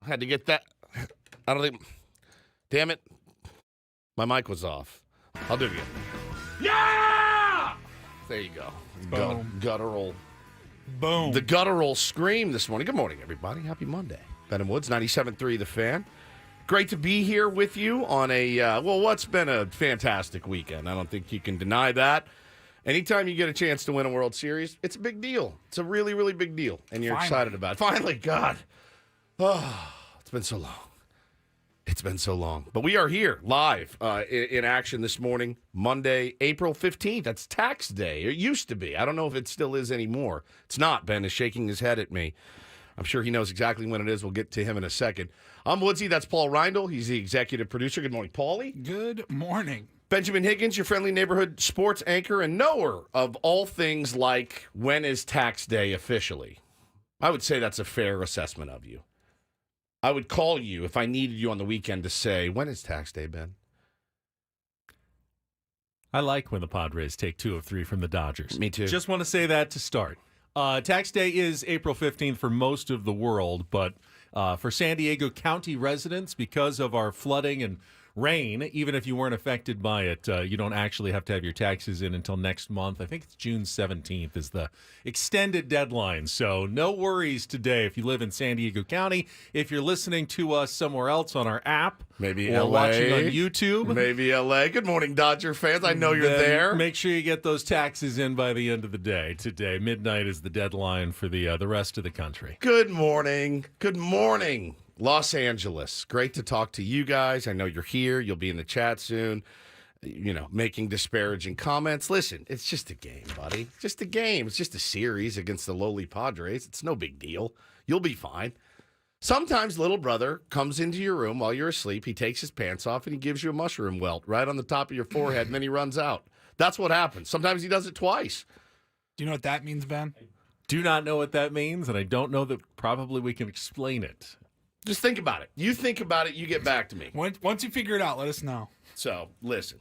Had to get that. I don't think. Damn it. My mic was off. I'll do it again. Yeah! There you go. Guttural. Boom. The guttural scream this morning. Good morning, everybody. Happy Monday. Ben and Woods, 97.3 The Fan. Great to be here with you on what's been a fantastic weekend. I don't think you can deny that. Anytime you get a chance to win a World Series, it's a big deal. It's a really, really big deal. And you're excited about it. Finally, God. Oh, it's been so long. It's been so long. But we are here live in action this morning, Monday, April 15th. That's tax day. It used to be. I don't know if it still is anymore. It's not. Ben is shaking his head at me. I'm sure he knows exactly when it is. We'll get to him in a second. I'm Woodsy. That's Paul Reindl. He's the executive producer. Good morning, Paulie. Good morning. Benjamin Higgins, your friendly neighborhood sports anchor and knower of all things like when is tax day officially. I would say that's a fair assessment of you. I would call you if I needed you on the weekend to say, when is tax day, Ben? I like when the Padres take 2 of 3 from the Dodgers. Me too. Just want to say that to start. Tax day is April 15th for most of the world, but for San Diego County residents, because of our flooding and rain, even if you weren't affected by it, you don't actually have to have your taxes in until next month. I think it's June 17th is the extended deadline. So no worries today if you live in San Diego County. If you're listening to us somewhere else on our app, maybe or LA, watching on YouTube, maybe LA. Good morning, Dodger fans. I know you're there. Make sure you get those taxes in by the end of the day. Today, midnight is the deadline for the rest of the country. Good morning. Good morning. Los Angeles. Great to talk to you guys. I know you're here. You'll be in the chat soon, making disparaging comments. Listen, it's just a game, buddy. Just a game. It's just a series against the lowly Padres. It's no big deal. You'll be fine. Sometimes little brother comes into your room while you're asleep. He takes his pants off and he gives you a mushroom welt right on the top of your forehead, and then he runs out. That's what happens. Sometimes he does it twice. Do you know what that means, Ben? Do not know what that means, and I don't know that probably we can explain it. Just think about it. You think about it, you get back to me. Once you figure it out, let us know. So, listen.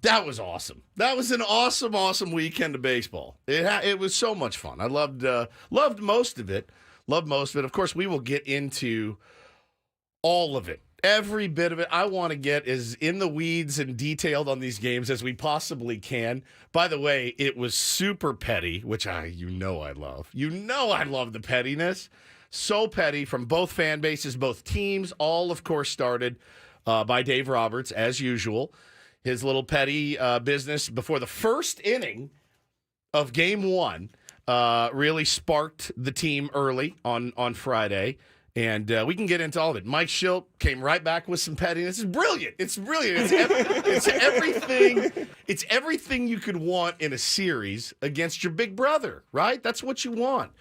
That was awesome. That was an awesome, awesome weekend of baseball. It was so much fun. I loved most of it. Loved most of it. Of course, we will get into all of it. Every bit of it. I want to get as in the weeds and detailed on these games as we possibly can. By the way, it was super petty, which I love. I love the pettiness. So petty from both fan bases, both teams, all, of course, started by Dave Roberts, as usual. His little petty business before the first inning of Game 1 really sparked the team early on Friday, and we can get into all of it. Mike Schilt came right back with some pettiness. It's brilliant. It's brilliant. It's everything. It's everything you could want in a series against your big brother, right? That's what you want.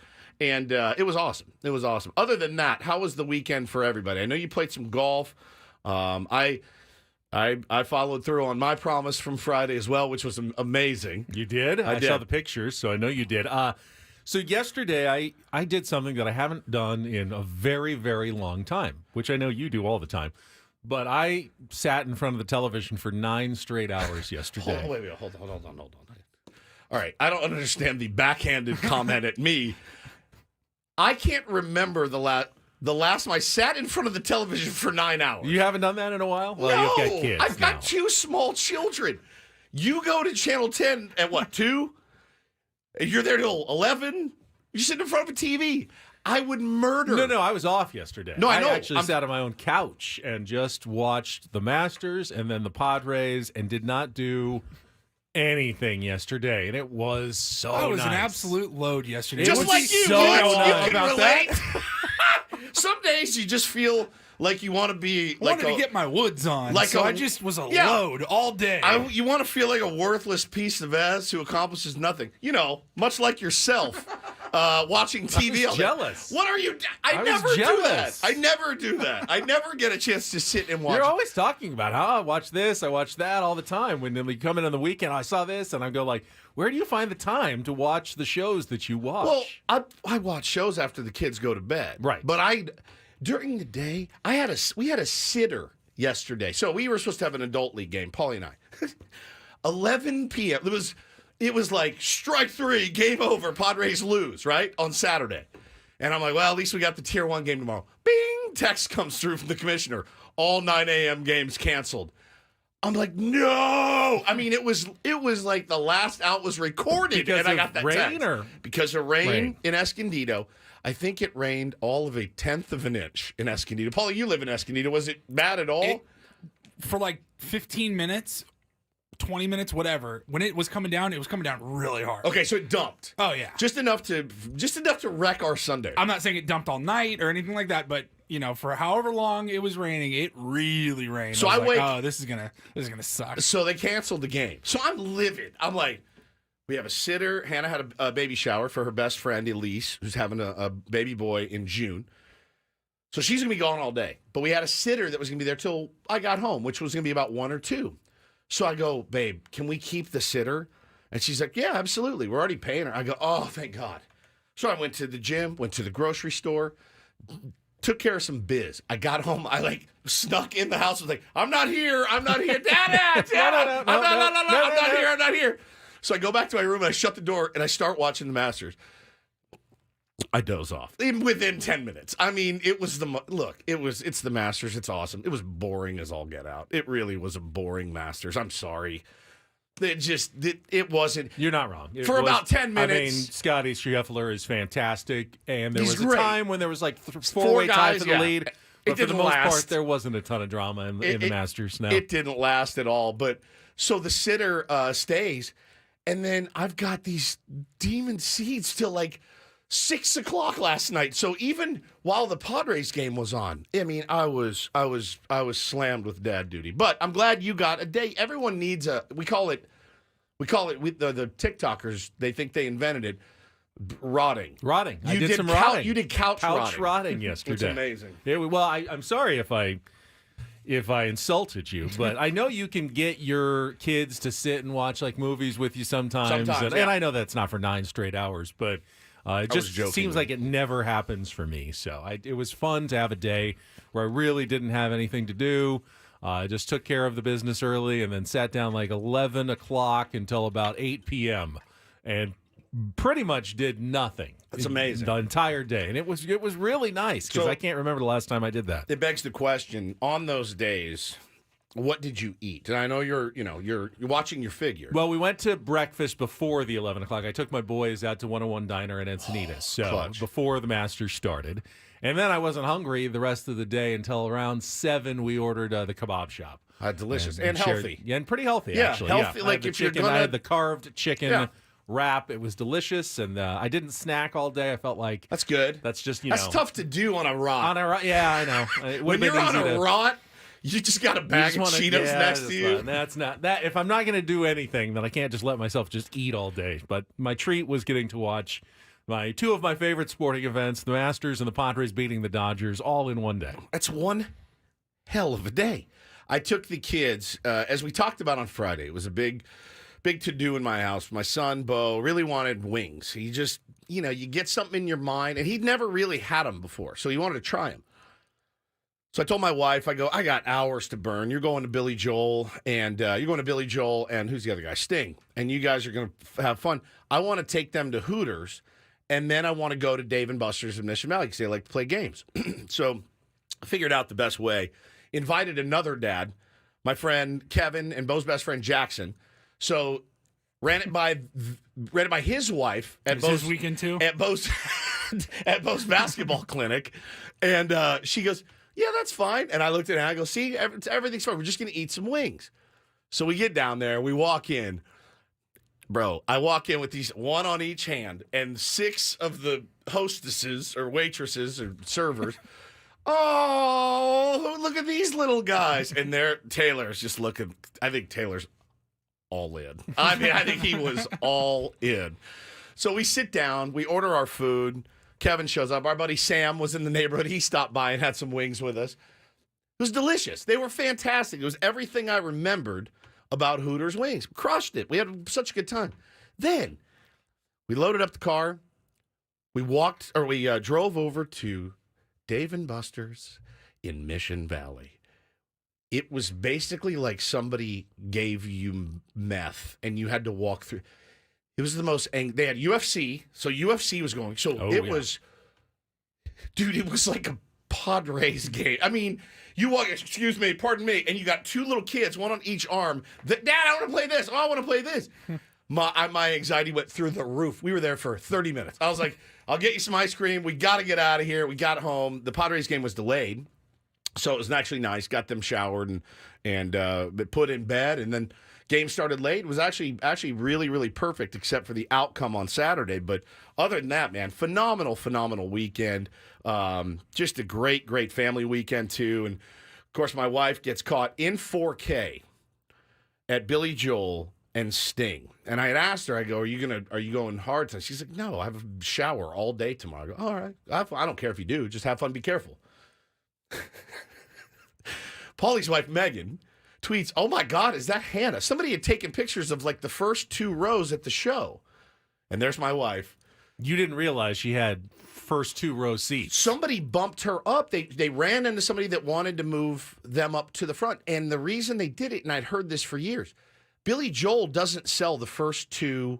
And it was awesome. It was awesome. Other than that, how was the weekend for everybody? I know you played some golf. I followed through on my promise from Friday as well, which was amazing. You did? I saw the pictures, so I know you did. So yesterday, I did something that I haven't done in a very, very long time, which I know you do all the time. But I sat in front of the television for 9 straight hours yesterday. Hold on. All right, I don't understand the backhanded comment at me. I can't remember the last time I sat in front of the television for 9 hours. You haven't done that in a while? Well, no, you've got kids I've got 2 small children. You go to Channel 10 at what, 2? You're there till 11? You're sitting in front of a TV. I would murder. No, I was off yesterday. No, I know. I actually sat on my own couch and just watched the Masters and then the Padres and did not do anything yesterday, and it was so nice. It was an absolute load yesterday. Just like you. So nice. You can relate. Some days you just feel like you want to be I wanted to get my woods on, I just was a load all day. You want to feel like a worthless piece of ass who accomplishes nothing. Much like yourself. Watching TV. I was jealous. What are you? I never do that. I never do that. I never get a chance to sit and watch. You're always talking about how I watch this, I watch that all the time. When we come in on the weekend, I saw this, and I go like, where do you find the time to watch the shows that you watch? Well, I watch shows after the kids go to bed. Right. But during the day, we had a sitter yesterday. So we were supposed to have an adult league game, Paulie and I. 11 p.m. It was like strike 3, game over, Padres lose, right? On Saturday. And I'm like, well, at least we got the Tier 1 game tomorrow. Bing, text comes through from the commissioner. All 9 a.m. games canceled. I'm like, no. I mean, it was like the last out was recorded, because and I got that rain text. or Because of rain in Escondido. I think it rained all of a tenth of an inch in Escondido. Paulie, you live in Escondido. Was it bad at all? For like 15 minutes, 20 minutes, whatever. When it was coming down really hard. Okay, so it dumped. Oh yeah, Just enough to wreck our Sunday. I'm not saying it dumped all night or anything like that, but for however long it was raining, it really rained. So I was I wake. oh, this is gonna suck. So they canceled the game. So I'm livid. I'm like, we have a sitter. Hannah had a baby shower for her best friend Elise, who's having a baby boy in June. So she's gonna be gone all day. But we had a sitter that was gonna be there till I got home, which was gonna be about 1 or 2. So I go, babe, can we keep the sitter? And she's like, yeah, absolutely. We're already paying her. I go, oh, thank God. So I went to the gym, went to the grocery store, took care of some biz. I got home. I snuck in the house. Was like, I'm not here. I'm not here. Dad, I'm not here. So I go back to my room and I shut the door and I start watching the Masters. I doze off within 10 minutes. I mean, it was it's the Masters. It's awesome. It was boring as all get out. It really was a boring Masters. I'm sorry. It wasn't. You're not wrong. About 10 minutes. I mean, Scotty Scheffler is fantastic, and there was great. a time when there was like four-way tie for the lead. But for the most part, there wasn't a ton of drama in the Masters. No, it didn't last at all. But so the sitter stays, and then I've got these demon seeds till like 6 o'clock last night. So even while the Padres game was on, I mean, I was slammed with dad duty. But I'm glad you got a day. Everyone needs we call it the TikTokers, they think they invented it. Rotting. I did some rotting. You did couch rotting yesterday. It's amazing. I'm sorry if I insulted you, but I know you can get your kids to sit and watch like movies with you sometimes and I know that's not for 9 straight hours, but it just seems like it never happens for me. So it was fun to have a day where I really didn't have anything to do. I just took care of the business early and then sat down like 11 o'clock until about 8 p.m. and pretty much did nothing. That's amazing. The entire day. And it was really nice because I can't remember the last time I did that. It begs the question, on those days, what did you eat? And I know you're watching your figure. Well, we went to breakfast before the 11 o'clock. I took my boys out to 101 Diner in Encinitas, clutch. Before the Masters started. And then I wasn't hungry the rest of the day until around 7 we ordered the kebab shop. Delicious and healthy. Yeah, and pretty healthy, yeah, actually. Healthy, yeah, like if you're gonna... I had the carved chicken wrap. It was delicious, and I didn't snack all day. I felt like... That's good. That's just, That's tough to do on a rot. Yeah, I know. When you're on a rot... You just got a bag of Cheetos next to you. That's not that. If I'm not going to do anything, then I can't just let myself just eat all day. But my treat was getting to watch two of my favorite sporting events, the Masters and the Padres beating the Dodgers, all in one day. That's one hell of a day. I took the kids, as we talked about on Friday. It was a big to-do in my house. My son, Bo, really wanted wings. He just, you get something in your mind, and he'd never really had them before, so he wanted to try them. So I told my wife, I got hours to burn. You're going to Billy Joel, and who's the other guy? Sting. And you guys are going to have fun. I want to take them to Hooters, and then I want to go to Dave & Buster's in Mission Valley because they like to play games. So I figured out the best way. Invited another dad, my friend Kevin, and Bo's best friend Jackson. So ran it by his wife at Bo's his weekend too. At Bo's basketball clinic, and she goes, yeah, that's fine. And I looked at it and I go, see, everything's fine. We're just going to eat some wings. So we get down there. We walk in. Bro, I walk in with these one on each hand, and 6 of the hostesses or waitresses or servers, oh, look at these little guys. And Taylor's just looking. I think Taylor's all in. I mean, I think he was all in. So we sit down. We order our food. Kevin shows up. Our buddy Sam was in the neighborhood. He stopped by and had some wings with us. It was delicious. They were fantastic. It was everything I remembered about Hooters wings. Crushed it. We had such a good time. Then we loaded up the car. We drove over to Dave & Buster's in Mission Valley. It was basically like somebody gave you meth and you had to walk through. It was the most. They had UFC, so UFC was going. So it was, dude. It was like a Padres game. I mean, you walk, excuse me, pardon me, and you got two little kids, one on each arm. Dad, I want to play this. Oh, I want to play this. My anxiety went through the roof. We were there for 30 minutes. I was like, I'll get you some ice cream. We got to get out of here. We got home. The Padres game was delayed, so it was actually nice. Got them showered and put in bed, and then game started late. It was actually really, really perfect, except for the outcome on Saturday. But other than that, man, phenomenal weekend. Just a great family weekend, too. And, of course, my wife gets caught in 4K at Billy Joel and Sting. And I had asked her, I go, are you going hard tonight? She's like, no, I have a shower all day tomorrow. I go, all right. I don't care if you do. Just have fun. Be careful. Paulie's wife, Megan, tweets, oh, my God, is that Hannah? Somebody had taken pictures of, like, the first two rows at the show. And there's my wife. You didn't realize she had first two row seats. Somebody bumped her up. They ran into somebody that wanted to move them up to the front. And the reason they did it, and I'd heard this for years, Billy Joel doesn't sell the first two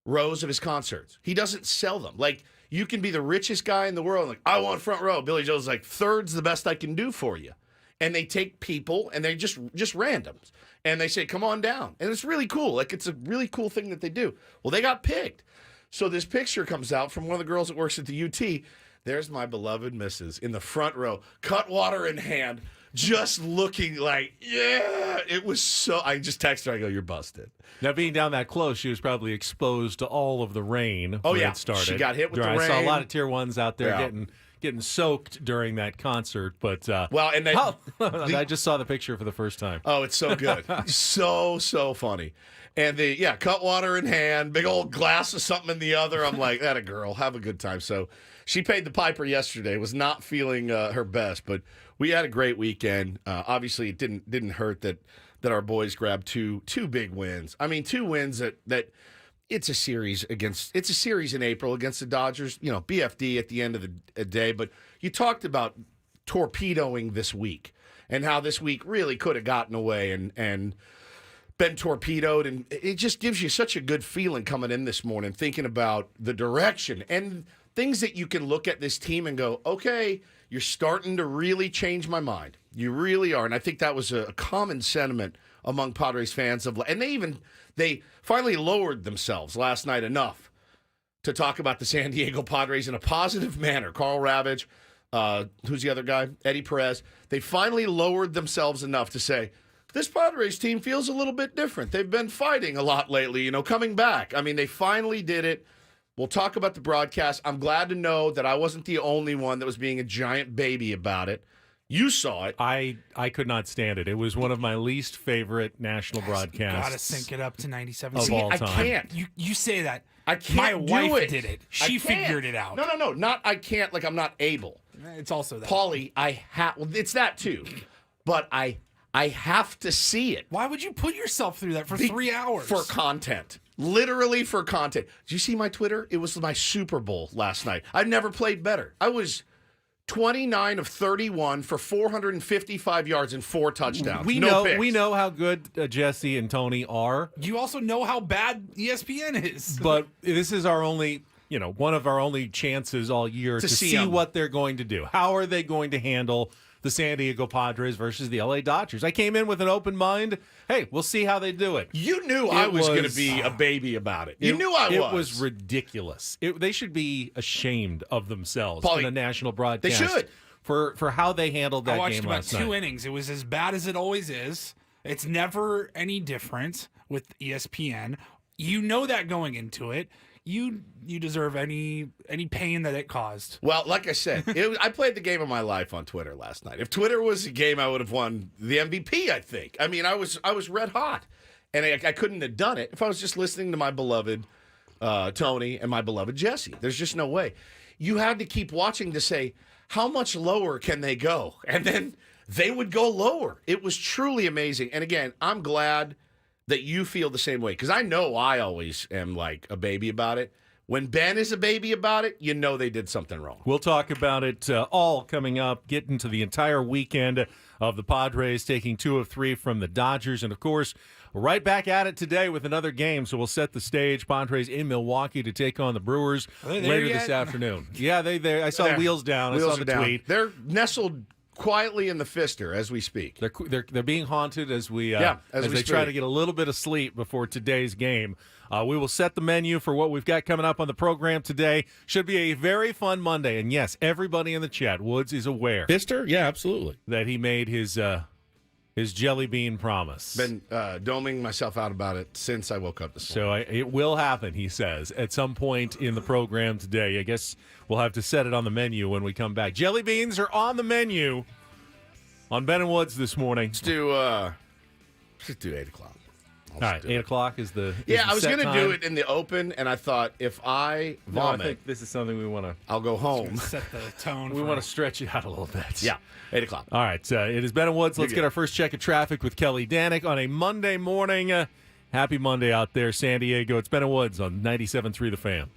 rows of his concerts. He doesn't sell them. Like, you can be the richest guy in the world. Like, I want front row. Billy Joel's like, third's the best I can do for you. And they take people, and they just randoms. And they say, come on down. And it's really cool. Like, it's a really cool thing that they do. Well, they got picked. So this picture comes out from one of the girls that works at the UT. There's my beloved missus in the front row, Cutwater in hand, just looking like, yeah. It was so, I just texted her, I go, you're busted. Now, being down that close, she was probably exposed to all all of the rain when it started. She got hit with the rain. I saw a lot of tier ones out there getting soaked during that concert. But well, and I just saw the picture for the first time. Oh, it's so good. so funny. And Cutwater in hand, big old glass of something in the other. I'm like, that a girl, have a good time. So she paid the piper yesterday, was not feeling her best, but we had a great weekend. Obviously, it didn't hurt that our boys grabbed two big wins. I mean, two wins that it's a series in April against the Dodgers. You know, BFD at the end of the day. But you talked about torpedoing this week and how this week really could have gotten away and been torpedoed, and it just gives you such a good feeling coming in this morning, thinking about the direction and things that you can look at this team and go, okay, you're starting to really change my mind. You really are, and I think that was a common sentiment among Padres fans and they finally lowered themselves last night enough to talk about the San Diego Padres in a positive manner. Carl Ravage, who's the other guy? Eddie Perez. They finally lowered themselves enough to say, this Padres team feels a little bit different. They've been fighting a lot lately, coming back. I mean, they finally did it. We'll talk about the broadcast. I'm glad to know that I wasn't the only one that was being a giant baby about it. You saw it. I could not stand it. It was one of my least favorite national broadcasts. You gotta sync it up to 97. Of all time. I can't. You say that. I can't. My wife do it. did it. She figured it out. No. Not I can't. Like I'm not able. It's also that. Paulie, well, it's that too. But I have to see it. Why would you put yourself through that for 3 hours? For content. Literally for content. Did you see my Twitter? It was my Super Bowl last night. I've never played better. I was 29 of 31 for 455 yards and 4 touchdowns. We know how good Jesse and Tony are. You also know how bad ESPN is. But this is our only, one of our only chances all year to see what they're going to do. How are they going to handle the San Diego Padres versus the LA Dodgers? I came in with an open mind. Hey, we'll see how they do it. You knew I was going to be a baby about it. You knew I was. It was ridiculous. They should be ashamed of themselves Paulie, in a national broadcast. They should. For how they handled that game last night. I watched about 2 innings. It was as bad as it always is. It's never any different with ESPN. You know that going into it. You deserve any pain that it caused. Well, like I said, I played the game of my life on Twitter last night. If Twitter was a game, I would have won the MVP, I think. I mean, I was red hot, and I couldn't have done it if I was just listening to my beloved Tony and my beloved Jesse. There's just no way. You had to keep watching to say, how much lower can they go? And then they would go lower. It was truly amazing. And again, I'm glad that you feel the same way, because I know I always am like a baby about it. When Ben is a baby about it, you know they did something wrong. We'll talk about it all coming up, get into the entire weekend of the Padres taking 2 of 3 from the Dodgers. And, of course, right back at it today with another game. So we'll set the stage. Padres in Milwaukee to take on the Brewers later this afternoon. Yeah, I saw wheels down. I saw the tweet. They're nestled quietly in the Fister as we speak. They're being haunted as we try to get a little bit of sleep before today's game. We will set the menu for what we've got coming up on the program today. Should be a very fun Monday. And yes, everybody in the chat, Woods is aware. Fister? Yeah, absolutely. That he made his jelly bean promise. Been doming myself out about it since I woke up this morning. So it will happen, he says, at some point in the program today. I guess we'll have to set it on the menu when we come back. Jelly beans are on the menu on Ben and Woods this morning. Let's do 8 o'clock. All right, 8 o'clock is the I was going to do it in the open, and I thought if I vomit, I think this is something we want to. I'll go home. Set the tone. We want to stretch it out a little bit. Yeah, 8 o'clock. All right, it is Ben and Woods. Let's get our first check of traffic with Kelly Danick on a Monday morning. Happy Monday out there, San Diego. It's Ben and Woods on 97.3 The Fan.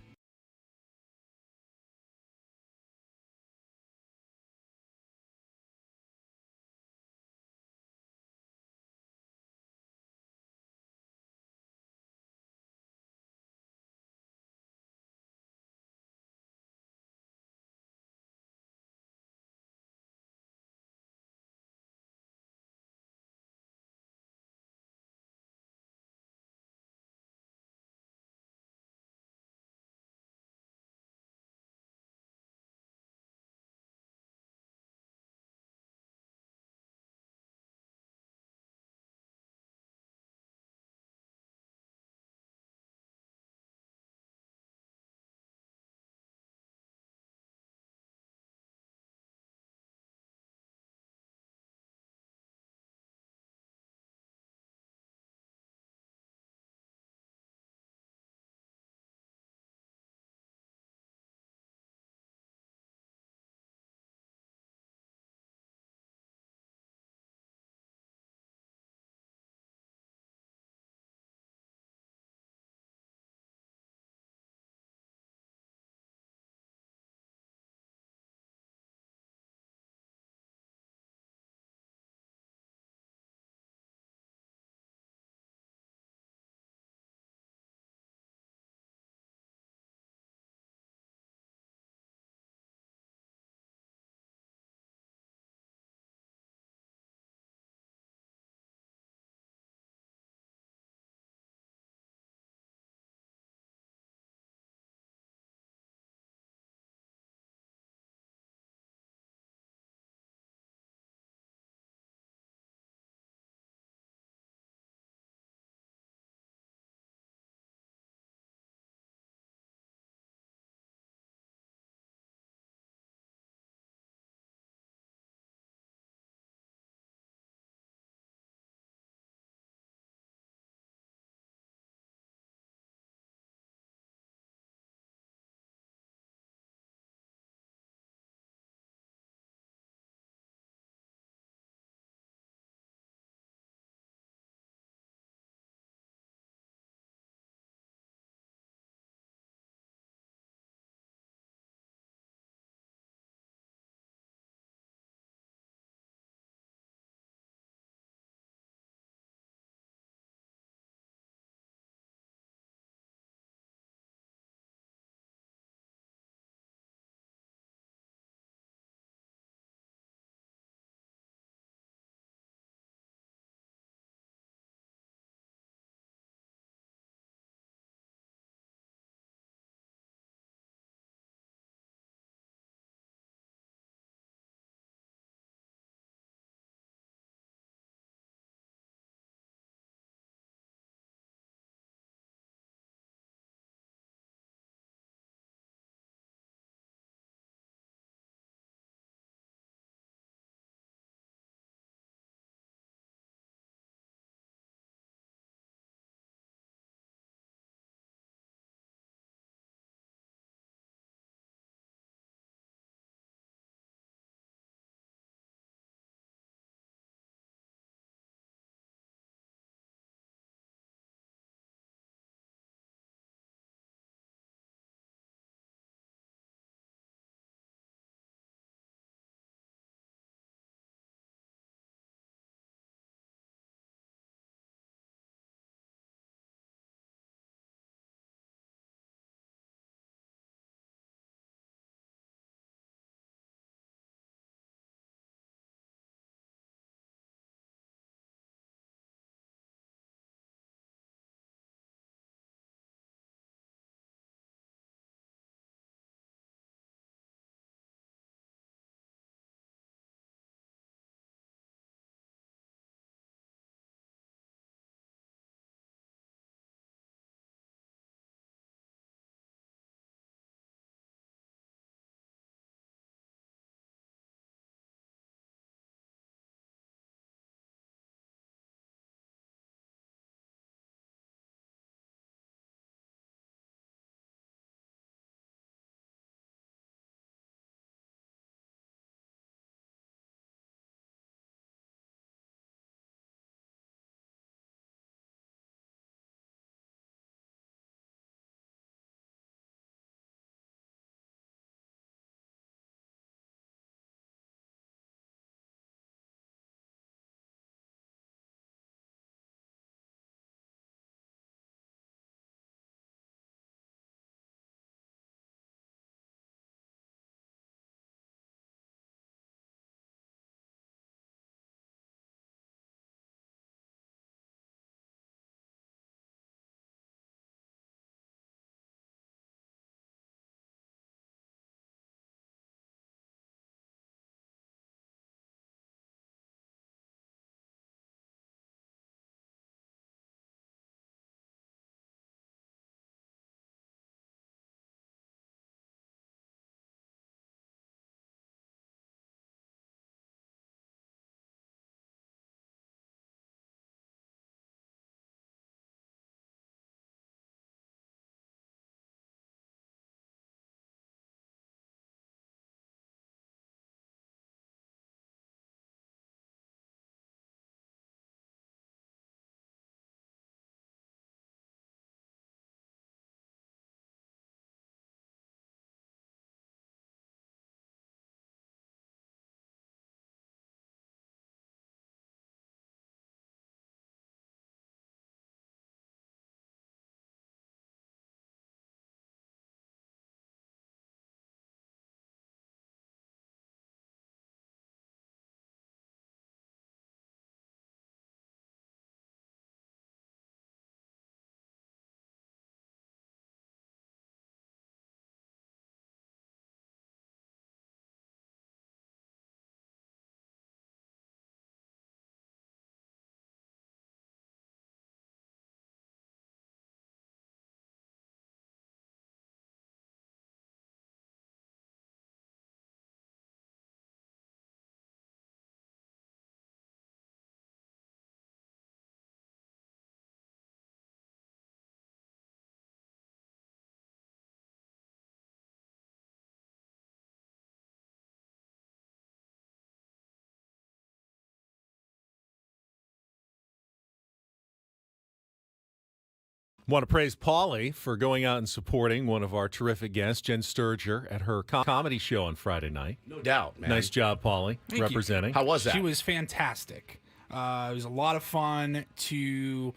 Want to praise Pauly for going out and supporting one of our terrific guests, Jen Sturger, at her comedy show on Friday night. No doubt, man. Nice job, Pauly, Thank you. representing. How was that? She was fantastic. It was a lot of fun to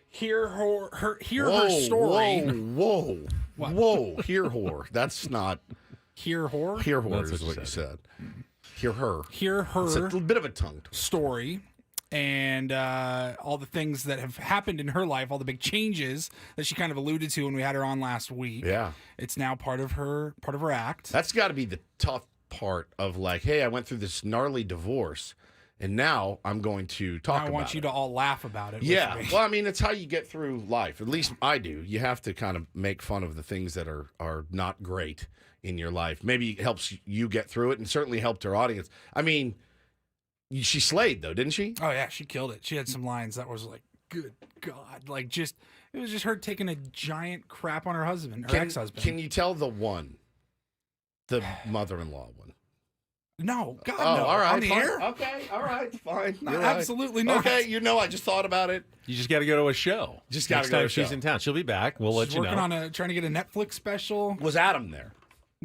hear her story. Whoa. Hear whore. That's not. Hear her Hear whore That's is what what you you said. Hear her. It's a her little bit of a tongue twister. story and all the things that have happened in her life, all the big changes that she kind of alluded to when we had her on last week. Yeah. It's now part of her act. That's got to be the tough part of like, hey, I went through this gnarly divorce, and now I'm going to talk about it. I want you to all laugh about it. Yeah. with me. Well, I mean, it's how you get through life. At least I do. You have to kind of make fun of the things that are not great in your life. Maybe it helps you get through it, and certainly helped her audience. I mean, she slayed, though, didn't she? Oh yeah, she killed it. She had some lines that was like, good God, like it was just her taking a giant crap on her husband, her ex-husband. Can you tell the mother-in-law one? No, God, Oh, no. all right. On the fine. air? Okay, all right, fine. No, You're right. absolutely not. Okay, I just thought about it. You just got to go to a show. Just gotta Next go to time a she's show. in town. She'll be back. We'll let She's you working know. on trying to get a Netflix special. Was Adam there?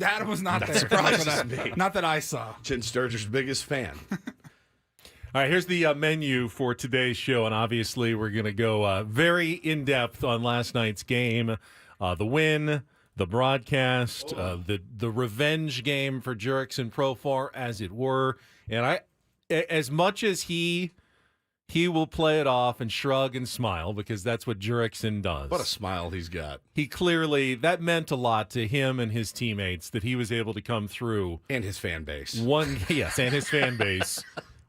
Adam was not there. surprises Not that me. Not that I saw. Jen Sturger's biggest fan. All right, here's the menu for today's show, and obviously we're going to go very in-depth on last night's game, the win, the broadcast, the revenge game for Jurickson Profar, as it were. And as much as he will play it off and shrug and smile, because that's what Jurickson does. What a smile he's got. He clearly, that meant a lot to him and his teammates that he was able to come through. And his fan base. And his fan base.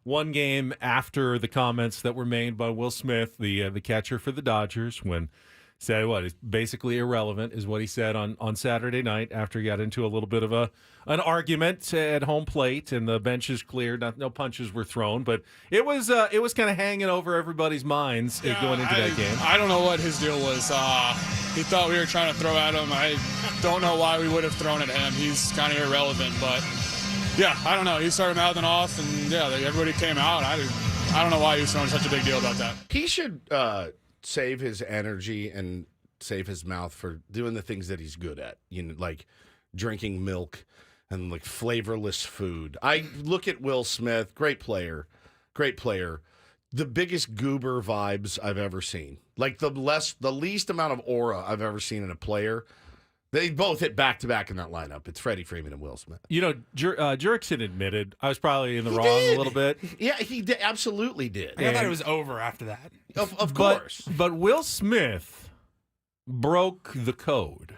One game after the comments that were made by Will Smith, the catcher for the Dodgers, when said it's basically irrelevant, is what he said on Saturday night after he got into a little bit of an argument at home plate and the benches cleared. No punches were thrown, but it was kind of hanging over everybody's minds going into that game. I don't know what his deal was. He thought we were trying to throw at him. I don't know why we would have thrown at him. He's kind of irrelevant, but. Yeah, I don't know. He started mouthing off, and everybody came out. I don't know why he was throwing such a big deal about that. He should save his energy and save his mouth for doing the things that he's good at. Like drinking milk and like flavorless food. I look at Will Smith, great player. The biggest goober vibes I've ever seen. Like the least amount of aura I've ever seen in a player. They both hit back-to-back in that lineup. It's Freddie Freeman and Will Smith. Jurickson admitted I was probably in the wrong did. a little bit. Yeah, he absolutely did. I thought it was over after that. Of course. But Will Smith broke the code.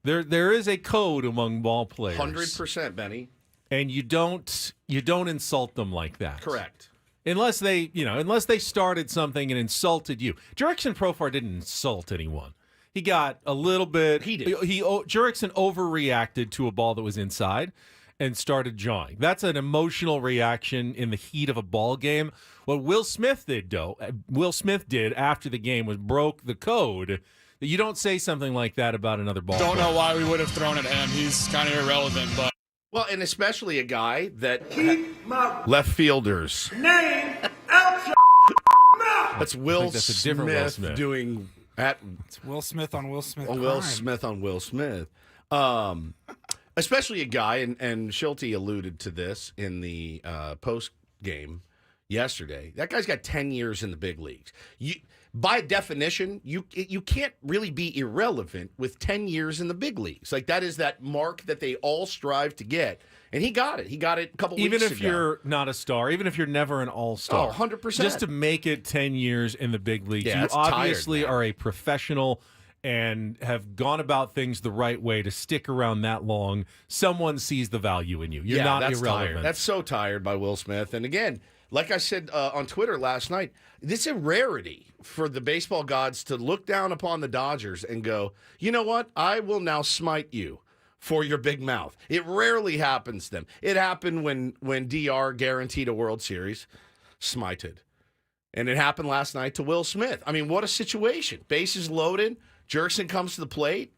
There is a code among ball players. 100%, Benny. And you don't insult them like that. Correct. Unless they started something and insulted you. Jurickson Profar didn't insult anyone. He got a little bit. He did. Jurickson overreacted to a ball that was inside and started jawing. That's an emotional reaction in the heat of a ball game. What Will Smith did after the game was broke the code. You don't say something like that about another ball Don't player. know why we would have thrown at him. He's kind of irrelevant, but. Well, and especially a guy that left fielders. Name out your mouth. That's Will that's a different Will Smith Smith. doing at It's Will Smith on Will Smith. Will crime. Smith on Will Smith. Especially a guy, and Schulte alluded to this in the post game yesterday. That guy's got 10 years in the big leagues. By definition, you can't really be irrelevant with 10 years in the big leagues. Like that is that mark that they all strive to get. And he got it. He got it a couple weeks ago. Even if you're not a star, even if you're never an all-star. Oh, 100%. Just to make it 10 years in the big leagues. Yeah, you it's tired, obviously man. are a professional and have gone about things the right way to stick around that long. Someone sees the value in you. You're not that's irrelevant. Tired. That's so tired by Will Smith. And again, like I said on Twitter last night, this is a rarity for the baseball gods to look down upon the Dodgers and go, you know what? I will now smite you for your big mouth. It rarely happens to them. It happened when DR guaranteed a World Series, smited. And it happened last night to Will Smith. I mean, what a situation. Bases loaded. Jurickson comes to the plate,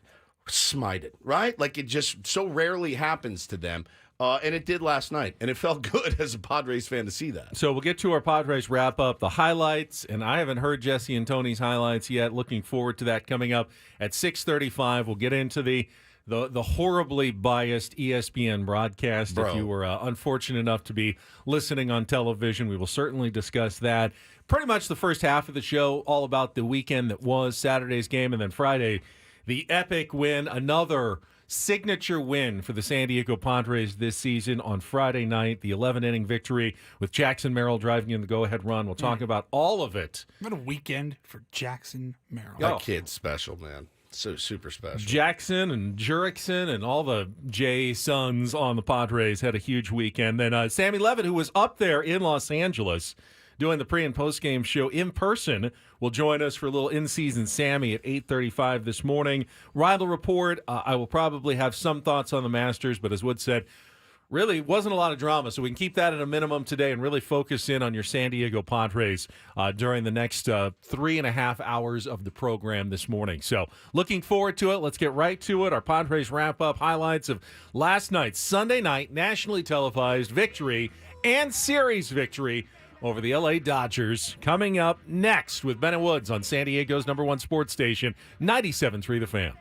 smited, right? Like it just so rarely happens to them. And it did last night, and it felt good as a Padres fan to see that. So we'll get to our Padres wrap-up, the highlights, and I haven't heard Jesse and Tony's highlights yet. Looking forward to that coming up at 6:35. We'll get into the horribly biased ESPN broadcast. Bro. If you were unfortunate enough to be listening on television, we will certainly discuss that. Pretty much the first half of the show, all about the weekend that was Saturday's game, and then Friday, the epic win, another signature win for the San Diego Padres this season on Friday night, the 11-inning victory with Jackson Merrill driving in the go-ahead run. We'll talk about all of it. What a weekend for Jackson Merrill. That kid's special, man. So super special. Jackson and Jurickson and all the J sons on the Padres had a huge weekend. Then Sammy Levitt, who was up there in Los Angeles doing the pre- and post-game show in person, will join us for a little in-season Sammy at 8:35 this morning. Reindl Report, I will probably have some thoughts on the Masters, but as Wood said, really wasn't a lot of drama, so we can keep that at a minimum today and really focus in on your San Diego Padres during the next 3.5 hours of the program this morning. So looking forward to it. Let's get right to it. Our Padres wrap-up highlights of last night's Sunday night nationally televised victory and series victory over the L.A. Dodgers. Coming up next with Bennett Woods on San Diego's #1 sports station, 97.3 The Fan.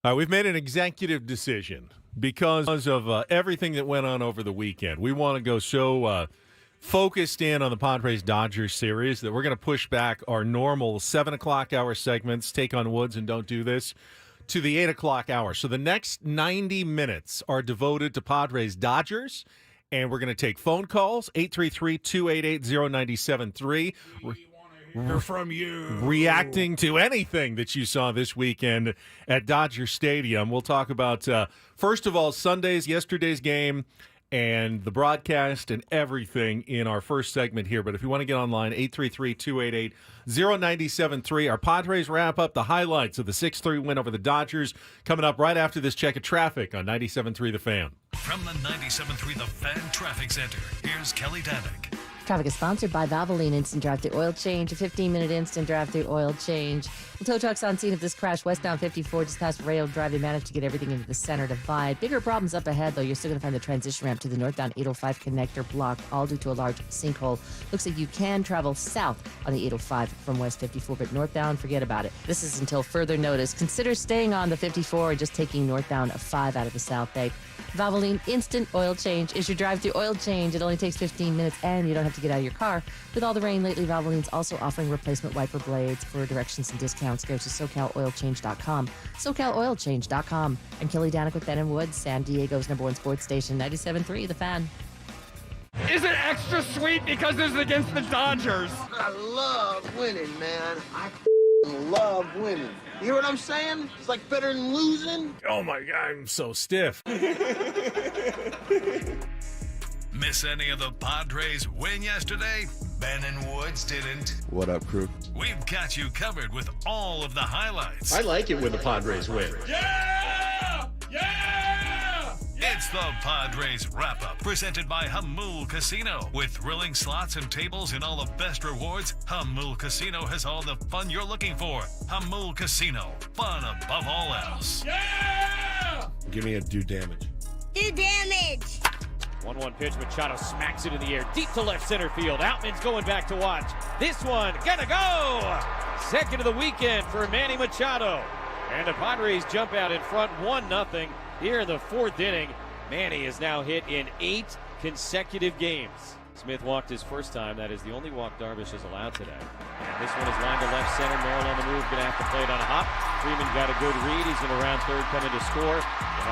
All right, we've made an executive decision because of everything that went on over the weekend. We want to go so focused in on the Padres-Dodgers series that we're going to push back our normal 7 o'clock hour segments, Take on Woods and Don't Do This, to the 8 o'clock hour. So the next 90 minutes are devoted to Padres-Dodgers, and we're going to take phone calls, 833-288-0973. Hear from you. Reacting to anything that you saw this weekend at Dodger Stadium. We'll talk about, first of all, yesterday's game, and the broadcast and everything in our first segment here. But if you want to get online, 833-288-0973. Our Padres Wrap-Up, the highlights of the 6-3 win over the Dodgers, coming up right after this check of traffic on 97.3 The Fan. From the 97.3 The Fan Traffic Center, here's Kelly Danick. Traffic is sponsored by Valvoline Instant Drive-Thru Oil Change, a 15-minute instant drive-thru oil change. The tow truck's on scene of this crash westbound 54 just past Rail Drive. They managed to get everything into the center divide. Bigger problems up ahead, though. You're still going to find the transition ramp to the northbound 805 connector block, all due to a large sinkhole. Looks like you can travel south on the 805 from West 54, but northbound, forget about it. This is until further notice. Consider staying on the 54 and just taking northbound 5 out of the South Bay. Valvoline Instant Oil Change is your drive-thru oil change. It only takes 15 minutes, and you don't have to get out of your car. With all the rain lately, Valvoline's also offering replacement wiper blades. For directions and discounts, go to SoCalOilChange.com. SoCalOilChange.com. I'm Kelly Danick with Ben & Woods, San Diego's #1 sports station, 97.3 The Fan. Is it extra sweet because this is against the Dodgers? I love winning, man. I love winning. You hear what I'm saying? It's like better than losing. Oh, my God, I'm so stiff. Miss any of the Padres win yesterday? Ben and Woods didn't. What up, crew? We've got you covered with all of the highlights. I like it when the Padres win. Yeah! Yeah! It's the Padres Wrap-Up, presented by Hamul Casino. With thrilling slots and tables and all the best rewards, Hamul Casino has all the fun you're looking for. Hamul Casino, fun above all else. Yeah! Give me a do damage. Do damage! 1-1 pitch, Machado smacks it in the air, deep to left center field. Outman's going back to watch. This one, gonna go! Second of the weekend for Manny Machado. And the Padres jump out in front 1-0 here in the 4th inning. Manny is now hit in 8 consecutive games. Smith walked his first time. That is the only walk Darvish has allowed today. And this one is lined to left center. Merrill on the move, going to have to play it on a hop. Freeman got a good read. He's going to round third, coming to score. An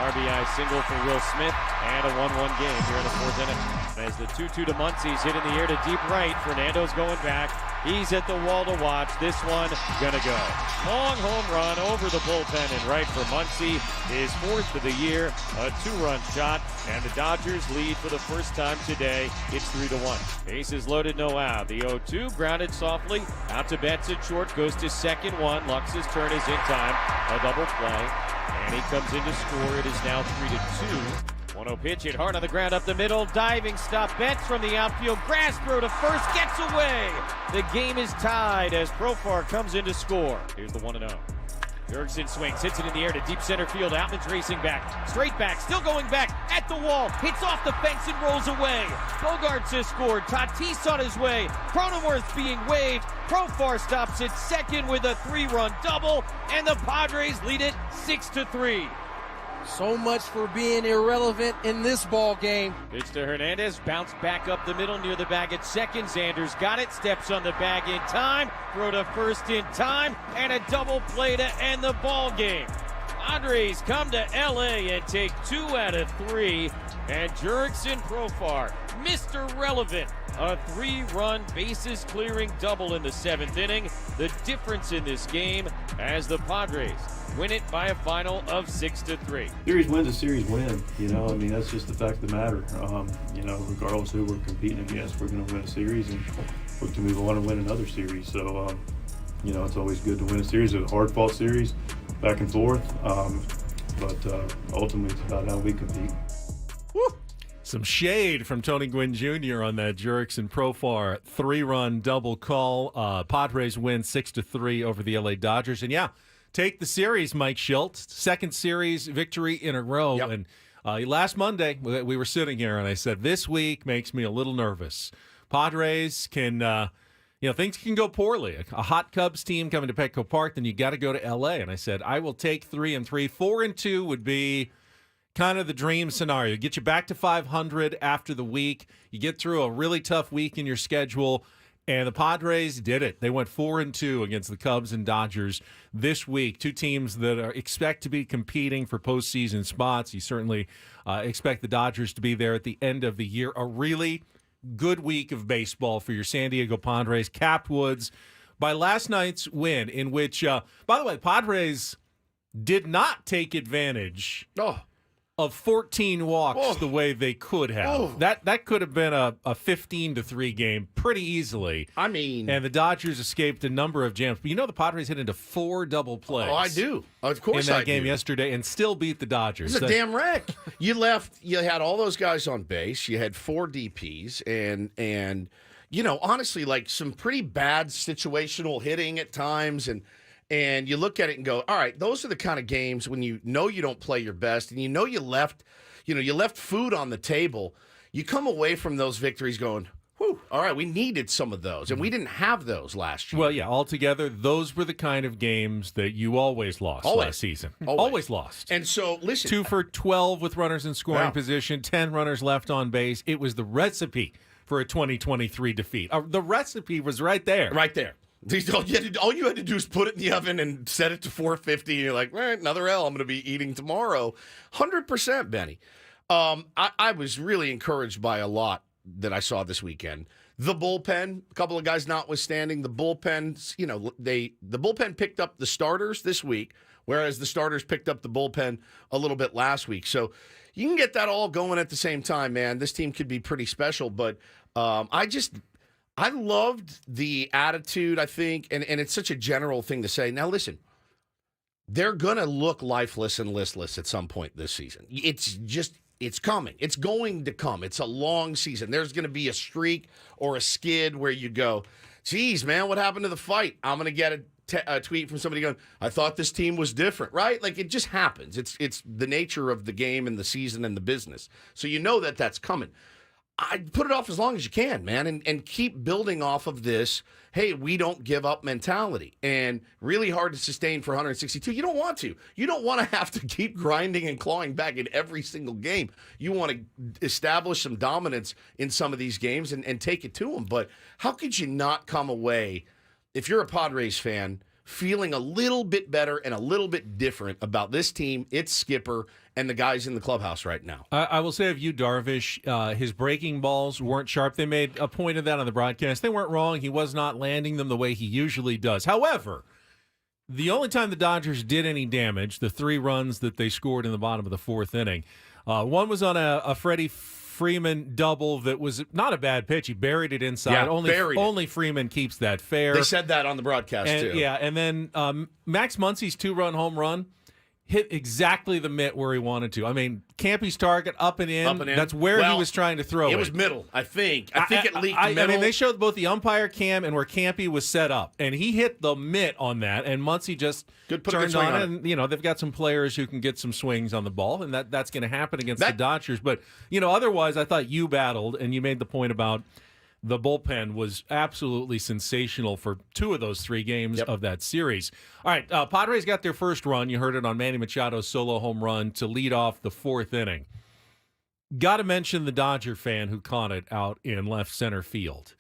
RBI single for Will Smith, and a 1-1 game here in the 4th inning. As the 2-2 to Muncie's hit in the air to deep right. Fernando's going back. He's at the wall to watch. This one gonna go. Long home run over the bullpen and right for Muncie. His 4th of the year, a 2-run shot, and the Dodgers lead for the first time today. It's 3-1. Bases loaded, no out. The 0-2 grounded softly out to Betts at short, goes to second one. Lux's turn is in time. A double play, and he comes in to score. It is now 3-2. 1-0 pitch, hit hard on the ground up the middle. Diving stop, Betts from the outfield. Grass throw to first, gets away. The game is tied as Profar comes in to score. Here's the 1-0. Jurickson swings, hits it in the air to deep center field. Outman's racing back, straight back, still going back at the wall. Hits off the fence and rolls away. Bogarts has scored. Tatis on his way. Cronenworth being waved. Profar stops at second with a 3-run double, and the Padres lead it 6-3. So much for being irrelevant in this ball game. Pitch to Hernandez, bounce back up the middle near the bag at second. Xander's got it, steps on the bag in time, throw to first in time, and a double play to end the ball game. Padres come to LA and take 2 out of 3, and Jurickson Profar, Mr. Relevant, a 3-run bases clearing double in the 7th inning. The difference in this game as the Padres win it by a final of 6-3. Series win's a series win. You know, I mean, that's just the fact of the matter. You know, regardless who we're competing against, we're going to win a series and look to move on and win another series. So, you know, it's always good to win a series. It's a hard-fought series, back and forth. But ultimately, it's about how we compete. Woo! Some shade from Tony Gwynn Jr. on that Jurickson Profar 3-run double call. Padres win 6-3 over the LA Dodgers. And yeah, take the series, Mike Schilt. Second series victory in a row. Yep. And last Monday, we were sitting here, and I said, this week makes me a little nervous. Padres can, things can go poorly. A hot Cubs team coming to Petco Park, then you got to go to L.A. And I said, I will take 3-3. 4-2 would be kind of the dream scenario. Get you back to 500 after the week. You get through a really tough week in your schedule. And the Padres did it. They went 4-2 against the Cubs and Dodgers this week. Two teams that expect to be competing for postseason spots. You certainly expect the Dodgers to be there at the end of the year. A really good week of baseball for your San Diego Padres. Capped Woods by last night's win, in which, by the way, the Padres did not take advantage of 14 walks the way they could have. That could have been a 15-3 game pretty easily. I mean, and the Dodgers escaped a number of jams. But the Padres hit into 4 double plays. Oh, I do. Of course, in that game yesterday, and still beat the Dodgers. It's a damn wreck. You had all those guys on base. You had 4 DPs, and honestly, like some pretty bad situational hitting at times, and you look at it and go, all right, those are the kind of games when you know you don't play your best, and you left food on the table. You come away from those victories going, whew, all right, we needed some of those, and we didn't have those last year. Well, yeah, altogether, those were the kind of games that you always lost last season. Always lost. And so, listen. 2 for 12 with runners in scoring position, 10 runners left on base. It was the recipe for a 2023 defeat. The recipe was right there. Right there. All you had to do is put it in the oven and set it to 450, and you're like, another L I'm going to be eating tomorrow. 100%, Benny. I was really encouraged by a lot that I saw this weekend. The bullpen, a couple of guys notwithstanding, the bullpen, the bullpen picked up the starters this week, whereas the starters picked up the bullpen a little bit last week. So you can get that all going at the same time, man. This team could be pretty special, but I loved the attitude, I think, and it's such a general thing to say. Now, listen, they're going to look lifeless and listless at some point this season. It's coming. It's going to come. It's a long season. There's going to be a streak or a skid where you go, geez, man, what happened to the fight? I'm going to get a tweet from somebody going, I thought this team was different, right? Like, it just happens. It's the nature of the game and the season and the business. So you know that that's coming. I put it off as long as you can, man, and keep building off of this, hey, we don't give up mentality. And really hard to sustain for 162. You don't want to. You don't want to have to keep grinding and clawing back in every single game. You want to establish some dominance in some of these games and take it to them. But how could you not come away, if you're a Padres fan, feeling a little bit better and a little bit different about this team, its skipper, and the guys in the clubhouse right now? I will say of you, Darvish, his breaking balls weren't sharp. They made a point of that on the broadcast. They weren't wrong. He was not landing them the way he usually does. However, the only time the Dodgers did any damage, the 3 runs that they scored in the bottom of the 4th inning, one was on a Freddie Freeman double that was not a bad pitch. He buried it inside. Yeah, only Freeman keeps that fair. They said that on the broadcast, too. Yeah, and then Max Muncy's 2-run home run hit exactly the mitt where he wanted to. I mean, Campy's target up and in. That's where he was trying to throw it. It was middle, I think. I think it leaked middle. I mean, they showed both the umpire cam and where Campy was set up, and he hit the mitt on that, and Muncy just turned on it. And, they've got some players who can get some swings on the ball, and that's going to happen against the Dodgers. But, otherwise, I thought you battled, and you made the point about the bullpen was absolutely sensational for 2 of those 3 games of that series. All right, Padres got their first run. You heard it on Manny Machado's solo home run to lead off the 4th inning. Got to mention the Dodger fan who caught it out in left center field.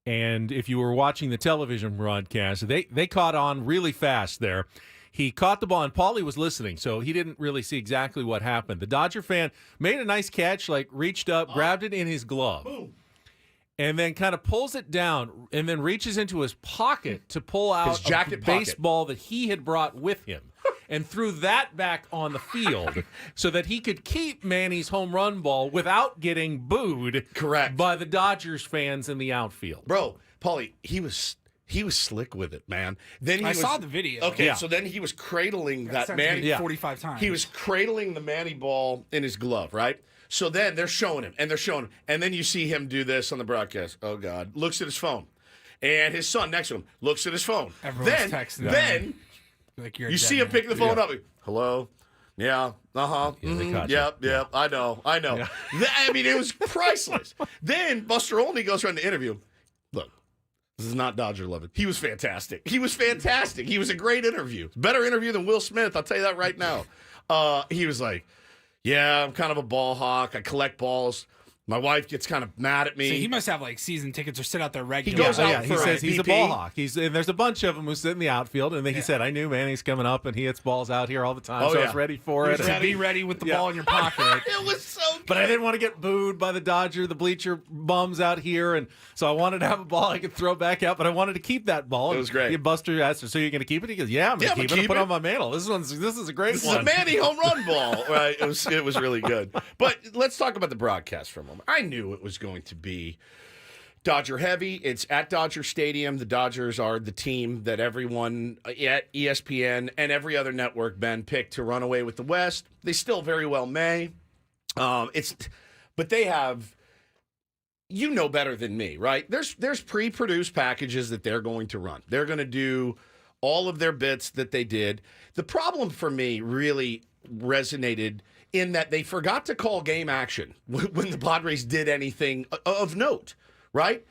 And if you were watching the television broadcast, they caught on really fast there. He caught the ball, and Paulie was listening, so he didn't really see exactly what happened. The Dodger fan made a nice catch, reached up, grabbed it in his glove. Boom. And then kind of pulls it down and then reaches into his pocket to pull out a baseball that he had brought with him and threw that back on the field so that he could keep Manny's home run ball without getting booed by the Dodgers fans in the outfield. Bro, Paulie, he was slick with it, man. Then I saw the video. Okay, so then he was cradling that Manny 45 times. He was cradling the Manny ball in his glove, right? So then they're showing him, and then you see him do this on the broadcast. Oh, God. Looks at his phone. And his son next to him looks at his phone. Everyone's texting. Then you see him pick the phone up. Hello? Yeah. Uh-huh. Yep. I know. Yeah. I mean, it was priceless. Then Buster Olney goes around the interview. Look, This is not Dodger loving. He was fantastic. He was fantastic. He was a great interview. Better interview than Will Smith. I'll tell you that right now. He was like, yeah, I'm kind of a ball hawk. I collect balls. My wife gets kind of mad at me. So he must have like season tickets or sit out there regularly. He goes out He for says he's a BP. ball hawk. And there's a bunch of them who sit in the outfield, and then he said, I knew Manny's coming up, and he hits balls out here all the time, so I was ready for it. So be ready with the ball in your pocket. It was so good. But I didn't want to get booed by the bleacher bums out here, and so I wanted to have a ball I could throw back out, but I wanted to keep that ball. It was great. Buster asked her, so you're going to keep it? He goes, yeah, I'm going to keep it. I'll put it on my mantle. This is a great This one. is a Manny home run ball. Right? It was really good. But let's talk about the broadcast for a moment. I knew it was going to be Dodger heavy. It's at Dodger Stadium. The Dodgers are the team that everyone at ESPN and every other network, Ben, picked to run away with the West. They still very well may. But they have, you know better than me, right? There's pre-produced packages that they're going to run. They're going to do all of their bits that they did. The problem for me really resonated in that they forgot to call game action when the Padres did anything of note, right?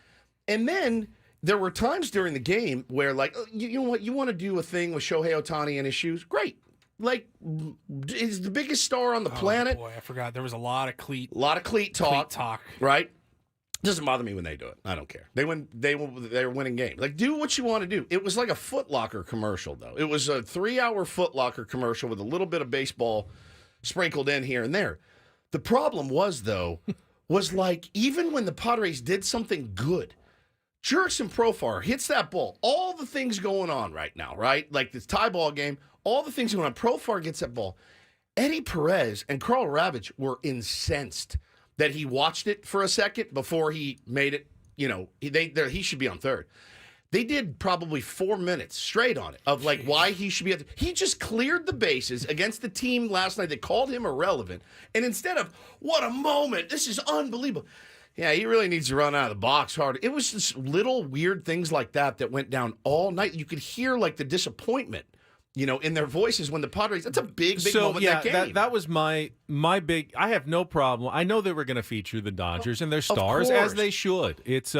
And then there were times during the game where, like, you know what, you want to do a thing with Shohei Ohtani and his shoes? Great. Like, he's the biggest star on the planet. Boy, I forgot. There was a lot of cleat talk. Right? Doesn't bother me when they do it. I don't care. They're winning games. Like, do what you want to do. It was like a Foot Locker commercial, though. It was a 3-hour Foot Locker commercial with a little bit of baseball sprinkled in here and there. The problem was, though, was like, even when the Padres did something good, Jurickson Profar hits that ball. All the things going on right now, right? Like this tie ball game, all the things going on. Profar gets that ball. Eddie Perez and Carl Ravitch were incensed that he watched it for a second before he made it. You know, he should be on third. They did probably 4 minutes straight on it of like why he should be. He just cleared the bases against the team last night that called him irrelevant. And instead of, what a moment, this is unbelievable. Yeah, he really needs to run out of the box hard. It was just little weird things like that went down all night. You could hear like the disappointment, you know, in their voices when the Padres. That's a big moment in that game. That was my big. I have no problem. I know they were going to feature the Dodgers and their stars as they should. It's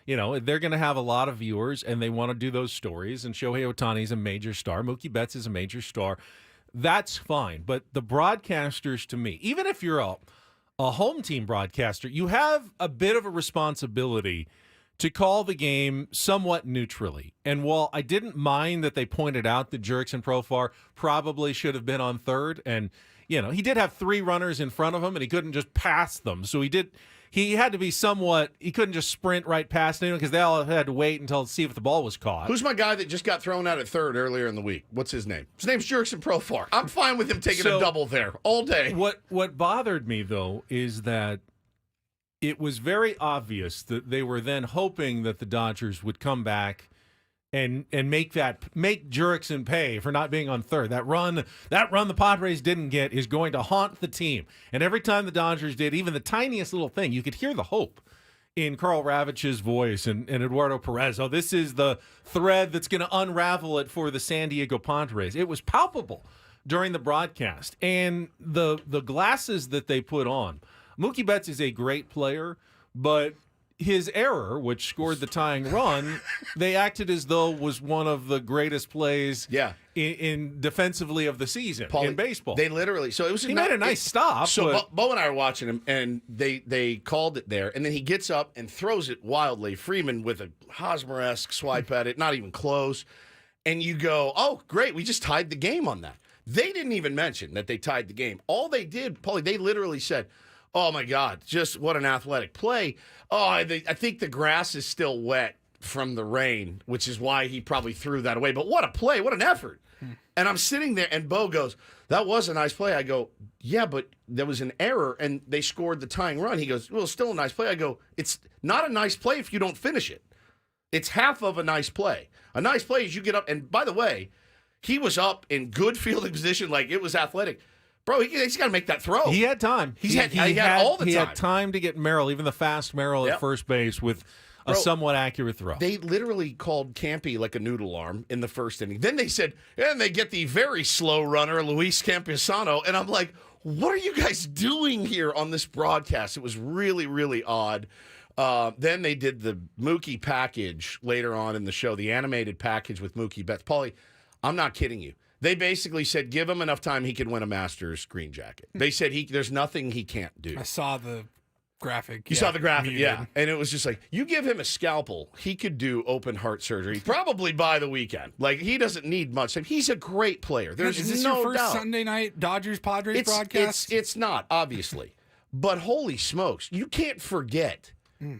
you know, they're going to have a lot of viewers, and they want to do those stories. And Shohei Ohtani is a major star. Mookie Betts is a major star. That's fine. But the broadcasters, to me, even if you're a home team broadcaster, you have a bit of a responsibility to call the game somewhat neutrally. And while I didn't mind that they pointed out that Jurickson Profar probably should have been on third, and, you know, he did have 3 runners in front of him, and he couldn't just pass them. So he had to be somewhat, he couldn't just sprint right past anyone because they all had to wait until see if the ball was caught. Who's my guy that just got thrown out at third earlier in the week? What's his name? His name's Jurickson Profar. I'm fine with him taking a double there all day. What bothered me, though, is that it was very obvious that they were then hoping that the Dodgers would come back and make Jurickson pay for not being on third. That run the Padres didn't get is going to haunt the team. And every time the Dodgers did even the tiniest little thing, you could hear the hope in Carl Ravitch's voice and Eduardo Perez. Oh, this is the thread that's going to unravel it for the San Diego Padres. It was palpable during the broadcast. And the glasses that they put on. Mookie Betts is a great player, but his error, which scored the tying run, they acted as though was one of the greatest plays in defensively of the season in baseball. They literally, so it was. He made a nice stop. So Bo and I were watching him, and they called it there, and then he gets up and throws it wildly. Freeman with a Hosmer-esque swipe at it, not even close. And you go, oh, great, we just tied the game on that. They didn't even mention that they tied the game. All they did, Paulie, they literally said, oh, my God, just what an athletic play. Oh, I think the grass is still wet from the rain, which is why he probably threw that away. But what a play, what an effort. And I'm sitting there, and Bo goes, that was a nice play. I go, yeah, but there was an error, and they scored the tying run. He goes, well, still a nice play. I go, it's not a nice play if you don't finish it. It's half of a nice play. A nice play is you get up, and by the way, he was up in good fielding position, like it was athletic. Bro, he's got to make that throw. He had time. He had all the time. He had time to get Merrill, even the fast Merrill at first base, with a somewhat accurate throw. They literally called Campy like a noodle arm in the first inning. Then they said, and they get the very slow runner, Luis Campusano. And I'm like, what are you guys doing here on this broadcast? It was really, really odd. Then they did the Mookie package later on in the show, the animated package with Mookie Betts. Paulie, I'm not kidding you. They basically said, give him enough time, he can win a Masters green jacket. They said there's nothing he can't do. I saw the graphic. You saw the graphic, muted. yeah. And it was just like, you give him a scalpel, he could do open heart surgery probably by the weekend. Like, he doesn't need much time. He's a great player. There's Is this no your first doubt. Sunday night Dodgers-Padres broadcast? It's not, obviously. But holy smokes, you can't forget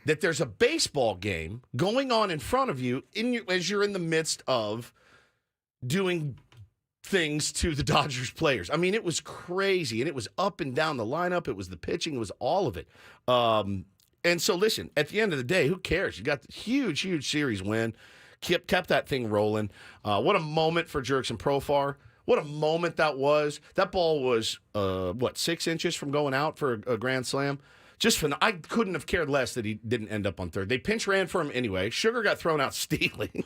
that there's a baseball game going on in front of you as you're in the midst of doing things to the Dodgers players. I mean, it was crazy, and it was up and down the lineup. It was the pitching. It was all of it. And so, listen, at the end of the day, who cares? You got the huge, huge series win. Kept that thing rolling. What a moment for Jurickson Profar. What a moment that was. That ball was, 6 inches from going out for a grand slam. Just I couldn't have cared less that he didn't end up on third. They pinch ran for him anyway. Sugar got thrown out stealing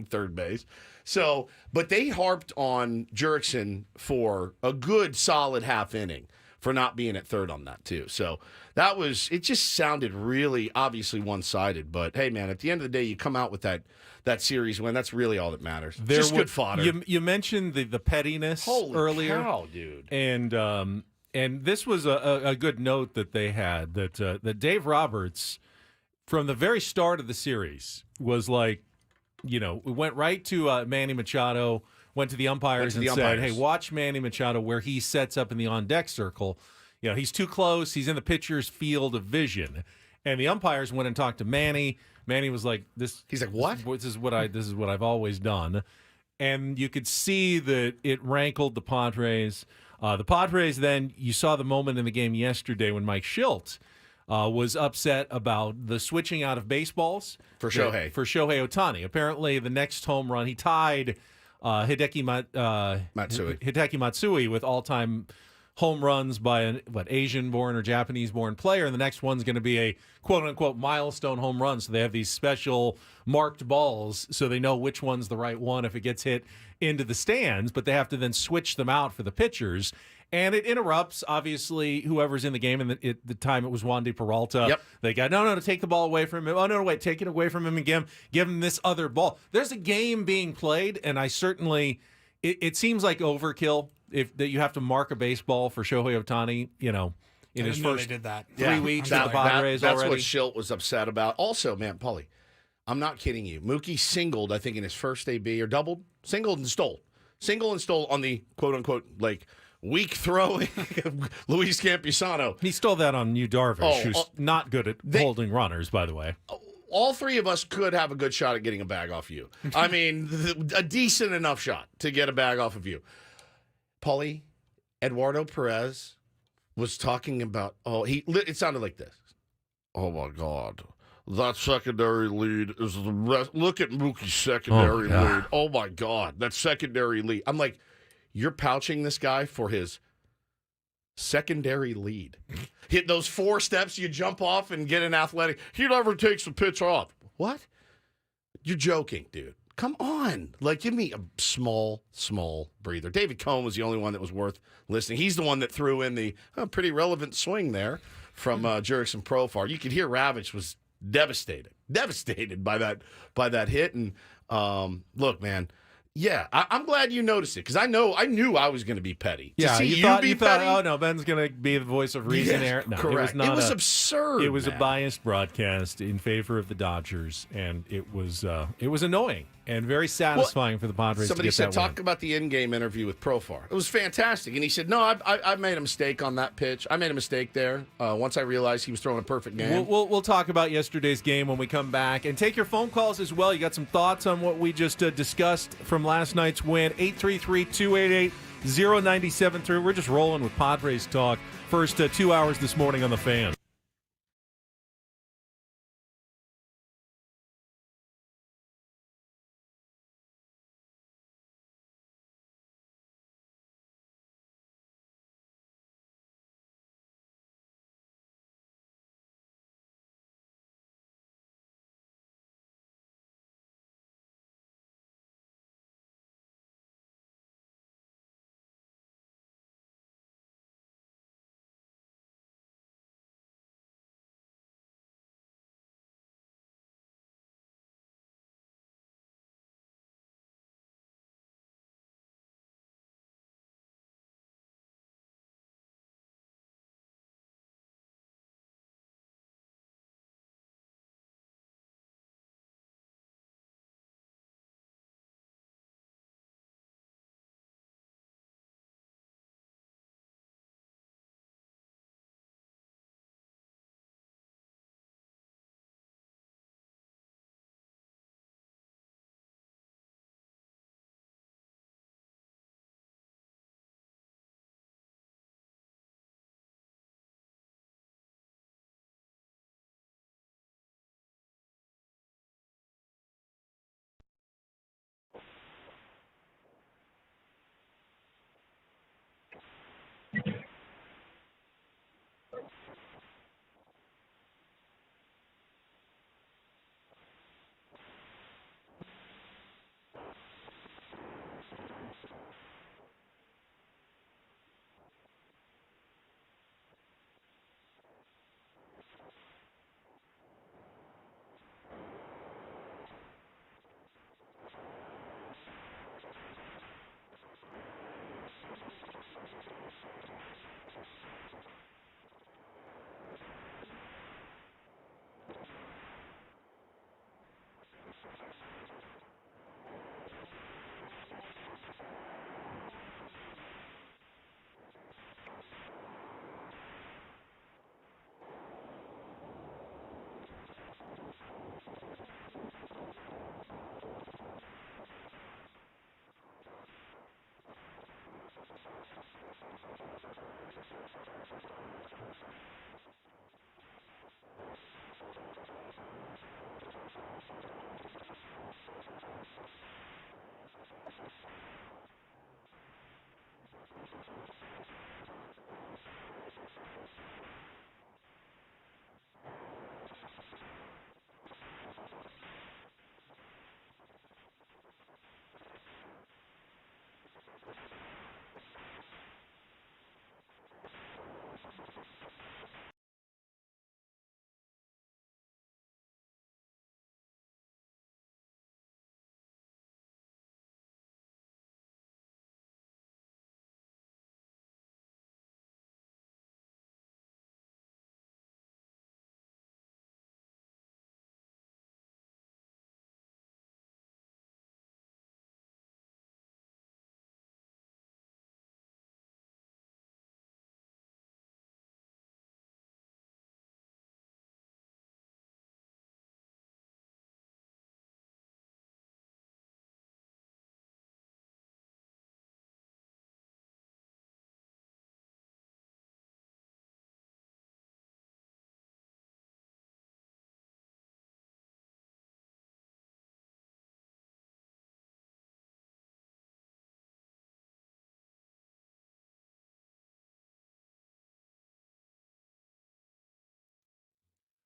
third base. So, but they harped on Jurickson for a good solid half inning for not being at third on that too. So it just sounded really obviously one-sided. But hey, man, at the end of the day, you come out with that series win. That's really all that matters. Just good fodder. You mentioned the pettiness earlier. Holy cow, dude. And this was a good note that they had that Dave Roberts, from the very start of the series, was like, went right to Manny Machado, went to the umpires and said, hey, watch Manny Machado where he sets up in the on-deck circle. He's too close. He's in the pitcher's field of vision. And the umpires went and talked to Manny. Manny was like, "This." He's like, "What? This is what I've always done." And you could see that it rankled the Padres. The Padres, then, you saw the moment in the game yesterday when Mike Schilt was upset about the switching out of baseballs. For Shohei. For Shohei Ohtani. Apparently, the next home run, he tied Hideki Matsui with all-time home runs by an Asian-born or Japanese-born player, and the next one's going to be a quote-unquote milestone home run. So they have these special marked balls so they know which one's the right one if it gets hit into the stands, but they have to then switch them out for the pitchers. And it interrupts, obviously, whoever's in the game. And at the time, it was Wandy Peralta. Yep. They got, no, take the ball away from him. Oh, no, wait, take it away from him and give him this other ball. There's a game being played, and I certainly, it seems like overkill that you have to mark a baseball for Shohei Ohtani, in his first they did that. 3 weeks with the Padres that's already. what Schilt was upset about. Also, man, Paulie, I'm not kidding you. Mookie singled, I think, in his first AB, or doubled, singled and stole. Single and stole on the quote-unquote, weak throwing Luis Campusano. He stole that on Yu Darvish, who's not good at holding runners, by the way. All three of us could have a good shot at getting a bag off you. I mean, a decent enough shot to get a bag off of you. Paulie, Eduardo Perez was talking about, it sounded like this. Oh, my God. That secondary lead is the rest. Look at Mookie's secondary lead. Oh, my God. That secondary lead. I'm like, you're pouching this guy for his secondary lead. Hit those 4 steps, you jump off and get an athletic. He never takes the pitch off. What? You're joking, dude. Come on. Give me a small breather. David Cohn was the only one that was worth listening. He's the one that threw in the pretty relevant swing there from Jurickson Profar. You could hear Ravitch was devastated by that hit. And look, man, yeah, I'm glad you noticed it, because I knew I was going to be petty. Yeah, to see you thought, petty, oh no, Ben's going to be the voice of reason there. No, correct. It was absurd. It was man. a biased broadcast in favor of the Dodgers, and it was annoying and very satisfying for the Padres. Somebody to get said, that talk win. about the in-game interview with Profar. It was fantastic. And he said, no, I made a mistake on that pitch. I made a mistake there once I realized he was throwing a perfect game. We'll talk about yesterday's game when we come back, and take your phone calls as well. You got some thoughts on what we just discussed from last night's win. 833-288-0973. We're just rolling with Padres talk. First 2 hours this morning on The Fan.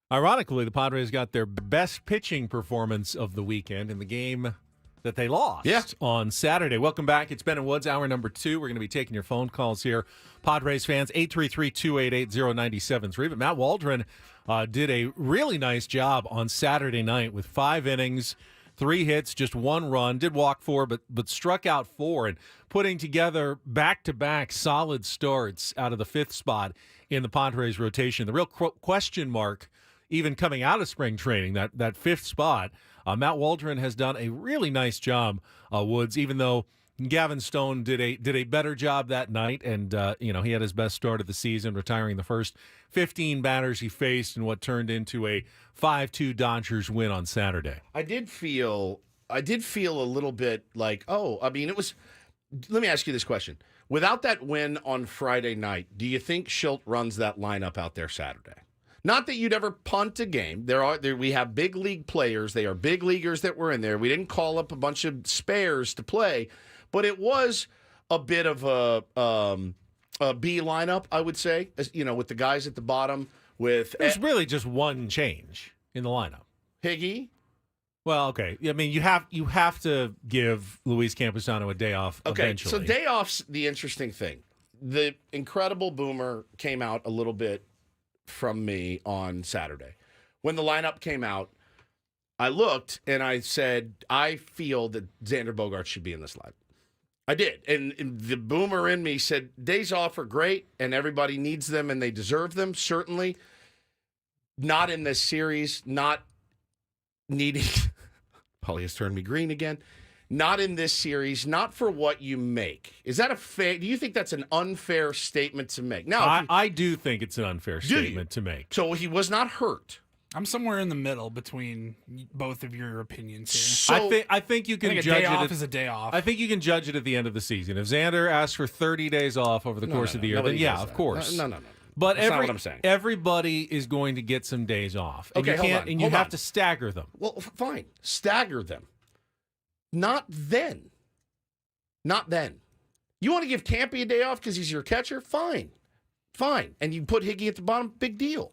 Ironically, the Padres got their best pitching performance of the weekend in the game that they lost on Saturday. Welcome back. It's Ben and Woods, hour number 2. We're going to be taking your phone calls here. Padres fans, 833-288-0973. But Matt Waldron did a really nice job on Saturday night with 5 innings, 3 hits, just 1 run. Did walk 4, but struck out 4, and putting together back-to-back solid starts out of the 5th spot in the Padres rotation. The real question mark, even coming out of spring training, that 5th spot, Matt Waldron has done a really nice job, Woods, even though Gavin Stone did a better job that night, and he had his best start of the season, retiring the first 15 batters he faced in what turned into a 5-2 Dodgers win on Saturday. I did feel a little bit like, it was. Let me ask you this question: without that win on Friday night, do you think Schilt runs that lineup out there Saturday? Not that you'd ever punt a game. We have big league players. They are big leaguers that were in there. We didn't call up a bunch of spares to play, but it was a bit of a B lineup, I would say. With the guys at the bottom. There's really just one change in the lineup. Higgy. Well, okay. I mean, you have to give Luis Camposano a day off eventually. So day off's the interesting thing. The incredible Boomer came out a little bit from me on Saturday. When the lineup came out, I looked and I said, I feel that Xander Bogaerts should be in this lineup. I did. And the Boomer in me said, days off are great and everybody needs them and they deserve them, certainly. Not in this series, not needing... Polly has turned me green again. Not in this series, not for what you make. Is that a fair? Do you think that's an unfair statement to make? Now, I do think it's an unfair statement to make. So he was not hurt. I'm somewhere in the middle between both of your opinions here. So, I think you can judge a day it. Off is a day off. I think you can judge it at the end of the season. If Xander asks for 30 days off over the course of the year, then yeah, of course. No. But that's not what I'm saying. Everybody is going to get some days off. And hold on. And you have to stagger them. Well, fine. Stagger them. Not then. Not then. You want to give Campy a day off because he's your catcher? Fine. And you put Higgy at the bottom, big deal.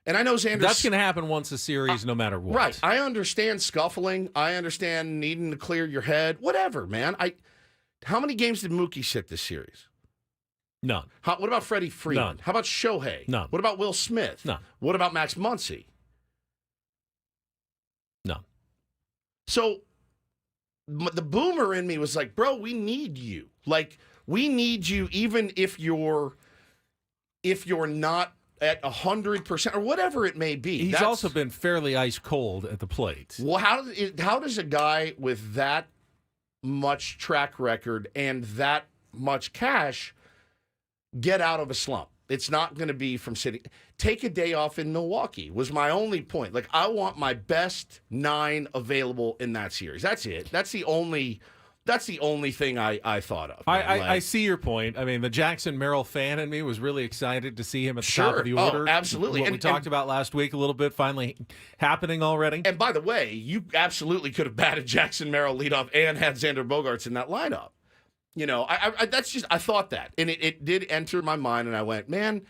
And I know Xander's... That's going to happen once a series, no matter what. Right. I understand scuffling. I understand needing to clear your head. Whatever, man. How many games did Mookie sit this series? None. What about Freddie Freeman? None. How about Shohei? None. What about Will Smith? None. What about Max Muncy? None. So the Boomer in me was like, bro, we need you. Like, we need you even if you're not at 100% or whatever it may be. He's also been fairly ice cold at the plate. Well, how does a guy with that much track record and that much cash get out of a slump? It's not going to be from sitting. Take a day off in Milwaukee was my only point. Like, I want my best 9 available in that series. That's it. That's That's the only thing I thought of. I see your point. I mean, the Jackson Merrill fan in me was really excited to see him at the top of the order. Absolutely. What we talked about last week a little bit, finally happening already. And by the way, you absolutely could have batted Jackson Merrill leadoff and had Xander Bogaerts in that lineup. You know, I thought that. And it did enter my mind, and I went, man,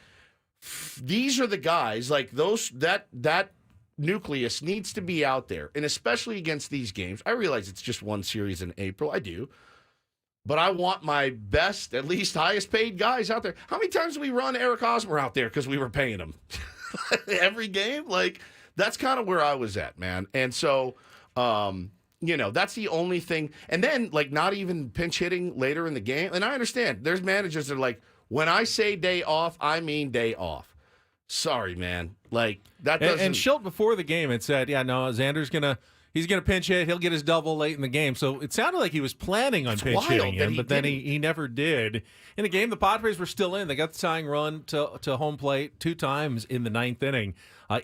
these are the guys, like that nucleus needs to be out there, and especially against these games. I realize it's just one series in April. I do. But I want my best, at least highest paid guys out there. How many times do we run Eric Hosmer out there because we were paying him? Every game? Like, that's kind of where I was at, man. And so, you know, that's the only thing. And then, like, not even pinch hitting later in the game. And I understand. There's managers that are like, when I say day off, I mean day off. Sorry, man. Like, that doesn't... And Schilt before the game had said, yeah, no, Xander's he's gonna pinch hit. He'll get his double late in the game. So it sounded like he was planning on pinch hitting him, but then he never did. In a game, the Padres were still in. They got the tying run to home plate 2 times in the 9th inning,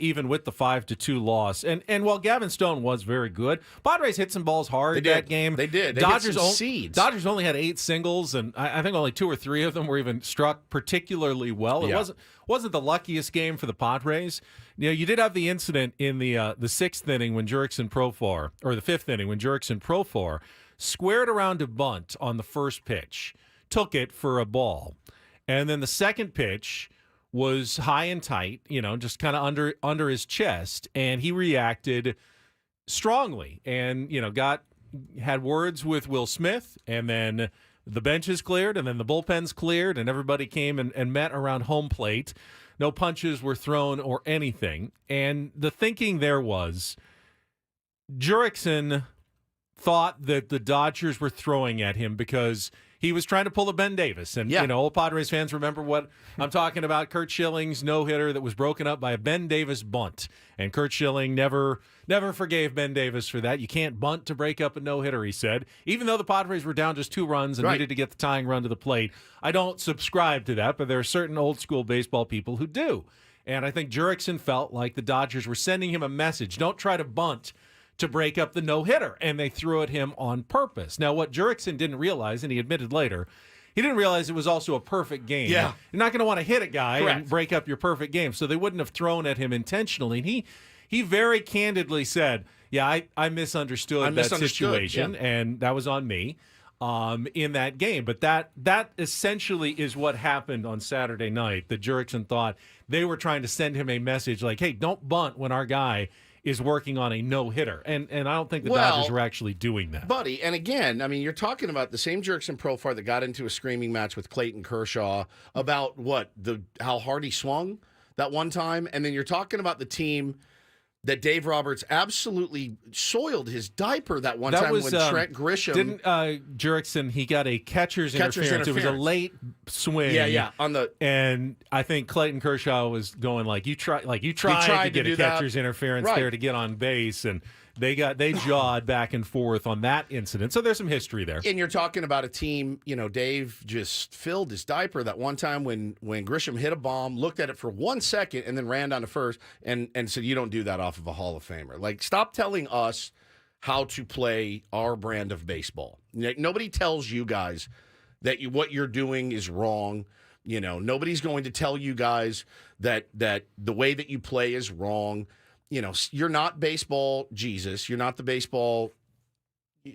even with the 5-2 loss. And while Gavin Stone was very good, Padres hit some balls hard that game. They did. They Dodgers hit some seeds. Dodgers only had 8 singles, and I think only 2 or 3 of them were even struck particularly well. It wasn't the luckiest game for the Padres. You know, you did have the incident in the 6th inning when Jurickson Profar, or the 5th inning when Jurickson Profar squared around a bunt on the first pitch, took it for a ball, and then the second pitch was high and tight, you know, just kind of under his chest, and he reacted strongly, and you know, had words with Will Smith, and then the benches cleared, and then the bullpens cleared, and everybody came and met around home plate. No punches were thrown or anything. And the thinking there was Jurickson thought that the Dodgers were throwing at him because he was trying to pull a Ben Davis. And, you know, old Padres fans remember what I'm talking about. Curt Schilling's no-hitter that was broken up by a Ben Davis bunt. And Curt Schilling never forgave Ben Davis for that. You can't bunt to break up a no-hitter, he said. Even though the Padres were down just 2 runs and needed to get the tying run to the plate. I don't subscribe to that, but there are certain old-school baseball people who do. And I think Jurickson felt like the Dodgers were sending him a message. Don't try to bunt to break up the no-hitter, and they threw at him on purpose. Now, what Jurickson didn't realize, and he admitted later, he didn't realize it was also a perfect game. Yeah. You're not going to want to hit a guy and break up your perfect game, so they wouldn't have thrown at him intentionally. And he very candidly said, yeah, I misunderstood that situation, and that was on me in that game. But that essentially is what happened on Saturday night, that Jurickson thought they were trying to send him a message like, hey, don't bunt when our guy is working on a no-hitter. And I don't think the Dodgers were actually doing that. Buddy, and again, I mean, you're talking about the same Jurickson Profar that got into a screaming match with Clayton Kershaw about how hard he swung that one time, and then you're talking about the team that Dave Roberts absolutely soiled his diaper that one time when Trent Grisham... Didn't Jurickson, he got a catcher's interference. It was a late swing. Yeah. And I think Clayton Kershaw was going like, you tried to get a catcher's interference there to get on base, and they jawed back and forth on that incident. So there's some history there. And you're talking about a team, you know, Dave just filled his diaper that one time when Grisham hit a bomb, looked at it for 1 second, and then ran down to first and said, you don't do that off of a Hall of Famer. Like, stop telling us how to play our brand of baseball. Nobody tells you guys that what you're doing is wrong. You know, nobody's going to tell you guys that the way that you play is wrong. You know, you're not baseball Jesus. You're not the baseball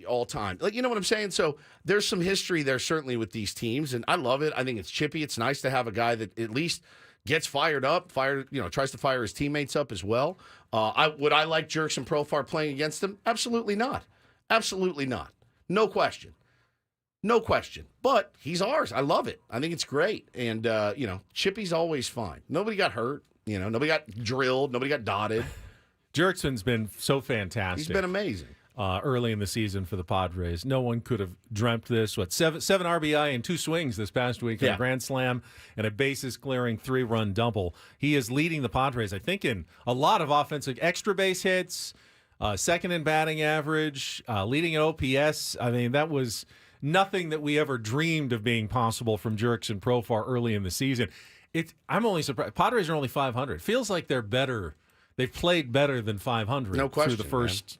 all time. Like, you know what I'm saying? So there's some history there certainly with these teams, and I love it. I think it's chippy. It's nice to have a guy that at least gets fired up, tries to fire his teammates up as well. Would I like Jurickson Profar playing against him? Absolutely not. Absolutely not. No question. No question. But he's ours. I love it. I think it's great. And, you know, Chippy's always fine. Nobody got hurt. You know, nobody got drilled. Nobody got dotted. Jurickson's been so fantastic. He's been amazing. Early in the season for the Padres. No one could have dreamt this. Seven RBI and 2 swings this past week, a grand slam and a bases-clearing 3-run double. He is leading the Padres, I think, in a lot of offensive extra base hits, second in batting average, leading in OPS. I mean, that was nothing that we ever dreamed of being possible from Jurickson Profar early in the season. I'm only surprised. Padres are only 500. Feels like they're better. They've played better than 500 no question, through the first,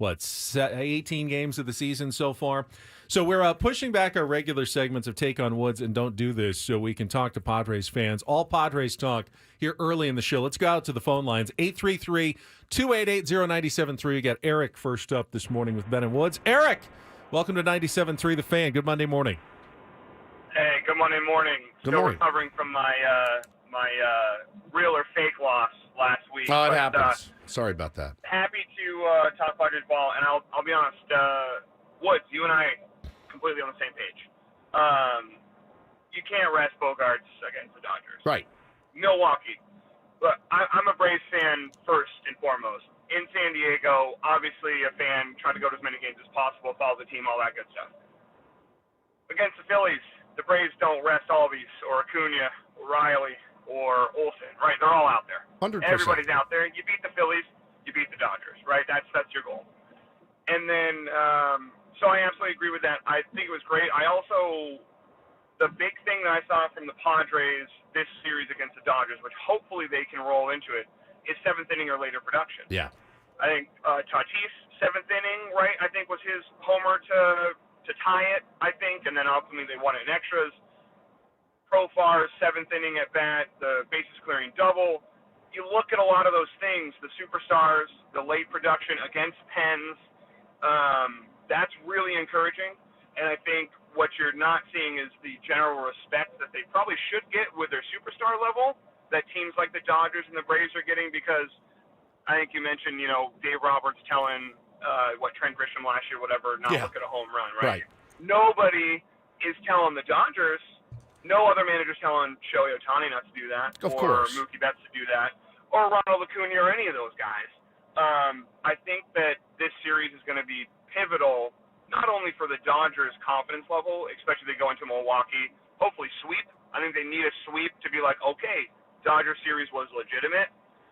18 games of the season so far. So we're pushing back our regular segments of Take on Woods and Don't Do This so we can talk to Padres fans. All Padres talk here early in the show. Let's go out to the phone lines. 833-288-0973. We got Eric first up this morning with Ben and Woods. Eric, welcome to 97.3 The Fan. Good Monday morning. Hey, good Monday morning. Still recovering from my real or fake loss last week. Oh, it happens. Sorry about that. Happy to talk Padres ball, and I'll be honest, Woods, you and I completely on the same page. You can't rest Bogarts against the Dodgers. Right. Milwaukee. Look, I'm a Braves fan first and foremost. In San Diego, obviously a fan, trying to go to as many games as possible, follow the team, all that good stuff. Against the Phillies, the Braves don't rest Albies or Acuna or Riley or Olsen, right? They're all out there. 100%. Everybody's out there. You beat the Phillies, you beat the Dodgers, right? That's your goal. And then, so I absolutely agree with that. I think it was great. The big thing that I saw from the Padres this series against the Dodgers, which hopefully they can roll into it, is seventh inning or later production. Yeah. I think Tatis, seventh inning, right? I think was his homer to tie it, I think, and then ultimately they won it in extras. Profar's seventh inning at bat, the bases clearing double. You look at a lot of those things, the superstars, the late production against Pens, that's really encouraging. And I think what you're not seeing is the general respect that they probably should get with their superstar level that teams like the Dodgers and the Braves are getting, because I think you mentioned, Dave Roberts telling Trent Grisham last year, whatever, not look at a home run, right? Nobody is telling the Dodgers, no other manager's telling Shohei Ohtani not to do that, or Mookie Betts to do that, or Ronald Acuna or any of those guys. I think that this series is going to be pivotal, not only for the Dodgers' confidence level, especially if they go into Milwaukee, hopefully sweep. I think they need a sweep to be like, okay, Dodgers series was legitimate.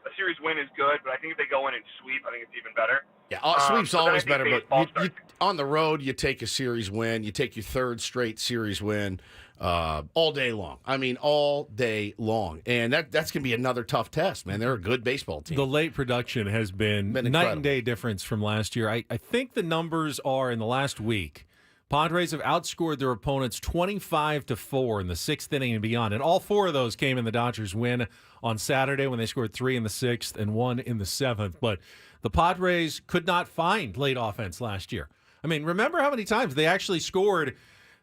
A series win is good, but I think if they go in and sweep, I think it's even better. Yeah, sweep's always better, but you, on the road, you take a series win. You take your third straight series win all day long. I mean, all day long. And that's going to be another tough test, man. They're a good baseball team. The late production has been night and day difference from last year. I think the numbers are in the last week. Padres have outscored their opponents 25-4 in the sixth inning and beyond. And all four of those came in the Dodgers' win on Saturday when they scored 3 in the sixth and 1 in the seventh. But the Padres could not find late offense last year. I mean, remember how many times they actually scored,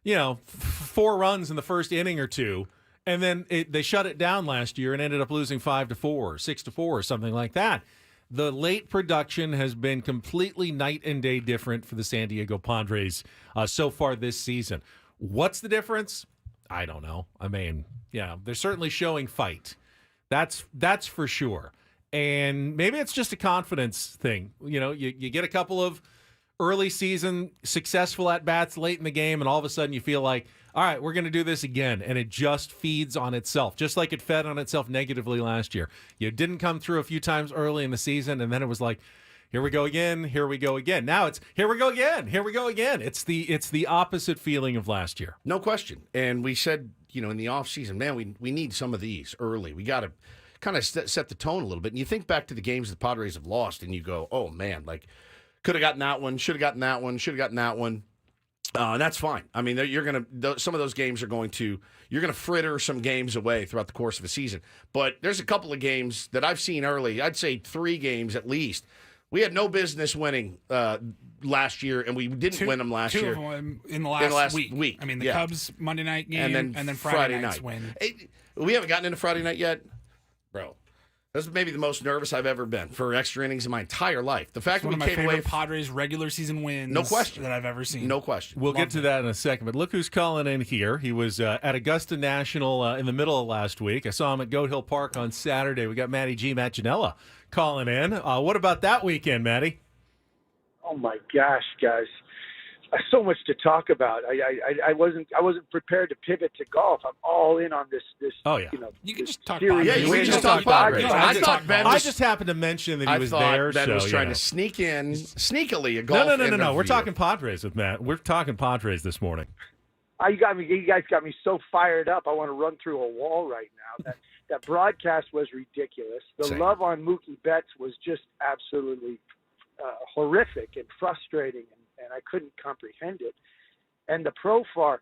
4 runs in the first inning or two, and then they shut it down last year and ended up losing 5-4 or 6-4 or something like that. The late production has been completely night and day different for the San Diego Padres so far this season. What's the difference? I don't know. I mean, they're certainly showing fight. That's for sure. And maybe it's just a confidence thing. You get a couple of early season successful at-bats late in the game, and all of a sudden you feel like, all right, we're going to do this again, and it just feeds on itself, just like it fed on itself negatively last year. You didn't come through a few times early in the season, and then it was like, here we go again, here we go again. Now it's here we go again, here we go again. It's the opposite feeling of last year. No question. And we said, in the offseason, man, we need some of these early. We got to kind of set the tone a little bit. And you think back to the games the Padres have lost, and you go, oh, man, like, could have gotten that one, should have gotten that one, should have gotten that one. And that's fine. I mean, some of those games you're going to fritter some games away throughout the course of a season. But there's a couple of games that I've seen early. I'd say 3 games at least. We had no business winning last year, and we didn't win them last year. 2 of them in the last week. I mean, the Cubs Monday night game and then Friday night's win. We haven't gotten into Friday night yet, bro. This is maybe the most nervous I've ever been for extra innings in my entire life. The fact that we came away, one of my favorite Padres regular season wins, no question, that I've ever seen. No question. We'll get to that in a second, but look who's calling in here. He was at Augusta National in the middle of last week. I saw him at Goat Hill Park on Saturday. We got Matty G. Matt Janella calling in. What about that weekend, Matty? Oh my gosh, guys. So much to talk about. I wasn't prepared to pivot to golf. I'm all in on this. Oh yeah, you can just talk. Yeah, you can just talk Padres. I just happened to mention that he was there. Ben was trying to sneak in sneakily a golf. No. We're talking Padres with Matt. We're talking Padres this morning. You guys got me so fired up. I want to run through a wall right now. That broadcast was ridiculous. The love on Mookie Betts was just absolutely horrific and frustrating, and I couldn't comprehend it. And the Profar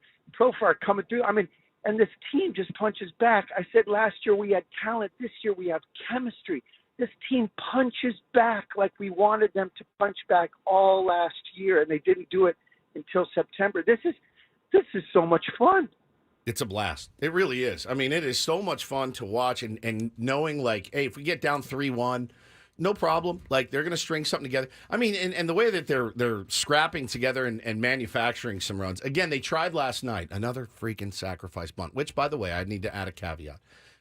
coming through. I mean, and this team just punches back. I said last year we had talent. This year we have chemistry. This team punches back like we wanted them to punch back all last year, and they didn't do it until September. This is so much fun. It's a blast. It really is. I mean, it is so much fun to watch and knowing, like, hey, if we get down 3-1, no problem. Like, they're going to string something together. I mean, and the way that they're scrapping together and manufacturing some runs. Again, they tried last night. Another freaking sacrifice bunt, which, by the way, I need to add a caveat.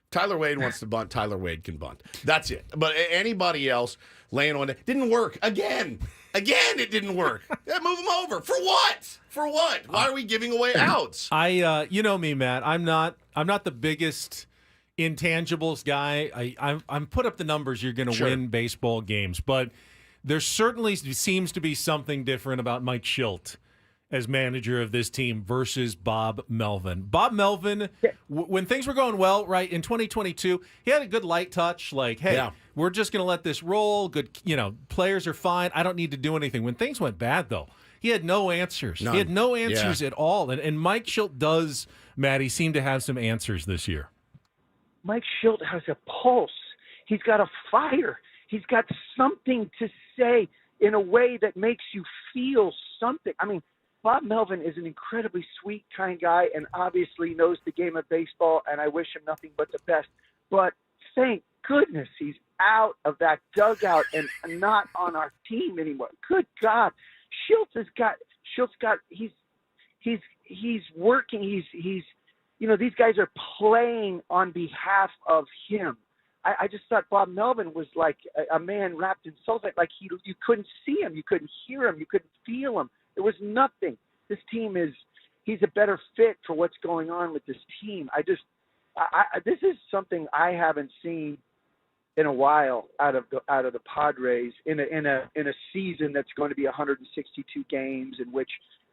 Tyler Wade wants to bunt. Tyler Wade can bunt. That's it. But anybody else laying on it didn't work. Again, it didn't work. Yeah, move him over. For what? For what? Why are we giving away outs? You know me, Matt. I'm not the biggest intangibles guy. I'm put up the numbers. You're going to win baseball games, but there certainly seems to be something different about Mike Schilt as manager of this team versus Bob Melvin. Bob Melvin, when things were going well, right, in 2022, he had a good light touch, like, hey, we're just going to let this roll. Good, players are fine. I don't need to do anything. When things went bad, though, he had no answers. None. He had no answers at all. And Mike Schilt does, Matty, seem to have some answers this year. Mike Schilt has a pulse. He's got a fire. He's got something to say in a way that makes you feel something. I mean, Bob Melvin is an incredibly sweet, kind guy and obviously knows the game of baseball, and I wish him nothing but the best. But thank goodness he's out of that dugout and not on our team anymore. Good God. He's working. He's these guys are playing on behalf of him. I just thought Bob Melvin was like a man wrapped in cellophane. Like you couldn't see him, you couldn't hear him, you couldn't feel him. It was nothing. This team he's a better fit for what's going on with this team. This is something I haven't seen in a while out of the Padres in a season that's going to be 162 games in which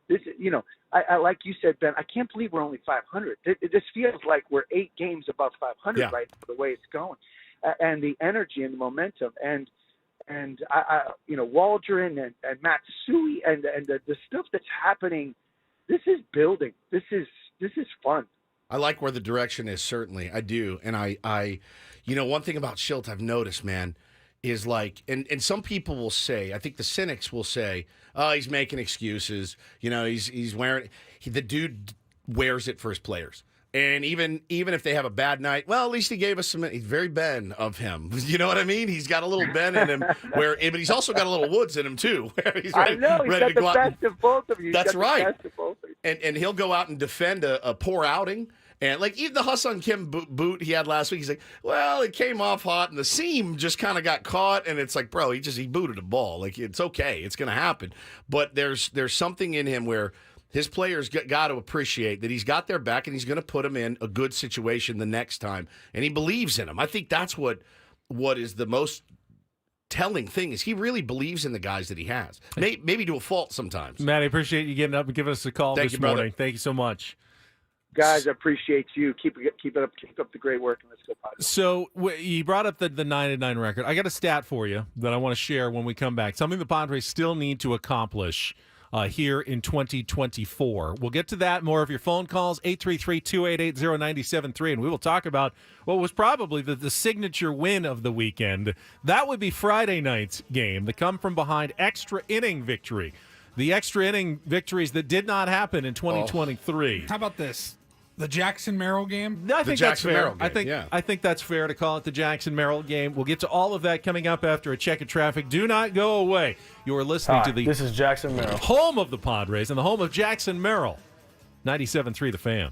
this, I like you said, Ben, I can't believe we're only 500. This feels like we're 8 games above 500 right now, the way it's going, and the energy and the momentum and Waldron and Matsui and the stuff that's happening. This is building. This is fun. I like where the direction is, certainly. I do. And I one thing about Schilt I've noticed, man, is like, and some people will say, I think the cynics will say, oh, he's making excuses. He's wearing, the dude wears it for his players. And even if they have a bad night, well, at least he gave us some. He's very Ben of him. You know what I mean? He's got a little Ben in him, but he's also got a little Woods in him too. He's ready, I know he's ready got to the go best of both of you. That's right. Best of both of you. And he'll go out and defend a poor outing. And like even the Hassan Kim boot he had last week, he's like, well, it came off hot and the seam just kind of got caught. And it's like, bro, he booted a ball. Like, it's okay, it's going to happen. But there's something in him where his players got to appreciate that he's got their back and he's going to put them in a good situation the next time. And he believes in them. I think that's what is the most telling thing is he really believes in the guys that he has. Maybe to a fault sometimes. Matt, I appreciate you getting up and giving us a call this morning. Thank you so much. Guys, I appreciate you. Keep up the great work, and let's go Padres. So you brought up the 9-9 record. I got a stat for you that I want to share when we come back. Something the Padres still need to accomplish here in 2024. We'll get to that. More of your phone calls, 833-288-0973, and we will talk about what was probably the signature win of the weekend. That would be Friday night's game, the come-from-behind extra inning victory. The extra inning victories that did not happen in 2023. How about this? The Jackson Merrill game? I think that's fair. I think that's fair to call it the Jackson Merrill game. We'll get to all of that coming up after a check of traffic. Do not go away. You are listening to This is Jackson Merrill, home of the Padres and the home of Jackson Merrill. 97.3 The Fan.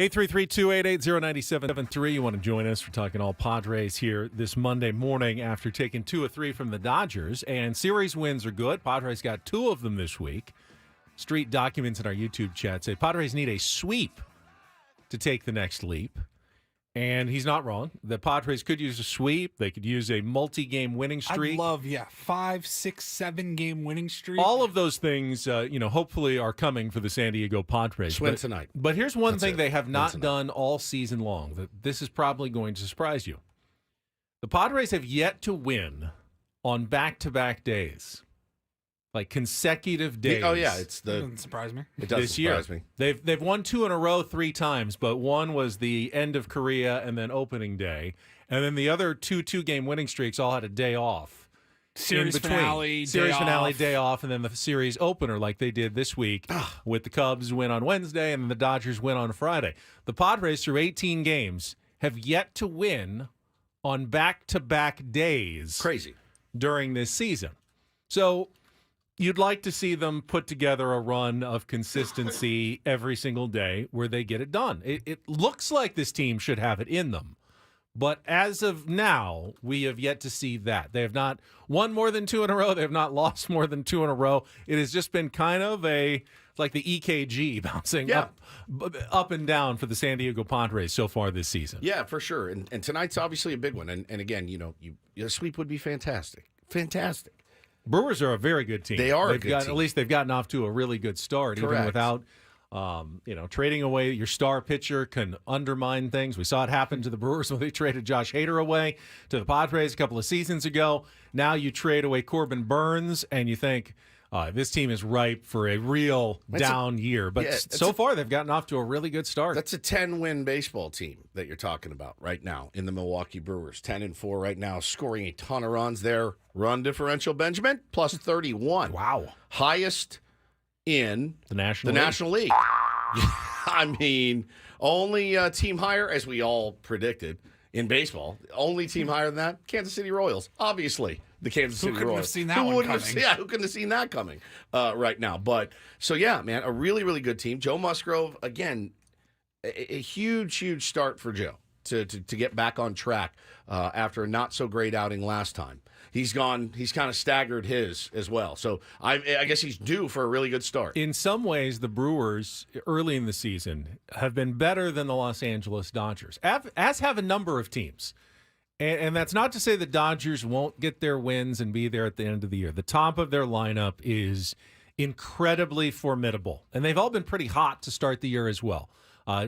833-288-0973. You want to join us for talking all Padres here this Monday morning after taking 2 of 3 from the Dodgers. And series wins are good. Padres got 2 of them this week. Street documents in our YouTube chat say Padres need a sweep to take the next leap. And he's not wrong. The Padres could use a sweep. They could use a multi-game winning streak. I'd love, 5, 6, 7 game winning streak. All of those things, hopefully are coming for the San Diego Padres. Just win tonight. But here's one thing they have not done all season long. That this is probably going to surprise you. The Padres have yet to win on back-to-back days. Like consecutive days. Doesn't surprise me. It doesn't surprise me. They've won 2 in a row 3 times, but one was the end of Korea and then opening day, and then the other 2 2-game winning streaks all had a day off. Series finale, day off, and then the series opener like they did this week with the Cubs win on Wednesday and then the Dodgers win on Friday. The Padres through 18 games have yet to win on back-to-back days. Crazy. During this season. So you'd like to see them put together a run of consistency every single day where they get it done. It looks like this team should have it in them. But as of now, we have yet to see that. They have not won more than 2 in a row. They have not lost more than 2 in a row. It has just been kind of like the EKG bouncing up and down for the San Diego Padres so far this season. Yeah, for sure. And tonight's obviously a big one. And again, a sweep would be fantastic. Fantastic. Brewers are a very good team. They are a good team. At least they've gotten off to a really good start. Correct. Even without, trading away your star pitcher can undermine things. We saw it happen to the Brewers when they traded Josh Hader away to the Padres a couple of seasons ago. Now you trade away Corbin Burns, and you think this team is ripe for a real down year. But so far, they've gotten off to a really good start. That's a 10-win baseball team that you're talking about right now in the Milwaukee Brewers. 10-4 right now, scoring a ton of runs. Their run differential, Benjamin, plus 31. Wow. Highest in the National League. I mean, only team higher, as we all predicted in baseball, only team higher than that, Kansas City Royals, obviously. The Kansas City Royals. Who couldn't have seen that one coming? Who couldn't have seen that coming right now? But, so yeah, man, a really, really good team. Joe Musgrove, again, a huge, huge start for Joe to get back on track after a not-so-great outing last time. He's kind of staggered his as well. So I guess he's due for a really good start. In some ways, the Brewers early in the season have been better than the Los Angeles Dodgers, as have a number of teams. And that's not to say the Dodgers won't get their wins and be there at the end of the year. The top of their lineup is incredibly formidable, and they've all been pretty hot to start the year as well.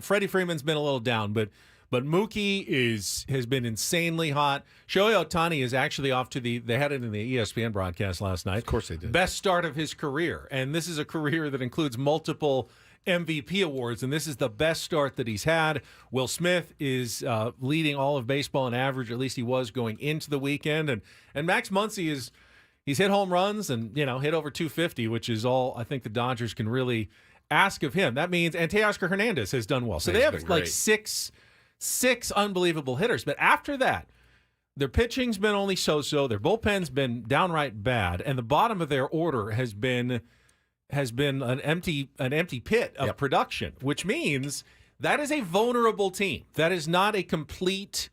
Freddie Freeman's been a little down, but Mookie has been insanely hot. Shohei Ohtani is actually off to they had it in the ESPN broadcast last night. Of course they did. Best start of his career, and this is a career that includes multiple MVP awards, and this is the best start that he's had. Will Smith is leading all of baseball in average, at least he was going into the weekend, and Max Muncy he's hit home runs and hit over 250, which is all I think the Dodgers can really ask of him. That means and Teoscar Hernandez has done well, so they have like six unbelievable hitters, but after that, their pitching's been only so-so, their bullpen's been downright bad, and the bottom of their order has been an empty pit of production, which means that is a vulnerable team. That is not a complete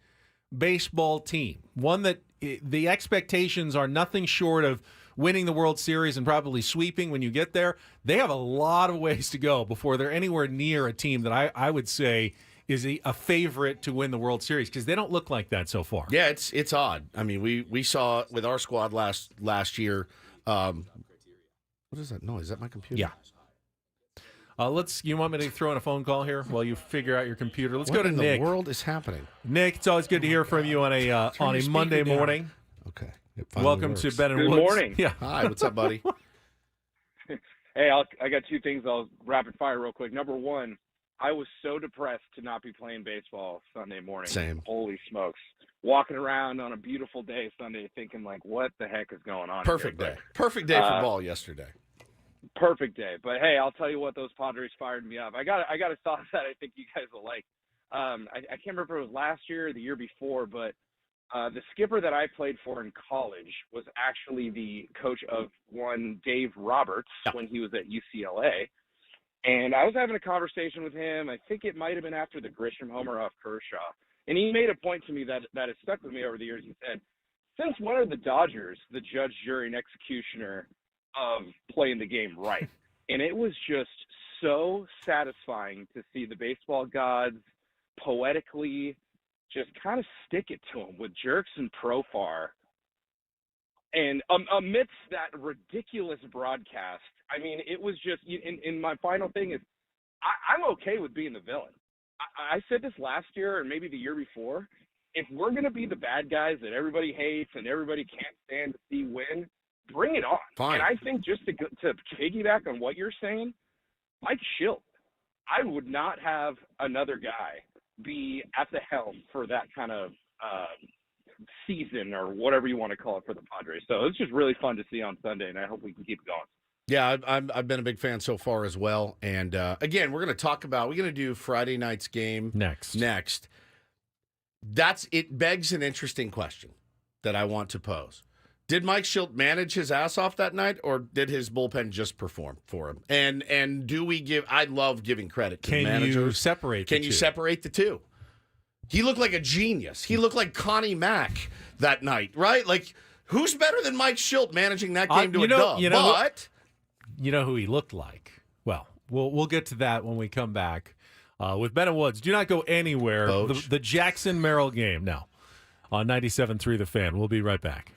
baseball team. One that the expectations are nothing short of winning the World Series and probably sweeping when you get there. They have a lot of ways to go before they're anywhere near a team that I would say is a favorite to win the World Series, because they don't look like that so far. Yeah, it's odd. I mean, we saw with our squad last year. What is that noise? Is that my computer? Yeah. You want me to throw in a phone call here while you figure out your computer? Let's go to Nick. Nick. What in the world is happening? Nick, it's always good to hear from you on a Monday morning. Okay. Welcome to Ben and Woods. Good morning. Yeah. Hi, what's up, buddy? Hey, I got 2 things I'll rapid fire real quick. Number 1, I was so depressed to not be playing baseball Sunday morning. Same. Holy smokes. Walking around on a beautiful day Sunday thinking, like, what the heck is going on Perfect here? day. Perfect day for ball yesterday. Perfect day. But, hey, I'll tell you what, those Padres fired me up. I got a thought that I think you guys will like. I can't remember if it was last year or the year before, but the skipper that I played for in college was actually the coach of one Dave Roberts when he was at UCLA. And I was having a conversation with him. I think it might have been after the Grisham homer off Kershaw. And he made a point to me that has stuck with me over the years. He said, since when are the Dodgers the judge, jury, and executioner of playing the game right? And it was just so satisfying to see the baseball gods poetically just kind of stick it to him with jerks and Profar. And amidst that ridiculous broadcast, I mean, it was just, and my final thing is, I'm okay with being the villain. I said this last year or maybe the year before. If we're going to be the bad guys that everybody hates and everybody can't stand to see win, bring it on. Fine. And I think just to piggyback on what you're saying, Mike Schilt, I would not have another guy be at the helm for that kind of season or whatever you want to call it for the Padres. So it's just really fun to see on Sunday, and I hope we can keep it going. Yeah, I've been a big fan so far as well. And again, we're going to do Friday night's game next. It begs an interesting question that I want to pose. Did Mike Schilt manage his ass off that night, or did his bullpen just perform for him? And do we give? I love giving credit to the managers. Can you separate? Can you separate the two? He looked like a genius. He looked like Connie Mack that night, right? Like, who's better than Mike Schilt managing that game to a dub? You know who he looked like. Well, we'll get to that when we come back with Ben and Woods. Do not go anywhere. The Jackson Merrill game now on 97.3 The Fan. We'll be right back.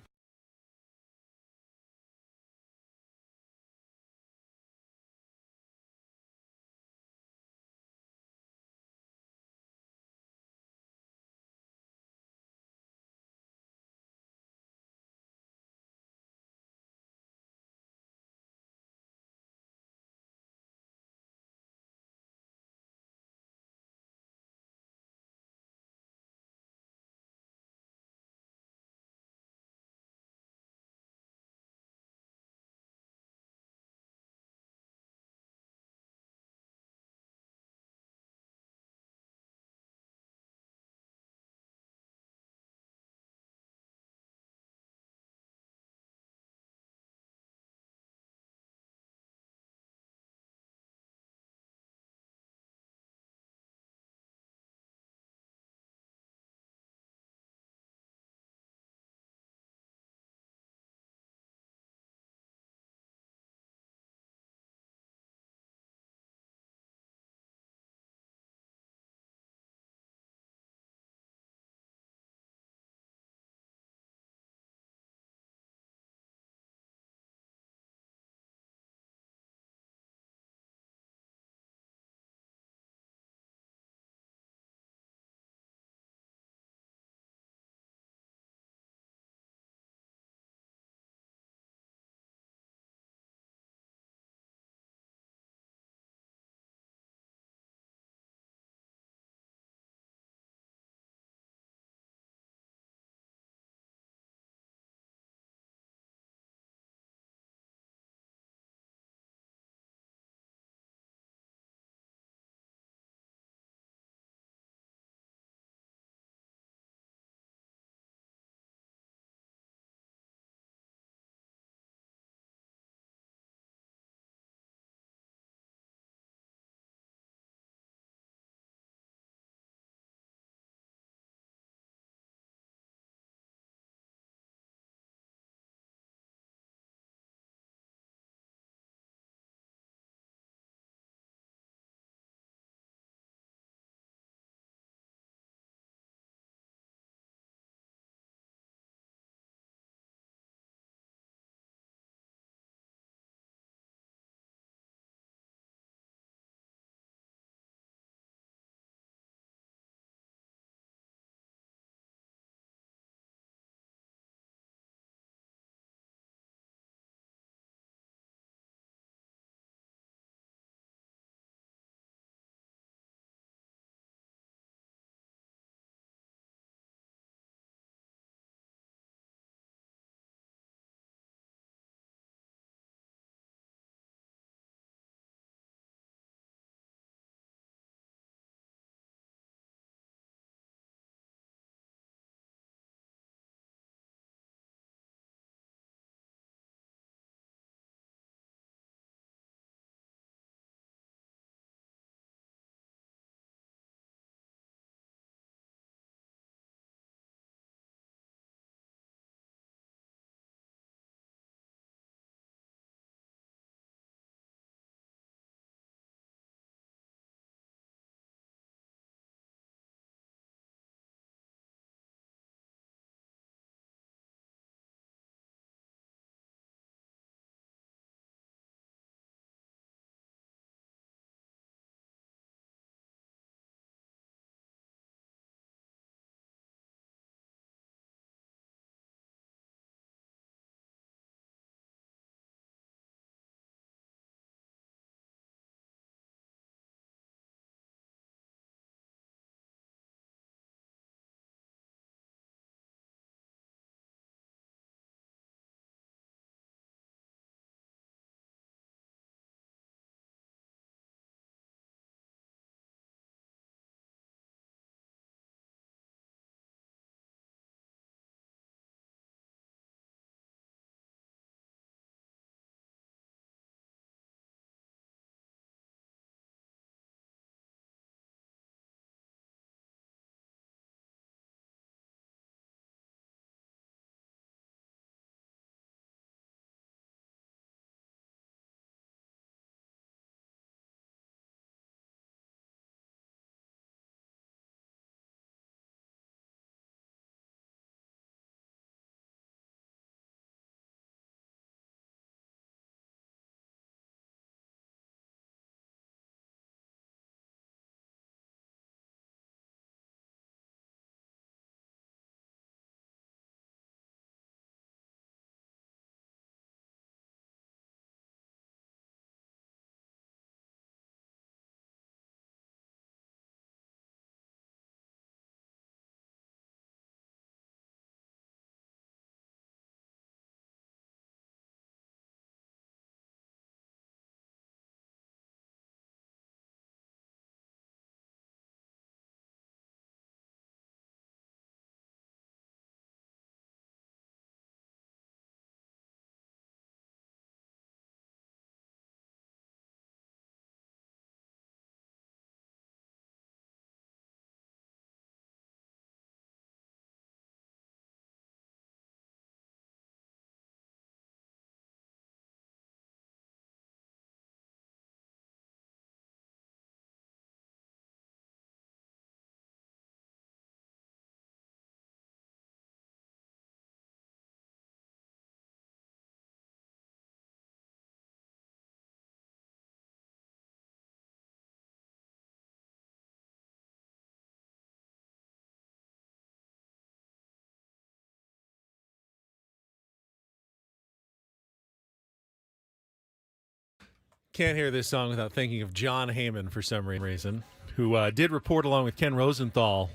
Can't hear this song without thinking of John Heyman for some reason, who did report along with Ken Rosenthal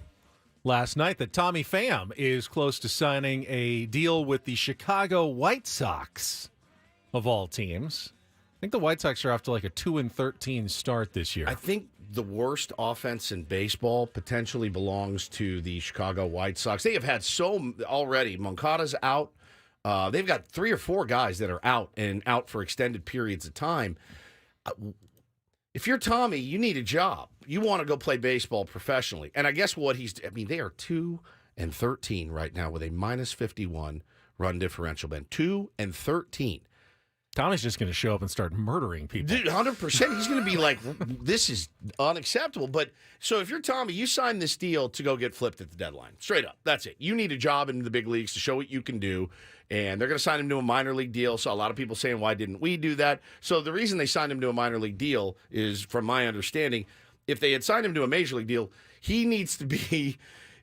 last night that Tommy Pham is close to signing a deal with the Chicago White Sox, of all teams. I think the White Sox are off to like a 2-13 start this year. I think the worst offense in baseball potentially belongs to the Chicago White Sox. They have had so already. Moncada's out. They've got 3 or 4 guys that are out and out for extended periods of time. If you're Tommy, you need a job. You want to go play baseball professionally. And I guess what they are 2-13 right now with a -51 run differential, Ben. 2-13. Tommy's just going to show up and start murdering people. Dude, 100%. He's going to be like, this is unacceptable. But so if you're Tommy, you sign this deal to go get flipped at the deadline. Straight up. That's it. You need a job in the big leagues to show what you can do. And they're going to sign him to a minor league deal. So a lot of people saying, why didn't we do that? So the reason they signed him to a minor league deal is, from my understanding, if they had signed him to a major league deal, he needs to be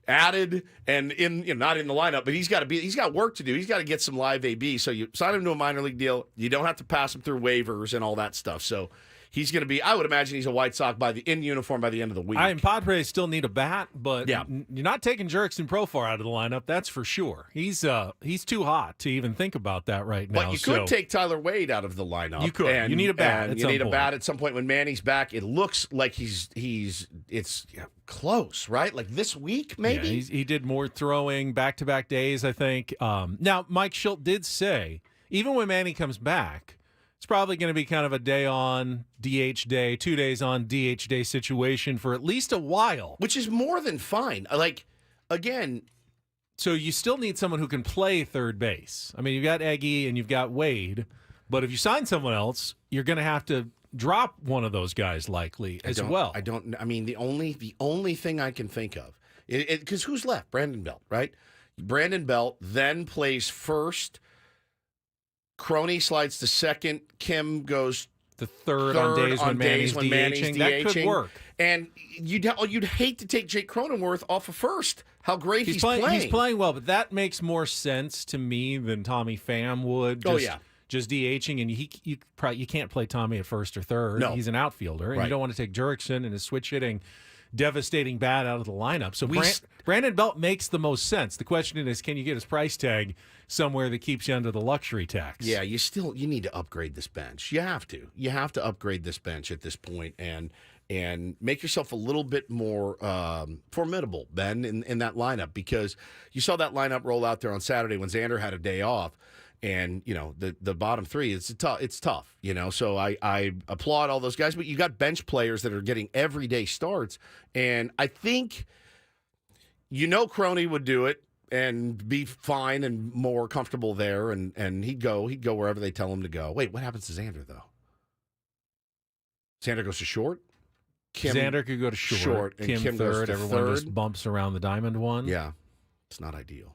added and not in the lineup, but he's got work to do. He's got to get some live AB. So you sign him to a minor league deal. You don't have to pass him through waivers and all that stuff. So he's going to be, I would imagine he's a White Sox in uniform by the end of the week. Padres still need a bat, but you're not taking Jurickson Profar out of the lineup. That's for sure. He's too hot to even think about that right now. But you could take Tyler Wade out of the lineup. You could. You need a bat. A bat at some point when Manny's back. It looks like it's close, right? Like this week, maybe. Yeah, he did more throwing back-to-back days, I think. Now, Mike Schilt did say, even when Manny comes back, it's probably going to be kind of a day on, DH day, 2 days on, DH day situation for at least a while. Which is more than fine. Like, again. So you still need someone who can play third base. I mean, you've got Eggy and you've got Wade, but if you sign someone else, you're going to have to drop one of those guys likely as well. The only thing I can think of, because who's left? Brandon Belt, right? Brandon Belt then plays first. Crony slides to second. Kim goes to third on days when Manny's DHing. That could work. And you'd hate to take Jake Cronenworth off of first. How great he's playing. He's playing well, but that makes more sense to me than Tommy Pham would. Just DHing, and you can't play Tommy at first or third. No. He's an outfielder, and you don't want to take Jurickson and his switch hitting, devastating bat out of the lineup. So Brandon Belt makes the most sense. The question is, can you get his price tag somewhere that keeps you under the luxury tax? Yeah, you need to upgrade this bench. You have to upgrade this bench at this point and make yourself a little bit more formidable, Ben, in that lineup, because you saw that lineup roll out there on Saturday when Xander had a day off. And, the bottom three, it's tough, So I applaud all those guys. But you got bench players that are getting everyday starts. And I think, Crony would do it and be fine and more comfortable there. And he'd go wherever they tell him to go. Wait, what happens to Xander, though? Xander goes to short? Xander could go to short. And Kim goes third. to Everyone third. just bumps around the diamond one. Yeah, it's not ideal.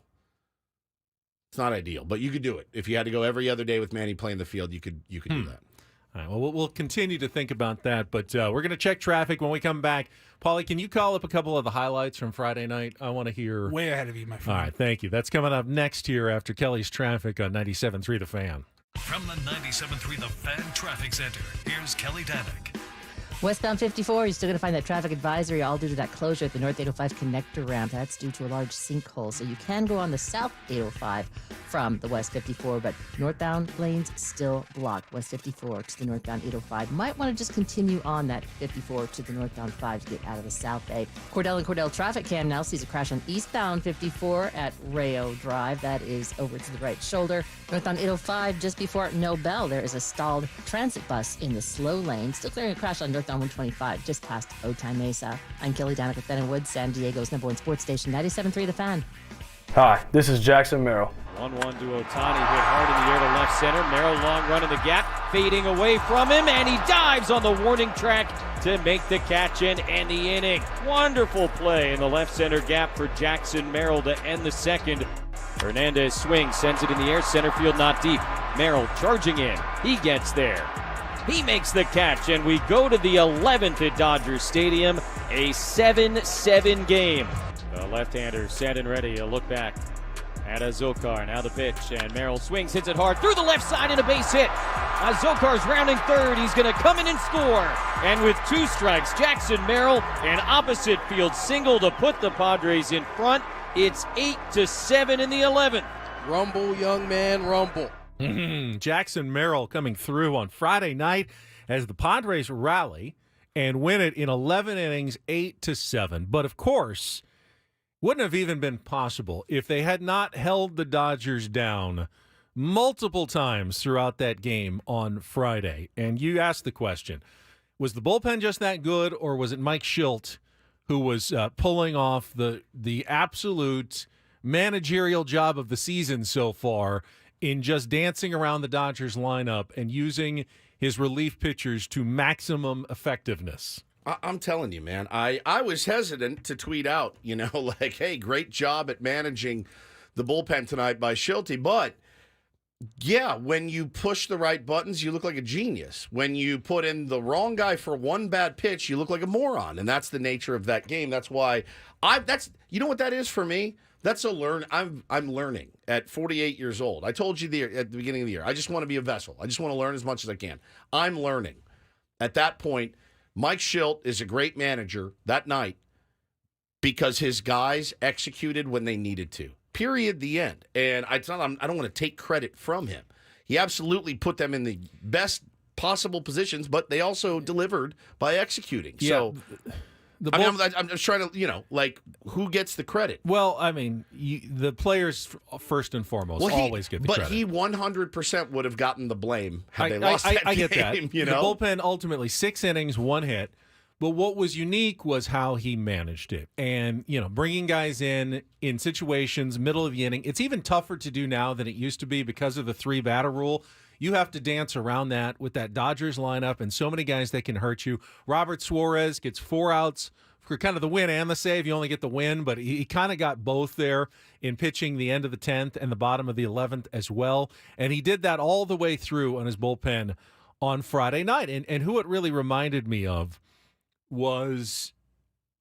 It's not ideal, but you could do it. If you had to go every other day with Manny playing the field, you could do that. All right, well, we'll continue to think about that, but we're going to check traffic when we come back. Paulie, can you call up a couple of the highlights from Friday night? I want to hear. Way ahead of you, my friend. All right, thank you. That's coming up next here after Kelly's Traffic on 97.3 The Fan. From the 97.3 The Fan Traffic Center, here's Kelly Danick. Westbound 54, you're still going to find that traffic advisory all due to that closure at the North 805 connector ramp. That's due to a large sinkhole. So you can go on the South 805 from the West 54, but northbound lanes still blocked. West 54 to the northbound 805. Might want to just continue on that 54 to the northbound 5 to get out of the South 8. Cordell and Cordell traffic cam now sees a crash on eastbound 54 at Rayo Drive. That is over to the right shoulder. Northbound 805 just before Nobel. There is a stalled transit bus in the slow lane. Still clearing a crash on northbound 125 just past Otay Mesa. I'm Kelly Danick with Ben and Woods, San Diego's #1 sports station, 97.3 The Fan. Hi, this is Jackson Merrill. 1-1 to Otani, hit hard in the air to left center. Merrill long run in the gap, fading away from him, and he dives on the warning track to make the catch and end the inning. Wonderful play in the left center gap for Jackson Merrill to end the second. Hernandez swings, sends it in the air, center field not deep. Merrill charging in, he gets there. He makes the catch, and we go to the 11th at Dodger Stadium, a 7-7 game. The left-hander set and ready, a look back And Zokar, now the pitch, and Merrill swings, hits it hard through the left side and a base hit. Zokar's rounding third. He's going to come in and score. And with 2 strikes, Jackson Merrill, an opposite field single to put the Padres in front. It's 8-7 in the 11th. Rumble, young man, rumble. Jackson Merrill coming through on Friday night as the Padres rally and win it in 11 innings, 8-7. But of course, wouldn't have even been possible if they had not held the Dodgers down multiple times throughout that game on Friday. And you asked the question, was the bullpen just that good, or was it Mike Schilt who was pulling off the absolute managerial job of the season so far in just dancing around the Dodgers lineup and using his relief pitchers to maximum effectiveness? I'm telling you, man, I was hesitant to tweet out, like, hey, great job at managing the bullpen tonight by Schilte. But, yeah, when you push the right buttons, you look like a genius. When you put in the wrong guy for one bad pitch, you look like a moron. And that's the nature of that game. That's why you know what that is for me? That's I'm learning at 48 years old. I told you at the beginning of the year, I just want to be a vessel. I just want to learn as much as I can. I'm learning. At that point, Mike Schilt is a great manager that night because his guys executed when they needed to. Period. The end. And I don't want to take credit from him. He absolutely put them in the best possible positions, but they also delivered by executing. Yeah. So I'm just trying to, who gets the credit? Well, I mean, the players first and foremost always get the credit. But he 100% would have gotten the blame had they lost that game. I get that. The bullpen ultimately 6 innings, 1 hit. But what was unique was how he managed it. And, bringing guys in situations, middle of the inning. It's even tougher to do now than it used to be because of the 3-batter rule. You have to dance around that with that Dodgers lineup and so many guys that can hurt you. Robert Suarez gets 4 outs for kind of the win and the save. You only get the win, but he kind of got both there in pitching the end of the 10th and the bottom of the 11th as well. And he did that all the way through on his bullpen on Friday night. And who it really reminded me of was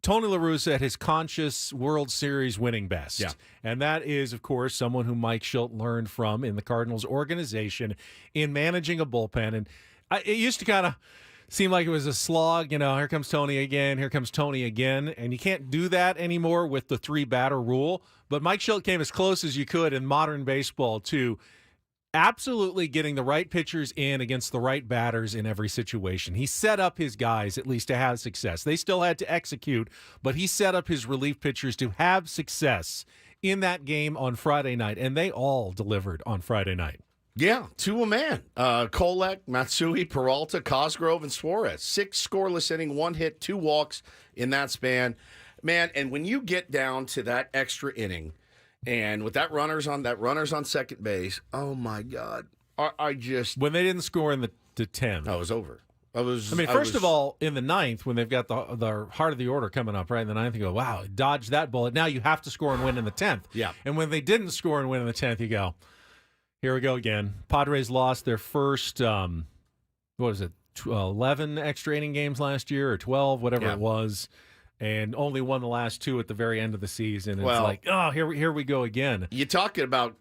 Tony La Russa at his conscious World Series winning best. Yeah. And that is, of course, someone who Mike Schilt learned from in the Cardinals organization in managing a bullpen. And it used to kind of seem like it was a slog. Here comes Tony again. Here comes Tony again. And you can't do that anymore with the 3-batter rule. But Mike Schilt came as close as you could in modern baseball to absolutely getting the right pitchers in against the right batters in every situation. He set up his guys at least to have success. They still had to execute, but he set up his relief pitchers to have success in that game on Friday night, and they all delivered on Friday night. Yeah, to a man. Kolek, Matsui, Peralta, Cosgrove, and Suarez. 6 scoreless inning, 1 hit, 2 walks in that span. Man, and when you get down to that extra inning, and with that runners on second base, oh my God! When they didn't score in the 10th, I was over. First of all, in the 9th, when they've got the heart of the order coming up right in the 9th, you go, wow, dodge that bullet. Now you have to score and win in the 10th. Yeah. And when they didn't score and win in the 10th, you go, here we go again. Padres lost their first, 11 extra inning games last year, or 12, whatever it was. And only won the last 2 at the very end of the season. It's like, oh, here we go again. You're talking about,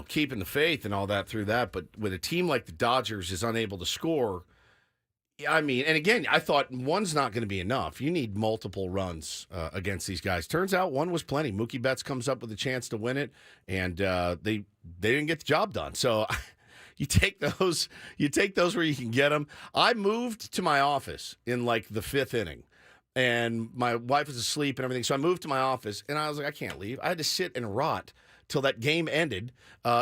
keeping the faith and all that through that, but with a team like the Dodgers is unable to score, and again, I thought one's not going to be enough. You need multiple runs against these guys. Turns out 1 was plenty. Mookie Betts comes up with a chance to win it, and they didn't get the job done. So you take those where you can get them. I moved to my office in the 5th inning. And my wife was asleep and everything. So I moved to my office, and I was like, I can't leave. I had to sit and rot till that game ended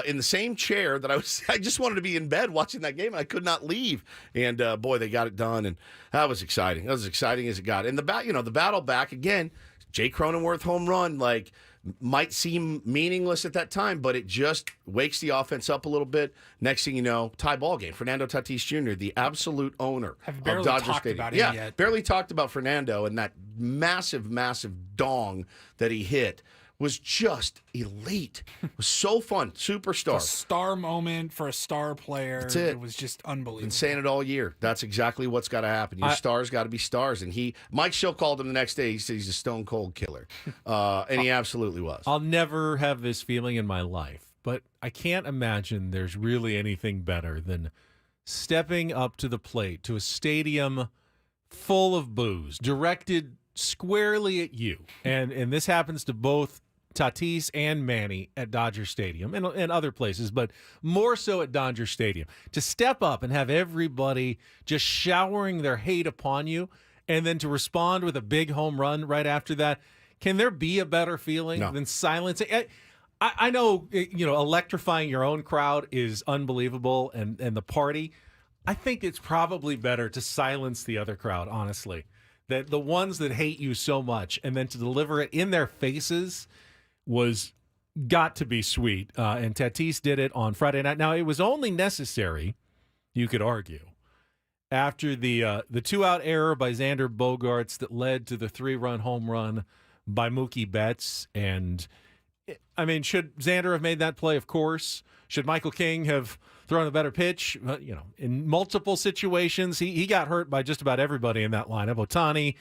in the same chair that I just wanted to be in bed watching that game, and I could not leave. And, boy, they got it done, and that was exciting. That was as exciting as it got. And the battle back, again, Jay Cronenworth home run, might seem meaningless at that time, but it just wakes the offense up a little bit. Next thing you know, tie ball game. Fernando Tatis Jr., the absolute owner of Dodger Stadium. Yet. Barely talked about Fernando and that massive, massive dong that he hit was just elite. It was so fun. Superstar. A star moment for a star player. That's it. It was just unbelievable. Been saying it all year. That's exactly what's got to happen. Your stars got to be stars. And Mike Schill called him the next day. He said he's a stone cold killer. And he absolutely was. I'll never have this feeling in my life, but I can't imagine there's really anything better than stepping up to the plate to a stadium full of booze, directed squarely at you. And this happens to both Tatis and Manny at Dodger Stadium and other places, but more so at Dodger Stadium. To step up and have everybody just showering their hate upon you and then to respond with a big home run right after that. Can there be a better feeling than silencing? I know, electrifying your own crowd is unbelievable and the party. I think it's probably better to silence the other crowd, honestly. That the ones that hate you so much and then to deliver it in their faces was got to be sweet. And Tatis did it on Friday night. Now, it was only necessary, you could argue, after the 2-out error by Xander Bogaerts that led to the 3-run home run by Mookie Betts. And, I mean, should Xander have made that play? Of course. Should Michael King have thrown a better pitch? In multiple situations, he got hurt by just about everybody in that lineup. Ohtani,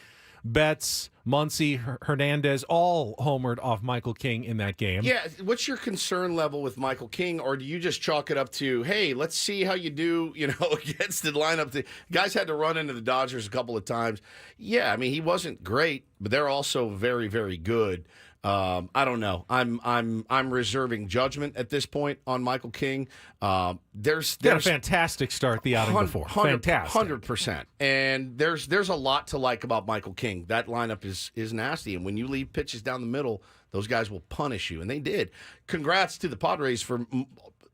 Betts, Muncy, Hernandez, all homered off Michael King in that game. Yeah, what's your concern level with Michael King, or do you just chalk it up to, hey, let's see how you do, against the lineup? The guys had to run into the Dodgers a couple of times. Yeah, I mean, he wasn't great, but they're also very, very good. I don't know. I'm reserving judgment at this point on Michael King. There's got a fantastic start the outing before. Fantastic. 100%. And there's a lot to like about Michael King. That lineup is nasty, and when you leave pitches down the middle, those guys will punish you, and they did. Congrats to the Padres for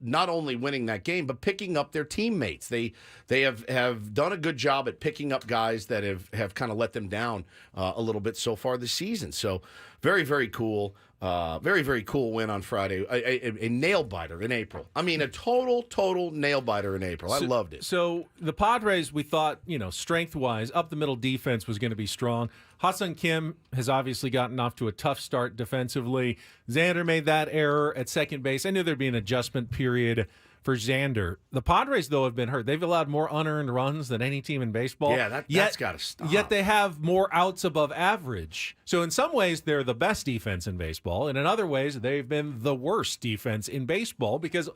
not only winning that game, but picking up their teammates. They have done a good job at picking up guys that have kind of let them down a little bit so far this season. So very, very cool. Very, very cool win on Friday. A nail-biter in April. I mean, a total nail-biter in April. I loved it. So the Padres, we thought, strength-wise, up-the-middle defense was going to be strong. Ha-Seong Kim has obviously gotten off to a tough start defensively. Xander made that error at second base. I knew there'd be an adjustment period for Xander. The Padres, though, have been hurt. They've allowed more unearned runs than any team in baseball. Yeah, that's got to stop. Yet they have more outs above average. So in some ways, they're the best defense in baseball, and in other ways, they've been the worst defense in baseball because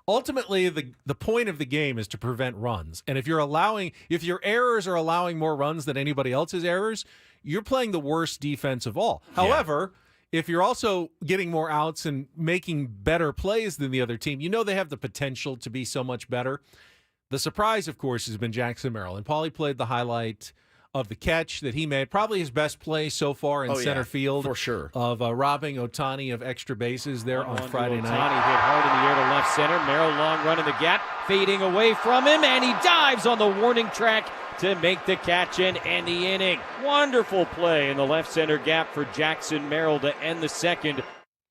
ultimately the point of the game is to prevent runs. And if your errors are allowing more runs than anybody else's errors, you're playing the worst defense of all. Yeah. However, if you're also getting more outs and making better plays than the other team, they have the potential to be so much better. The surprise, of course, has been Jackson Merrill. And Paulie played the highlight of the catch that he made, probably his best play so far in center field. For sure. Of robbing Ohtani of extra bases there on Friday night. Ohtani hit hard in the air to left center. Merrill long run in the gap, fading away from him, and he dives on the warning track to make the catch and end the inning. Wonderful play in the left center gap for Jackson Merrill to end the second.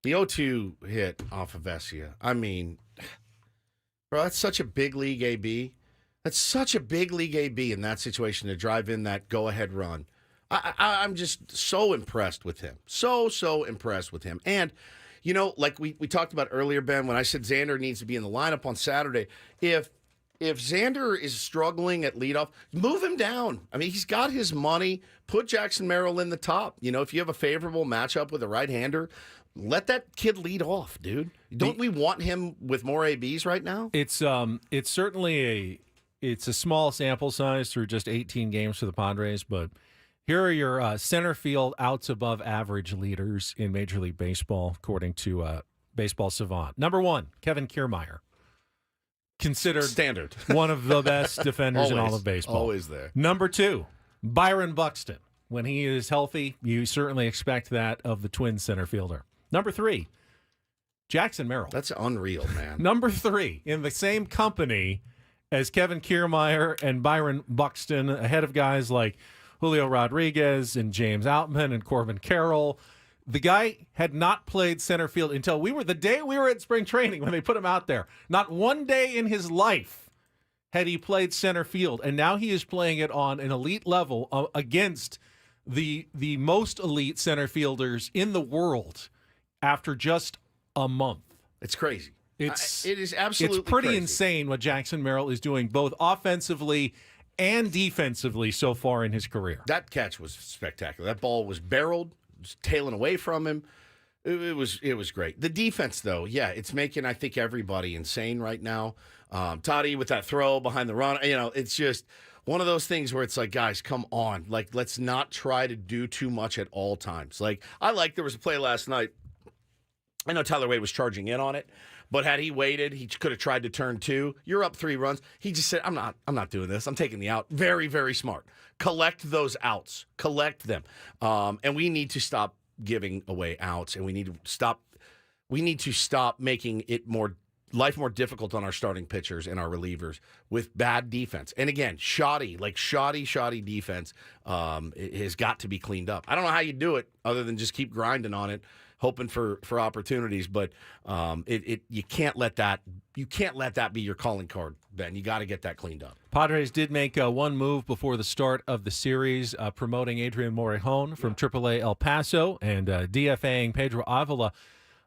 The 0-2 hit off of Vesia. I mean, bro, that's such a big league AB. That's such a big league AB in that situation to drive in that go-ahead run. I'm just so impressed with him. So impressed with him. And, like we talked about earlier, Ben, when I said Xander needs to be in the lineup on Saturday, if Xander is struggling at leadoff, move him down. I mean, he's got his money. Put Jackson Merrill in the top. If you have a favorable matchup with a right-hander, let that kid lead off, dude. Don't we want him with more ABs right now? It's certainly it's a small sample size through just 18 games for the Padres, but here are your center field outs above average leaders in Major League Baseball, according to Baseball Savant. Number 1, Kevin Kiermaier. Considered standard one of the best defenders in all of baseball. Always there. Number 2, Byron Buxton. When he is healthy, you certainly expect that of the Twins center fielder. Number 3, Jackson Merrill. That's unreal, man. Number 3, in the same company as Kevin Kiermaier and Byron Buxton, ahead of guys like Julio Rodriguez and James Outman and Corbin Carroll. The guy had not played center field until the day we were at spring training when they put him out there. Not one day in his life had he played center field, and now he is playing it on an elite level against the most elite center fielders in the world. after just a month. It's crazy. It is absolutely It's pretty crazy. insane what Jackson Merrill is doing, both offensively and defensively so far in his career. That catch was spectacular. That ball was barreled, was tailing away from him. It was great. The defense, though, yeah, it's making, I think, everybody insane right now. Toddy with that throw behind the run, it's just one of those things where it's like, guys, come on. Like, let's not try to do too much at all times. Like, there was a play last night. I know Tyler Wade was charging in on it, but had he waited, he could have tried to turn 2. You're up 3 runs. He just said, I'm not doing this. I'm taking the out. Very, very smart. Collect those outs. Collect them. And we need to stop giving away outs, and we need to stop making it life more difficult on our starting pitchers and our relievers with bad defense. And again, shoddy defense has got to be cleaned up. I don't know how you do it other than just keep grinding on it, hoping for opportunities. But you can't let that be your calling card, Ben. You got to get that cleaned up. Padres did make one move before the start of the series, promoting Adrian Morejon from AAA El Paso and DFAing Pedro Avila.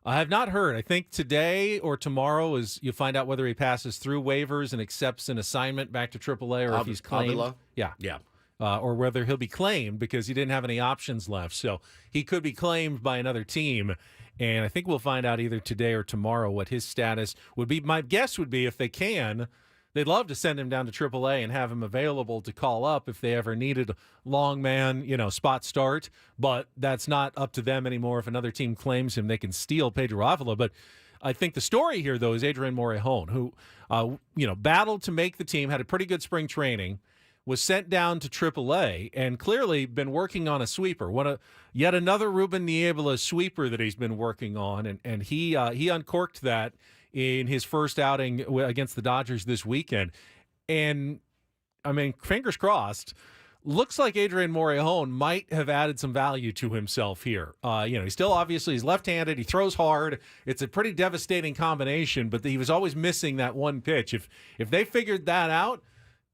I have not heard. I think today or tomorrow you find out whether he passes through waivers and accepts an assignment back to AAA, or if he's claimed. Avila? Yeah. Or whether he'll be claimed because he didn't have any options left. So he could be claimed by another team. And I think we'll find out either today or tomorrow what his status would be. My guess would be, if they can, they'd love to send him down to AAA and have him available to call up if they ever needed a long man, spot start. But that's not up to them anymore. If another team claims him, they can steal Pedro Avila. But I think the story here, though, is Adrian Morejon, who, battled to make the team, had a pretty good spring training, was sent down to AAA, and clearly been working on a sweeper. Yet another Ruben Niebla sweeper that he's been working on, and he uncorked that in his first outing against the Dodgers this weekend. And, I mean, fingers crossed, looks like Adrian Morejon might have added some value to himself here. He's still obviously he's left-handed. He throws hard. It's a pretty devastating combination, but he was always missing that one pitch. If they figured that out,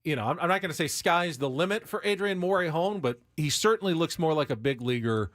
I'm not going to say sky's the limit for Adrian Morejon, but he certainly looks more like a big leaguer,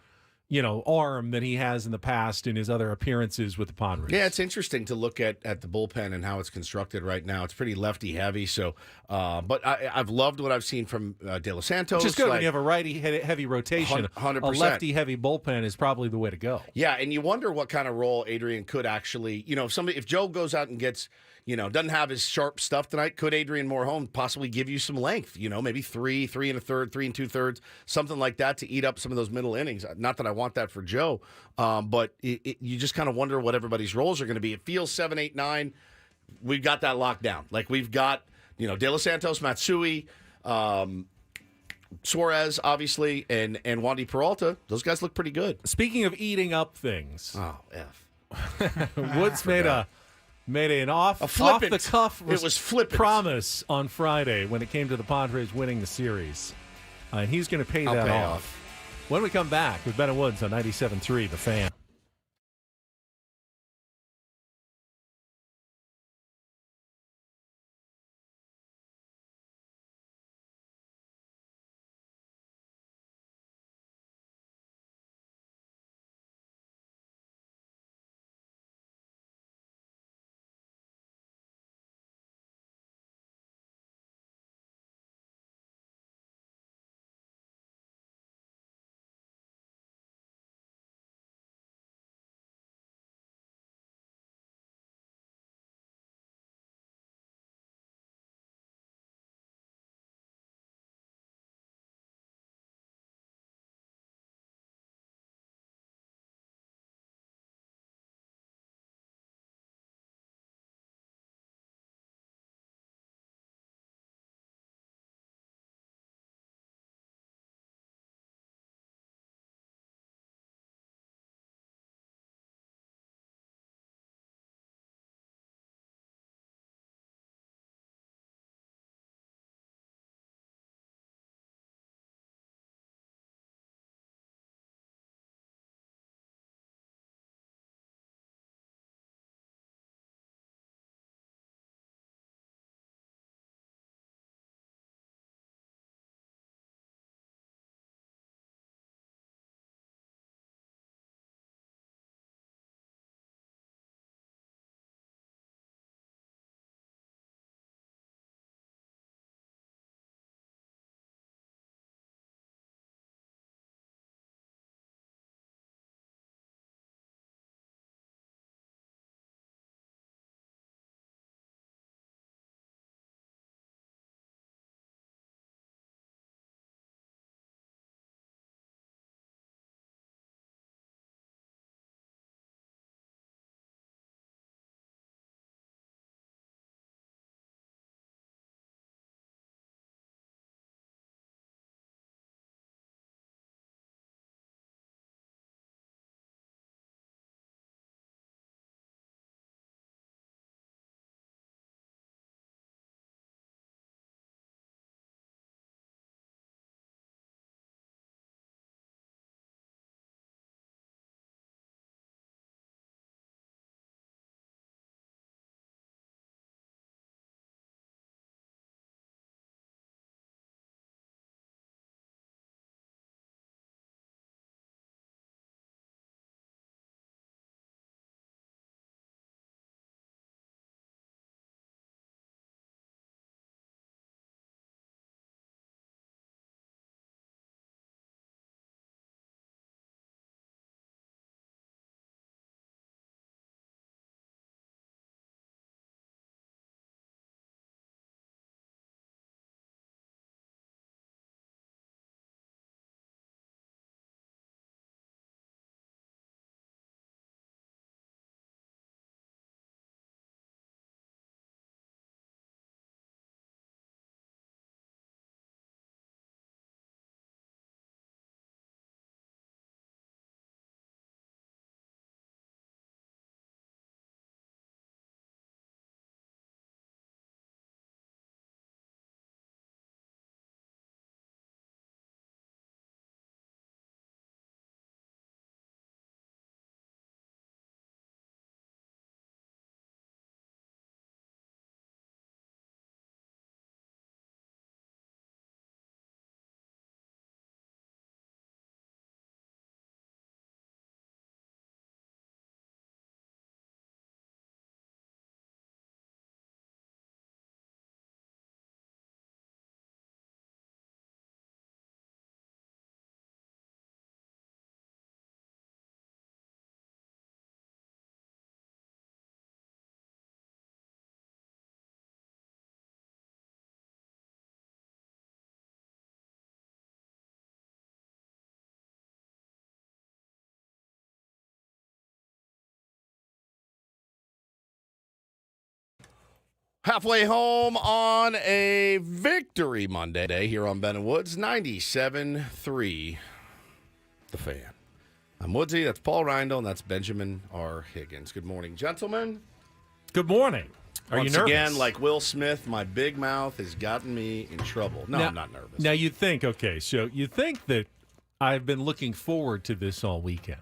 arm than he has in the past in his other appearances with the Padres. Yeah, it's interesting to look at the bullpen and how it's constructed right now. It's pretty lefty heavy. So, but I've loved what I've seen from De Los Santos. Which is good when you have a righty heavy rotation. 100%. A lefty heavy bullpen is probably the way to go. Yeah, and you wonder what kind of role Adrian could actually, if Joe goes out and gets, doesn't have his sharp stuff tonight, could Adrian Morejon possibly give you some length? Maybe 3 1/3, 3 2/3, something like that to eat up some of those middle innings. Not that I want that for Joe, but you just kind of wonder what everybody's roles are going to be. It feels 7, 8, 9. We've got that locked down. Like we've got, De Los Santos, Matsui, Suarez, obviously, and Wandy Peralta. Those guys look pretty good. Speaking of eating up things, Woods made an off-the-cuff promise on Friday when it came to the Padres winning the series. And he's going to pay that off. When we come back with Ben and Woods on 97.3 The Fan. Halfway home on a victory Monday here on Ben & Woods, 97.3 The Fan. I'm Woodsy, that's Paul Reindl, and that's Benjamin R. Higgins. Good morning, gentlemen. Good morning. Are Once you nervous? again, like Will Smith, my big mouth has gotten me in trouble. No, Now- I'm not nervous. Now you think, okay, so you think that I've been looking forward to this all weekend.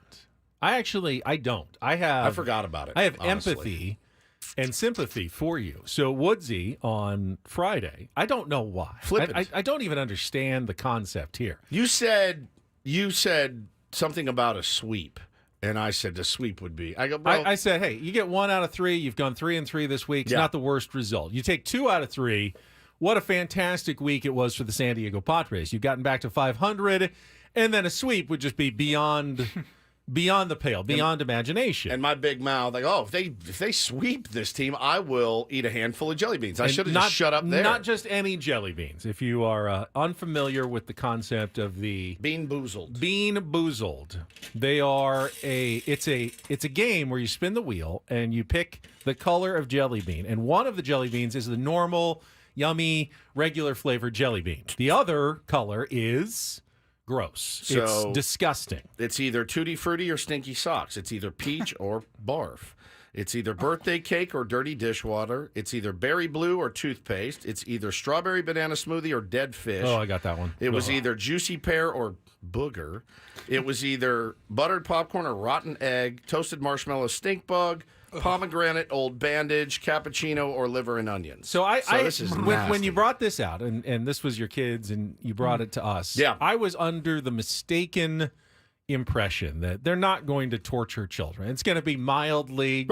I don't. I forgot about it. I have honestly. empathy and sympathy for you. So Woodsy on Friday, I don't know why. Flippant. I don't even understand the concept here. You said something about a sweep, and I said the sweep would be. I go, bro. I said, hey, you get 1 out of 3. You've gone 3-3 this week. It's Yeah. not the worst result. You take 2 out of 3. What a fantastic week it was for the San Diego Padres. You've gotten back to 500, and then a sweep would just be beyond the pale, beyond imagination. And my big mouth, like, oh, if they sweep this team, I will eat a handful of jelly beans. I And should have not- just shut up there. Not just any jelly beans. If you are unfamiliar with the concept of the Bean Boozled. They are it's a game where you spin the wheel and you pick the color of jelly bean. And one of the jelly beans is the normal, yummy, regular flavored jelly bean. The other color is gross. So- It's disgusting. It's either Tutti Frutti or Stinky Socks. It's either peach or barf. It's either birthday cake or dirty dishwater. It's either berry blue or toothpaste. It's either strawberry banana smoothie or dead fish. Oh, I got that one. It was Ugh. either juicy pear or booger. It was either buttered popcorn or rotten egg, toasted marshmallow stink bug, pomegranate, old bandage, cappuccino, or liver and onions. So this is when nasty. you brought this out, and this was your kids, and you brought it to us, Yeah. I was under the mistaken impression that they're not going to torture children. It's going to be mildly,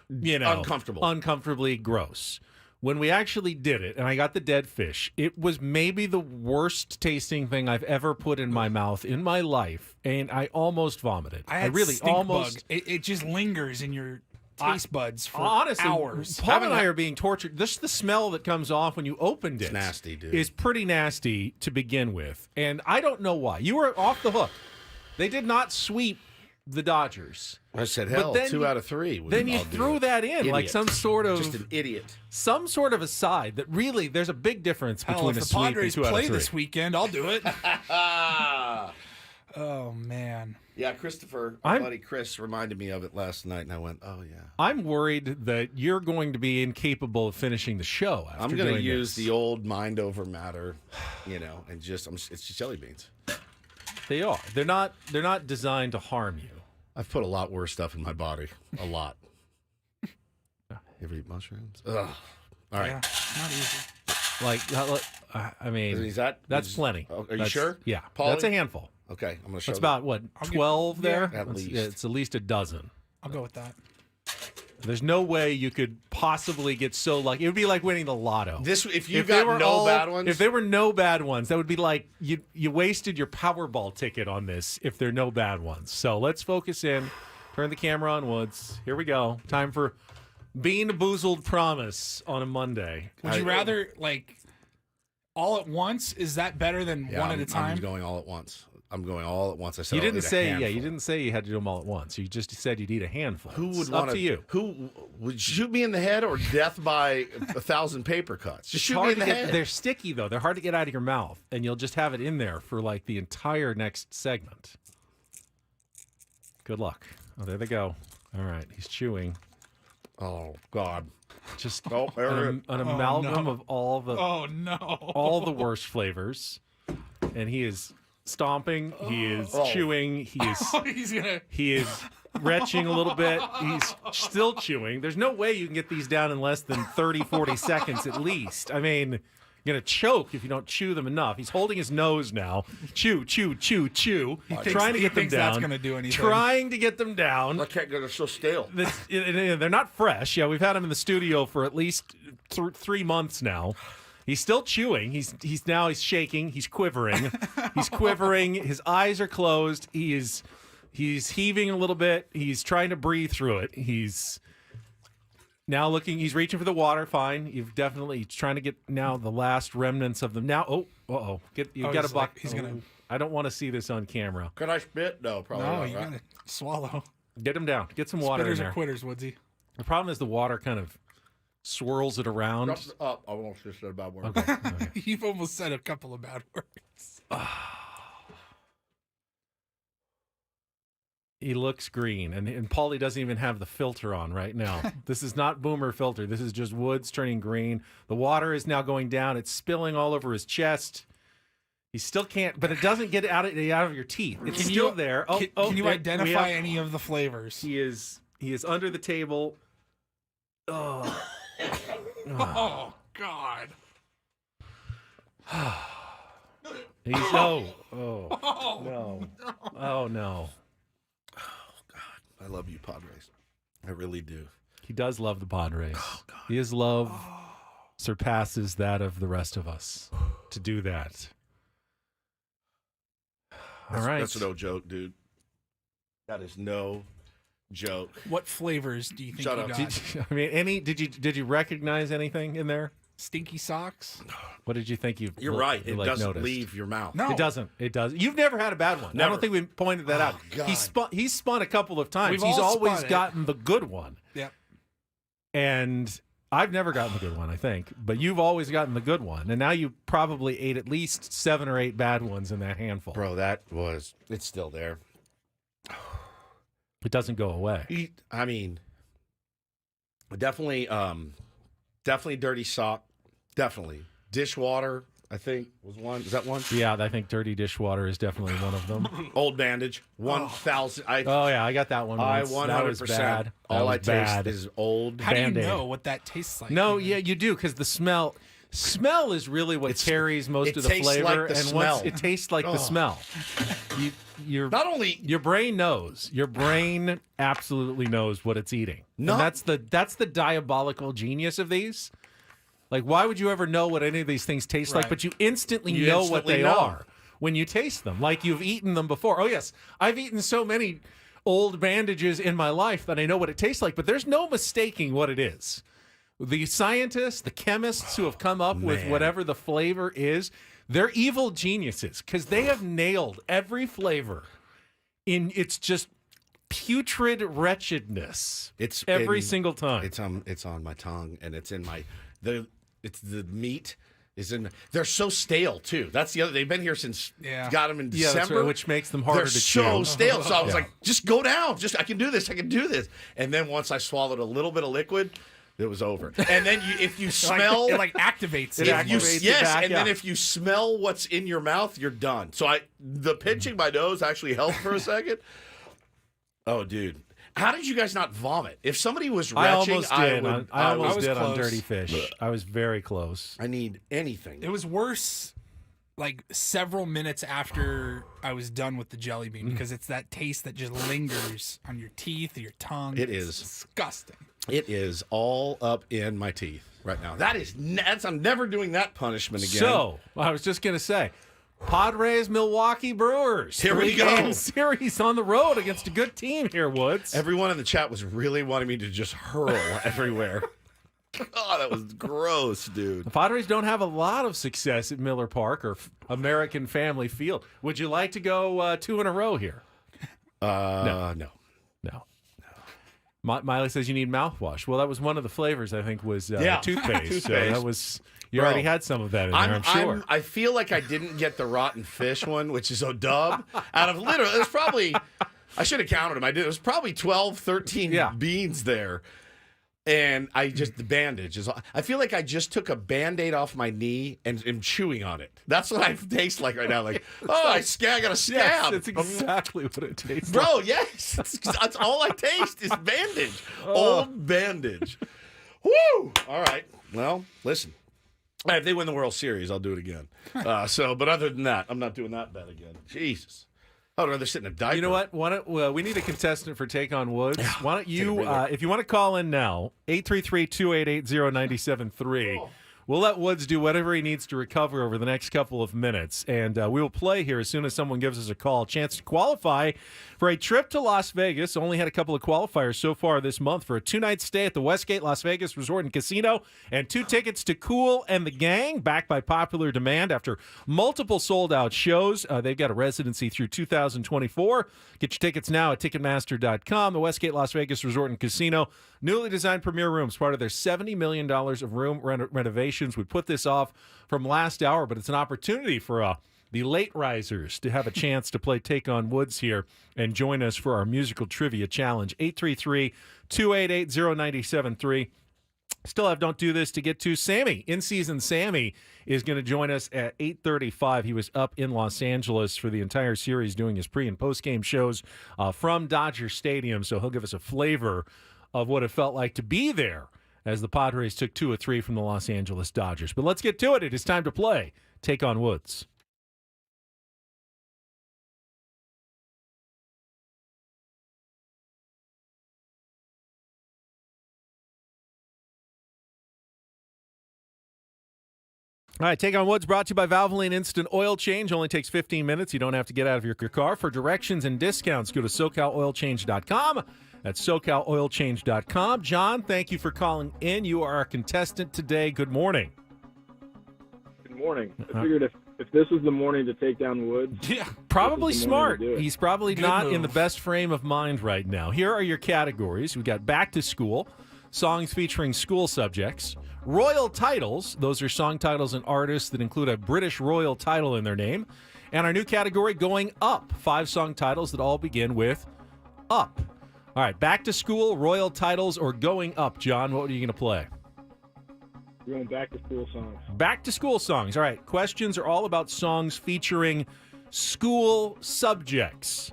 uncomfortably gross. When we actually did it, and I got the dead fish, it was maybe the worst tasting thing I've ever put in my mouth in my life, and I almost vomited. I had really stink almost. bug. It just lingers in your taste buds for Honestly, hours. Paul and I are being tortured. Just the smell that comes off when you opened it, nasty, dude. is pretty nasty to begin with, and I don't know why. You were off the hook. They did not sweep the Dodgers. I said, But hell, then 2 you- out of 3. Then you threw that in like Idiot. some sort of Just an idiot. some sort of aside that really there's a big difference Hell, between if a the sweep Padres and 2 out play of 3. this weekend, I'll do it. Oh man. Yeah, Christopher, my buddy Chris reminded me of it last night, and I went, oh, yeah. I'm worried that you're going to be incapable of finishing the show after I'm going to doing use this. the old mind over matter, and just it's just jelly beans. They are. They're not designed to harm you. I've put a lot worse stuff in my body. A lot. You ever eat mushrooms? Ugh. All right. Yeah, not easy. I mean, that's plenty. Are you That's- sure? Yeah, Paulie? that's a handful. Okay, I'm going to show That's them. about, what, 12 there? At That's- least. yeah, it's at least a dozen. I'll go with that. There's no way you could possibly get so lucky. It would be like winning the lotto. If you they got were no bad ones? If there were no bad ones, that would be like you wasted your Powerball ticket on this if there are no bad ones. So let's focus in. Turn the camera on, Woods. Here we go. Time for Bean Boozled Promise on a Monday. Would you rather all at once? Is that better than Yeah, one at a time? I'm going all at once. I said You I'll didn't eat a say handful. you didn't say you had to do them all at once. You just said you'd eat a handful. Who would It's want up to you? Who would shoot me in the head or death by 1,000 paper cuts? Just It's shoot me hard in the to get, head. They're sticky though. They're hard to get out of your mouth, and you'll just have it in there for like the entire next segment. Good luck. Oh, there they go. All right, he's chewing. Oh God! Just there an amalgam of all the no, all the worst flavors, and he is stomping. He is chewing. He is retching a little bit. He's still chewing. There's no way you can get these down in less than 30, 40 seconds at least. I mean, you're going to choke if you don't chew them enough. He's holding his nose now. Chew, chew, chew, chew. Trying to get them down. That's going to do anything. Trying to get them down. I can't get it so stale. They're not fresh. Yeah, we've had him in the studio for at least 3 months now. He's still chewing. He's shaking. He's quivering. He's quivering. His eyes are closed. He's heaving a little bit. He's trying to breathe through it. He's now looking. He's reaching for the water. Fine. He's trying to get now the last remnants of them. Now, you've got a buck. He's gonna. I don't want to see this on camera. Can I spit? No, probably No, not. you Right? gotta swallow. Get him down. Get some water in Spitters there. are quitters, Woodsy. The problem is the water kind of swirls it around. I almost just said a bad word. Okay. You've almost said a couple of bad words. He looks green, and Paulie doesn't even have the filter on right now. This is not Boomer filter. This is just Woods turning green. The water is now going down. It's spilling all over his chest. He still can't, but it doesn't get out of your teeth. It's still there. Can you identify any of the flavors? He is under the table. Oh, oh God. He's no. Oh no. Oh no. I love you, Padres. I really do. He does love the Padres. His love surpasses that of the rest of us to do that. All right. That's no joke, dude. That is no joke. What flavors do you think Shut you up. got? I mean, did you recognize anything in there? Stinky socks? What did you think You're right. It doesn't noticed? leave your mouth. No. It doesn't. It does. You've never had a bad one. Never. I don't think we pointed that out. God. He's spun a couple of times. We've He's all always spun it. gotten the good one. Yep. And I've never gotten the good one, I think. But you've always gotten the good one. And now you probably ate at least 7 or 8 bad ones in that handful. Bro, it's still there. It doesn't go away. I mean, definitely dirty sock. Definitely. Dishwater, I think, was one. Is that one? Yeah, I think dirty dishwater is definitely one of them. Old bandage. 1,000. Oh, yeah, I got that one I once. 100%. That was bad. All I bad. taste is old How do you Band-Aid. know what that tastes like? No, yeah, you do, because the smell is really what carries most of the tastes flavor. like the and smell. once it tastes like the smell. Not only your brain knows. Your brain absolutely knows what it's eating. Not- And that's the diabolical genius of these. Like, why would you ever know what any of these things taste like? Right. But you instantly You know what instantly they know. are when you taste them. Like you've eaten them before. Oh, yes. I've eaten so many old bandages in my life that I know what it tastes like. But there's no mistaking what it is. The scientists, the chemists who have come up with whatever the flavor is, they're evil geniuses because they have nailed every flavor in its just putrid wretchedness. It's every in- single time. It's on my tongue and it's in my the meat is in. They're so stale too. That's the other. They've been here since got them in Yeah, that's December, right, which makes them harder they're to so chew. stale. So I was Yeah. like, just go down. I can do this. I can do this. And then once I swallowed a little bit of liquid, it was over. And then if you smell, it like activates it. Then if you smell what's in your mouth, you're done. So the pinching my nose actually helped for a second. Oh, dude. How did you guys not vomit? If somebody was retching, I almost did. I almost was did on close. Dirty Fish. I was very close. I need anything. It was worse like several minutes after I was done with the jelly bean because it's that taste that just lingers on your teeth or your tongue. It It's is disgusting. It is all up in my teeth right now. I'm never doing that punishment again. So, I was just going to say, Padres, Milwaukee Brewers. Here we go. 3-game series on the road against a good team here, Woods. Everyone in the chat was really wanting me to just hurl everywhere. God, that was gross, dude. The Padres don't have a lot of success at Miller Park or American Family Field. Would you like to go 2 in a row here? No. Miley says you need mouthwash. Well, that was one of the flavors, I think, was toothpaste. So that was you already had some of that in there, I'm sure. I feel like I didn't get the rotten fish one, which is O'Dub. Out of literally, it was probably, I should have counted them. I did. It was probably 12, 13 beans there. And the bandage is, I feel like I just took a Band-Aid off my knee and am chewing on it. That's what I taste like right now. Like, I got a scab. Yes, that's exactly what it tastes Bro, like. yes. That's all I taste is bandage. Old bandage. Woo! All right. Well, listen. If they win the World Series, I'll do it again. But other than that, I'm not doing that bet again. Jesus. I'd rather sit in a diaper. You know what? We need a contestant for Take on Woods. Why don't you, if you want to call in now, 833-288-0973. We'll let Woods do whatever he needs to recover over the next couple of minutes, and we will play here as soon as someone gives us a call. A chance to qualify for a trip to Las Vegas. Only had a couple of qualifiers so far this month for a 2-night stay at the Westgate Las Vegas Resort and Casino and 2 tickets to Kool and the Gang, backed by popular demand after multiple sold-out shows. They've got a residency through 2024. Get your tickets now at Ticketmaster.com. The Westgate Las Vegas Resort and Casino, Newly designed premier rooms, part of their $70 million of room renovations. We put this off from last hour, but it's an opportunity for the late risers to have a chance to play Take on Woods here and join us for our musical trivia challenge. 833-288-0973. Still have Don't Do This to get to. Sammy, in-season Sammy, is going to join us at 8:35. He was up in Los Angeles for the entire series doing his pre- and post-game shows from Dodger Stadium, so he'll give us a flavor of what it felt like to be there as the Padres took 2 of 3 from the Los Angeles Dodgers. But let's get to it. It is time to play Take on Woods. All right, Take on Woods brought to you by Valvoline Instant Oil Change. Only takes 15 minutes. You don't have to get out of your car. For directions and discounts, go to SoCalOilChange.com. That's SoCalOilChange.com. John, thank you for calling in. You are our contestant today. Good morning. Good morning. I figured if this was the morning to take down Woods, yeah, probably smart. He's probably Good not move. in the best frame of mind right now. Here are your categories. We got Back to School, songs featuring school subjects. Royal titles, those are song titles and artists that include a British royal title in their name. And our new category, Going Up, 5 song titles that all begin with Up. All right, Back to School, Royal titles, or Going Up. John, what are you going to play? we're going back to school songs. Back to school songs. All right, questions are all about songs featuring school subjects.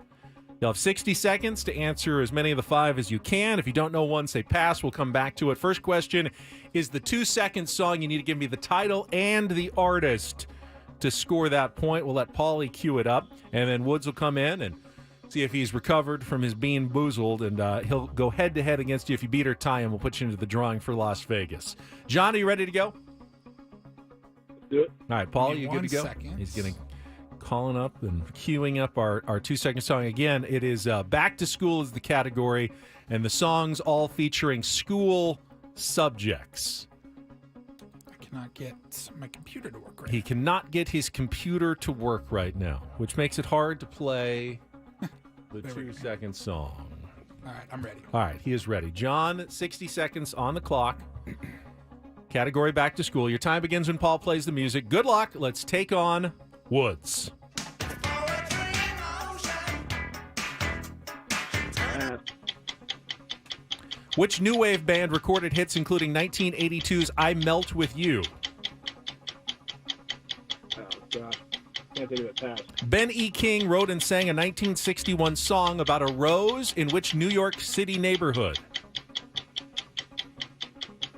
You'll have 60 seconds to answer as many of the 5 as you can. If you don't know one, say pass. We'll come back to it. First question is the 2-second song. You need to give me the title and the artist to score that point. We'll let Paulie cue it up, and then Woods will come in and see if he's recovered from his being boozled, and he'll go head-to-head against you. If you beat or tie him, we'll put you into the drawing for Las Vegas. John, are you ready to go? Let's do it. All right, Paulie, you good 1 to go? second. He's getting calling up and queuing up our 2-second song. Again, it is Back to School is the category, and the songs all featuring school subjects. I cannot get my computer to work right He cannot get his computer to work right now, which makes it hard to play the 2-second song. All right, I'm ready. All right, he is ready. John, 60 seconds on the clock. Category Back to School. Your time begins when Paul plays the music. Good luck. Let's take on Woods. Which new wave band recorded hits including 1982's I Melt With You? Oh, God. Can't think of it. Pass. Ben E. King wrote and sang a 1961 song about a rose in which New York City neighborhood?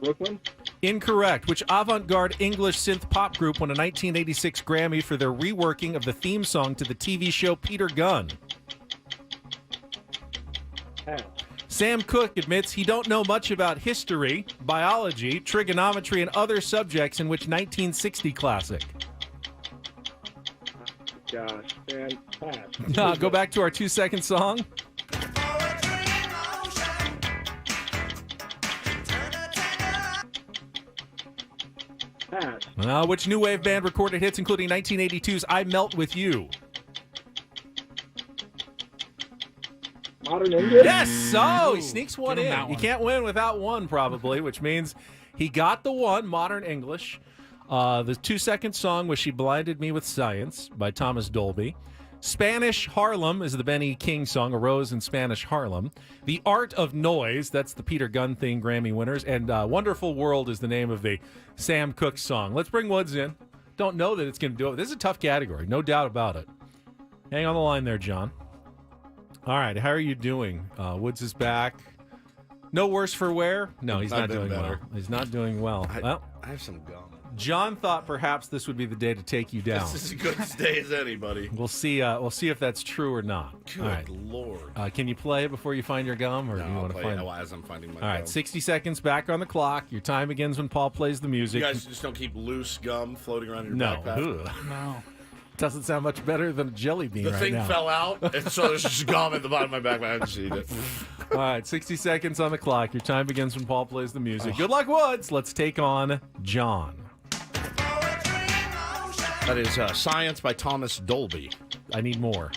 Brooklyn? Incorrect. Which avant-garde English synth pop group won a 1986 Grammy for their reworking of the theme song to the TV show Peter Gunn? Pass. Sam Cooke admits he don't know much about history, biology, trigonometry, and other subjects in which 1960 classic? Gosh, man. Pass. Go back to our 2-second song. Pass. Which new wave band recorded hits including 1982's I Melt With You? Modern English? Yes! Oh, he sneaks one Give him in. that You one. can't win without one, probably, which means he got the one, Modern English. The 2-second song was She Blinded Me With Science by Thomas Dolby. Spanish Harlem is the Ben E. King song, A Rose in Spanish Harlem. The Art of Noise, that's the Peter Gunn theme, Grammy winners. And Wonderful World is the name of the Sam Cooke song. Let's bring Woods in. Don't know that it's going to do it. This is a tough category, no doubt about it. Hang on the line there, John. All right, how are you doing? Woods is back. No worse for wear? No, he's I've not been doing better. well. He's not doing well. Well, I have some gum. John thought perhaps this would be the day to take you down. This is as good a day as anybody. We'll see. We'll see if that's true or not. Good All right. Lord. Can you play before you find your gum, or do you I'll want to play find? it as I'm finding my All right, gum. 60 seconds back on the clock. Your time begins when Paul plays the music. You guys just don't keep loose gum floating around your No. backpack? Ugh. No. Doesn't sound much better than a jelly bean The right thing now. fell out, and so there's just gum at the bottom of my backpack. I haven't seen it. All right, 60 seconds on the clock. Your time begins when Paul plays the music. Good luck, Woods. Let's take on John. That is Science by Thomas Dolby. I need more.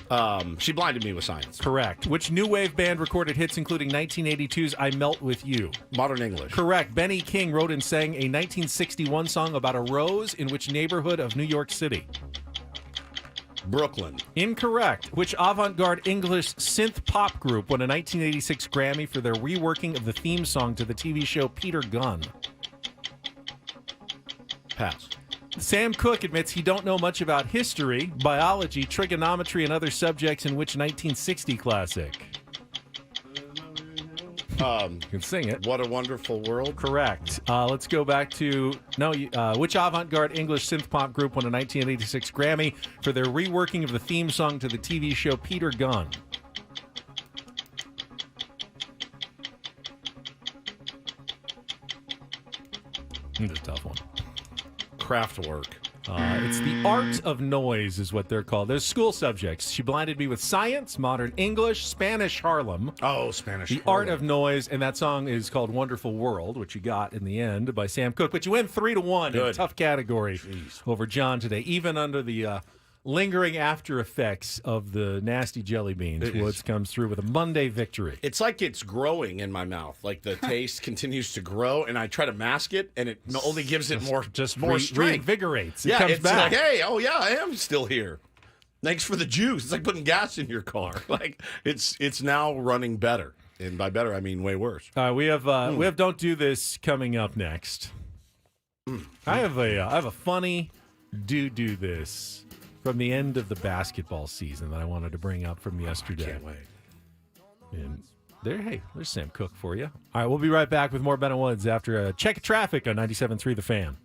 She blinded me with science. Correct. Which new wave band recorded hits including 1982's I Melt With You? Modern English. Correct. Benny King wrote and sang a 1961 song about a rose in which neighborhood of New York City? Brooklyn. Incorrect. Which avant-garde English synth pop group won a 1986 Grammy for their reworking of the theme song to the TV show Peter Gunn? Pass. Sam Cooke admits he don't know much about history, biology, trigonometry, and other subjects in which 1960 classic? You can sing it. What a Wonderful World. Correct. Let's go back to which avant-garde English synth pop group won a 1986 Grammy for their reworking of the theme song to the TV show Peter Gunn? It's a tough one. Kraftwerk. It's the art of noise is what they're called. There's school subjects. She blinded me with science, modern English, Spanish Harlem. Oh, Spanish The Harlem. art of noise, and that song is called Wonderful World, which you got in the end by Sam Cooke. But you win 3-1 in Good. a tough category over John today, even under the lingering after effects of the nasty jelly beans. Woods comes through with a Monday victory. It's like it's growing in my mouth. Like the taste continues to grow, and I try to mask it, and it only gives it more strength. Reinvigorates. It Yeah, comes it's back. like, hey, oh yeah, I am still here. Thanks for the juice. It's like putting gas in your car. Like it's now running better, and by better I mean way worse. We have Don't Do This coming up next. I have a funny do this from the end of the basketball season that I wanted to bring up from yesterday. Can't wait. And there's Sam Cooke for you. All right, we'll be right back with more Ben and Woods after a check of traffic on 97.3 The Fan.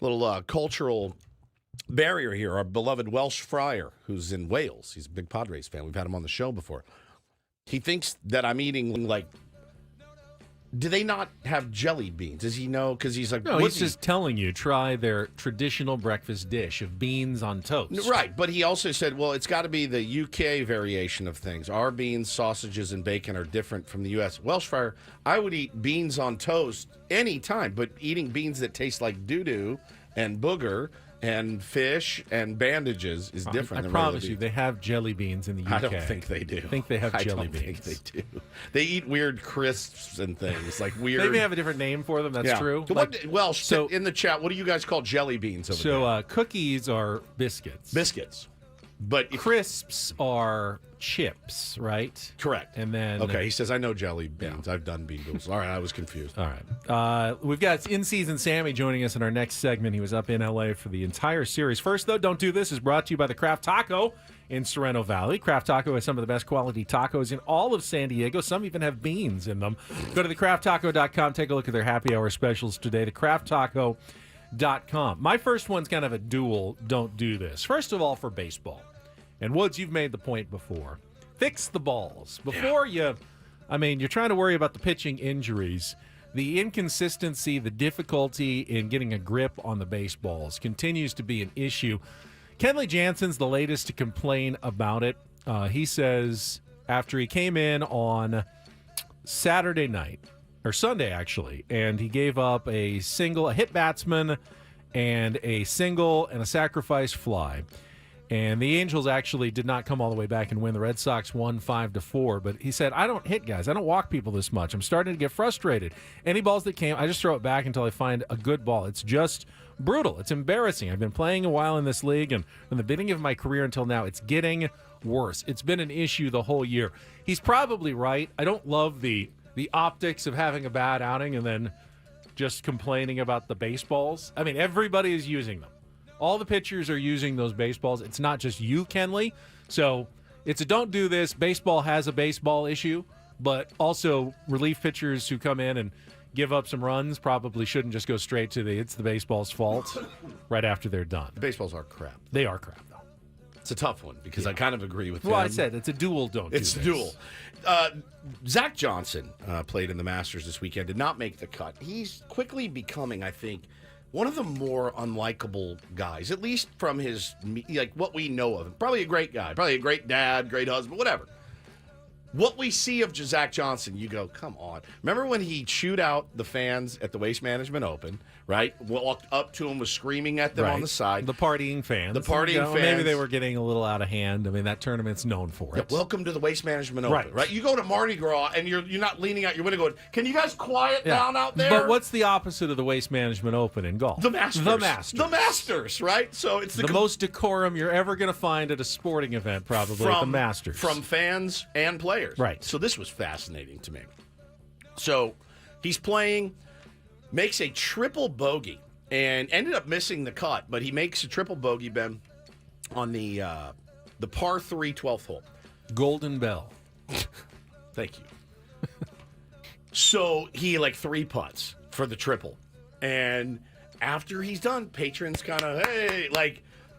little cultural barrier here. Our beloved Welsh Friar, who's in Wales. He's a big Padres fan. We've had him on the show before. He thinks that I'm eating, like, do they not have jelly beans? Does he know? Because he's like, no, he's just telling you, try their traditional breakfast dish of beans on toast. Right, but he also said, well, it's got to be the UK variation of things. Our beans, sausages, and bacon are different from the U.S. Welsh Friar, I would eat beans on toast any time, but eating beans that taste like doo-doo and booger and fish and bandages is different. I promise you, they have jelly beans in the UK. I don't think they do. I think they have jelly beans. I don't think they do. They eat weird crisps and things, like weird. They may have a different name for them, that's true. So in the chat, what do you guys call jelly beans over there? So cookies are biscuits. Biscuits. But crisps are chips, right? Correct. And then okay, he says, I know jelly beans. I've done bean noodles. All right, I was confused. All right. We've got in-season Sammy joining us in our next segment. He was up in L.A. for the entire series. First, though, Don't Do This is brought to you by the Craft Taco in Sorrento Valley. Craft Taco has some of the best quality tacos in all of San Diego. Some even have beans in them. Go to thecrafttaco.com. Take a look at their happy hour specials today. Thecrafttaco.com. My first one's kind of a dual Don't Do This. First of all, for baseball. And Woods, you've made the point before. Fix the balls. Before you're trying to worry about the pitching injuries. The inconsistency, the difficulty in getting a grip on the baseballs continues to be an issue. Kenley Jansen's the latest to complain about it. He says after he came in on Saturday night, or Sunday actually, and he gave up a hit batsman and a single and a sacrifice fly. And the Angels actually did not come all the way back and win. The Red Sox won 5-4. But he said, I don't hit guys. I don't walk people this much. I'm starting to get frustrated. Any balls that came, I just throw it back until I find a good ball. It's just brutal. It's embarrassing. I've been playing a while in this league, and from the beginning of my career until now, it's getting worse. It's been an issue the whole year. He's probably right. I don't love the optics of having a bad outing and then just complaining about the baseballs. I mean, everybody is using them. All the pitchers are using those baseballs. It's not just you, Kenley. So it's a don't do this. Baseball has a baseball issue, but also relief pitchers who come in and give up some runs probably shouldn't just go straight to it's the baseball's fault right after they're done. The baseballs are crap. They are crap, though. It's a tough one because I kind of agree with Well, him. I said it's a dual don't It's do a this. dual. Zach Johnson played in the Masters this weekend, did not make the cut. He's quickly becoming, I think, one of the more unlikable guys, at least from his, like, what we know of him. Probably a great guy, probably a great dad, great husband, whatever. What we see of Zach Johnson, you go, come on. Remember when he chewed out the fans at the Waste Management Open, right? Walked up to him, was screaming at them on the side. The partying fans. fans. Maybe they were getting a little out of hand. I mean, that tournament's known for it. Yeah, welcome to the Waste Management Open, right? You go to Mardi Gras and you're not leaning out your window going, can you guys quiet down out there? But what's the opposite of the Waste Management Open in golf? The Masters. The Masters. The Masters, right? So it's the most decorum you're ever going to find at a sporting event, probably, at the Masters. From fans and players. Right. So this was fascinating to me. So he's playing, makes a triple bogey, and ended up missing the cut, but he makes a triple bogey, Ben, on the par 3 12th hole. Golden Bell. Thank you. So he three putts for the triple. And after he's done, patrons kind of, hey,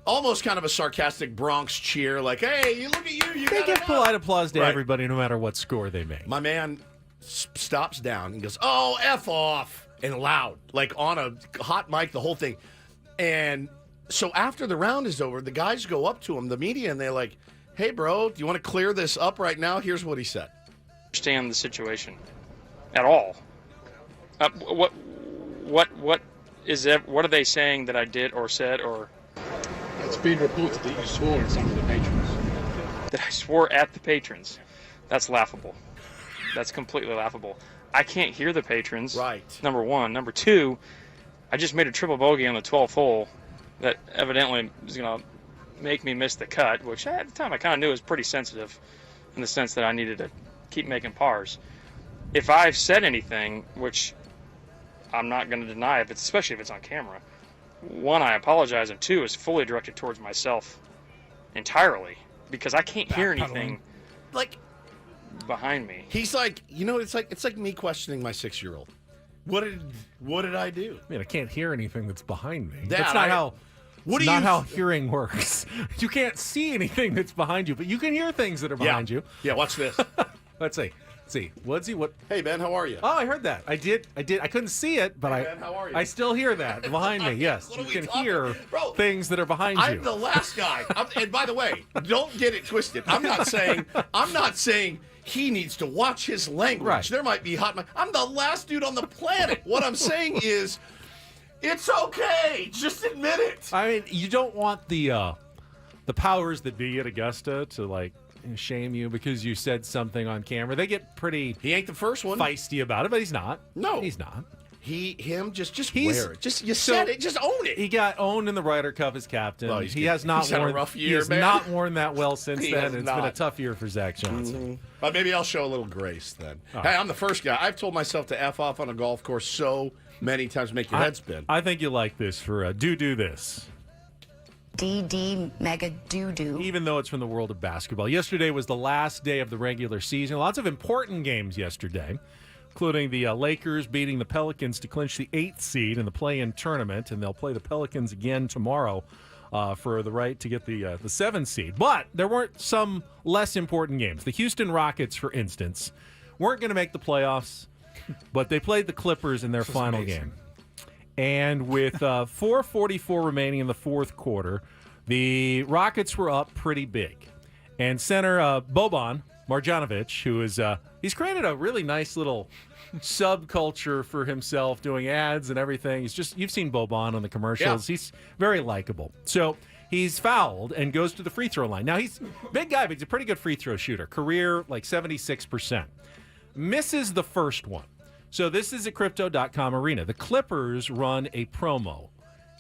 almost kind of a sarcastic Bronx cheer, hey, look at you. They give polite applause to everybody no matter what score they make. My man stops down and goes, oh, F off, and loud, on a hot mic, the whole thing. And so after the round is over, the guys go up to him, the media, and they're like, hey, bro, do you want to clear this up right now? Here's what he said. Understand the situation at all. What are they saying that I did or said or... It's been reported that you swore at some of the patrons. That I swore at the patrons. That's laughable. That's completely laughable. I can't hear the patrons. Right. Number one. Number two, I just made a triple bogey on the 12th hole that evidently was going to make me miss the cut, which at the time I kind of knew was pretty sensitive in the sense that I needed to keep making pars. If I've said anything, which I'm not going to deny, especially if it's on camera, one, I apologize, and two, is fully directed towards myself entirely because I can't hear anything behind me. He's like, it's like me questioning my 6-year-old. What did I do? I mean, I can't hear anything that's behind me. That, That's not how. What do not you- how hearing works. You can't see anything that's behind you, but you can hear things that are behind you. Yeah, watch this. Let's see. Woodsy, what? Hey, Ben, how are you? Oh, I heard that. I did. I couldn't see it, but Hey, Ben, how are you? I still hear that behind me. Yes, What are you we can talking- hear Bro, things that are behind you. I'm the last guy. And by the way, don't get it twisted. I'm not saying he needs to watch his language. Right. There might be I'm the last dude on the planet. What I'm saying is, it's okay. Just admit it. I mean, you don't want the powers that be at Augusta to shame you because you said something on camera. They get pretty. He ain't the first one. Feisty about it, but he's not. No, he's not. Just wear it. You said it. Just own it. He got owned in the Ryder Cup as captain. Well, He has not had worn. a rough He year, has man. not worn that well since He then. has It's not. been a tough year for Zach Johnson. But maybe I'll show a little grace then. Oh. Hey, I'm the first guy. I've told myself to F off on a golf course so many times, make your head spin. I think you like this for do this. DD mega doo-doo. Even though it's from the world of basketball. Yesterday was the last day of the regular season. Lots of important games yesterday, including the Lakers beating the Pelicans to clinch the 8th seed in the play-in tournament, and they'll play the Pelicans again tomorrow for the right to get the 7th seed. But there weren't some less important games. The Houston Rockets, for instance, weren't going to make the playoffs, but they played the Clippers in their final game. And with 4:44 remaining in the fourth quarter, the Rockets were up pretty big. And center Boban Marjanovic, who is he's created a really nice little subculture for himself, doing ads and everything. You've seen Boban on the commercials. Yeah. He's very likable. So he's fouled and goes to the free throw line. Now he's a big guy, but he's a pretty good free throw shooter. Career 76%. Misses the first one. So this is at Crypto.com Arena. The Clippers run a promo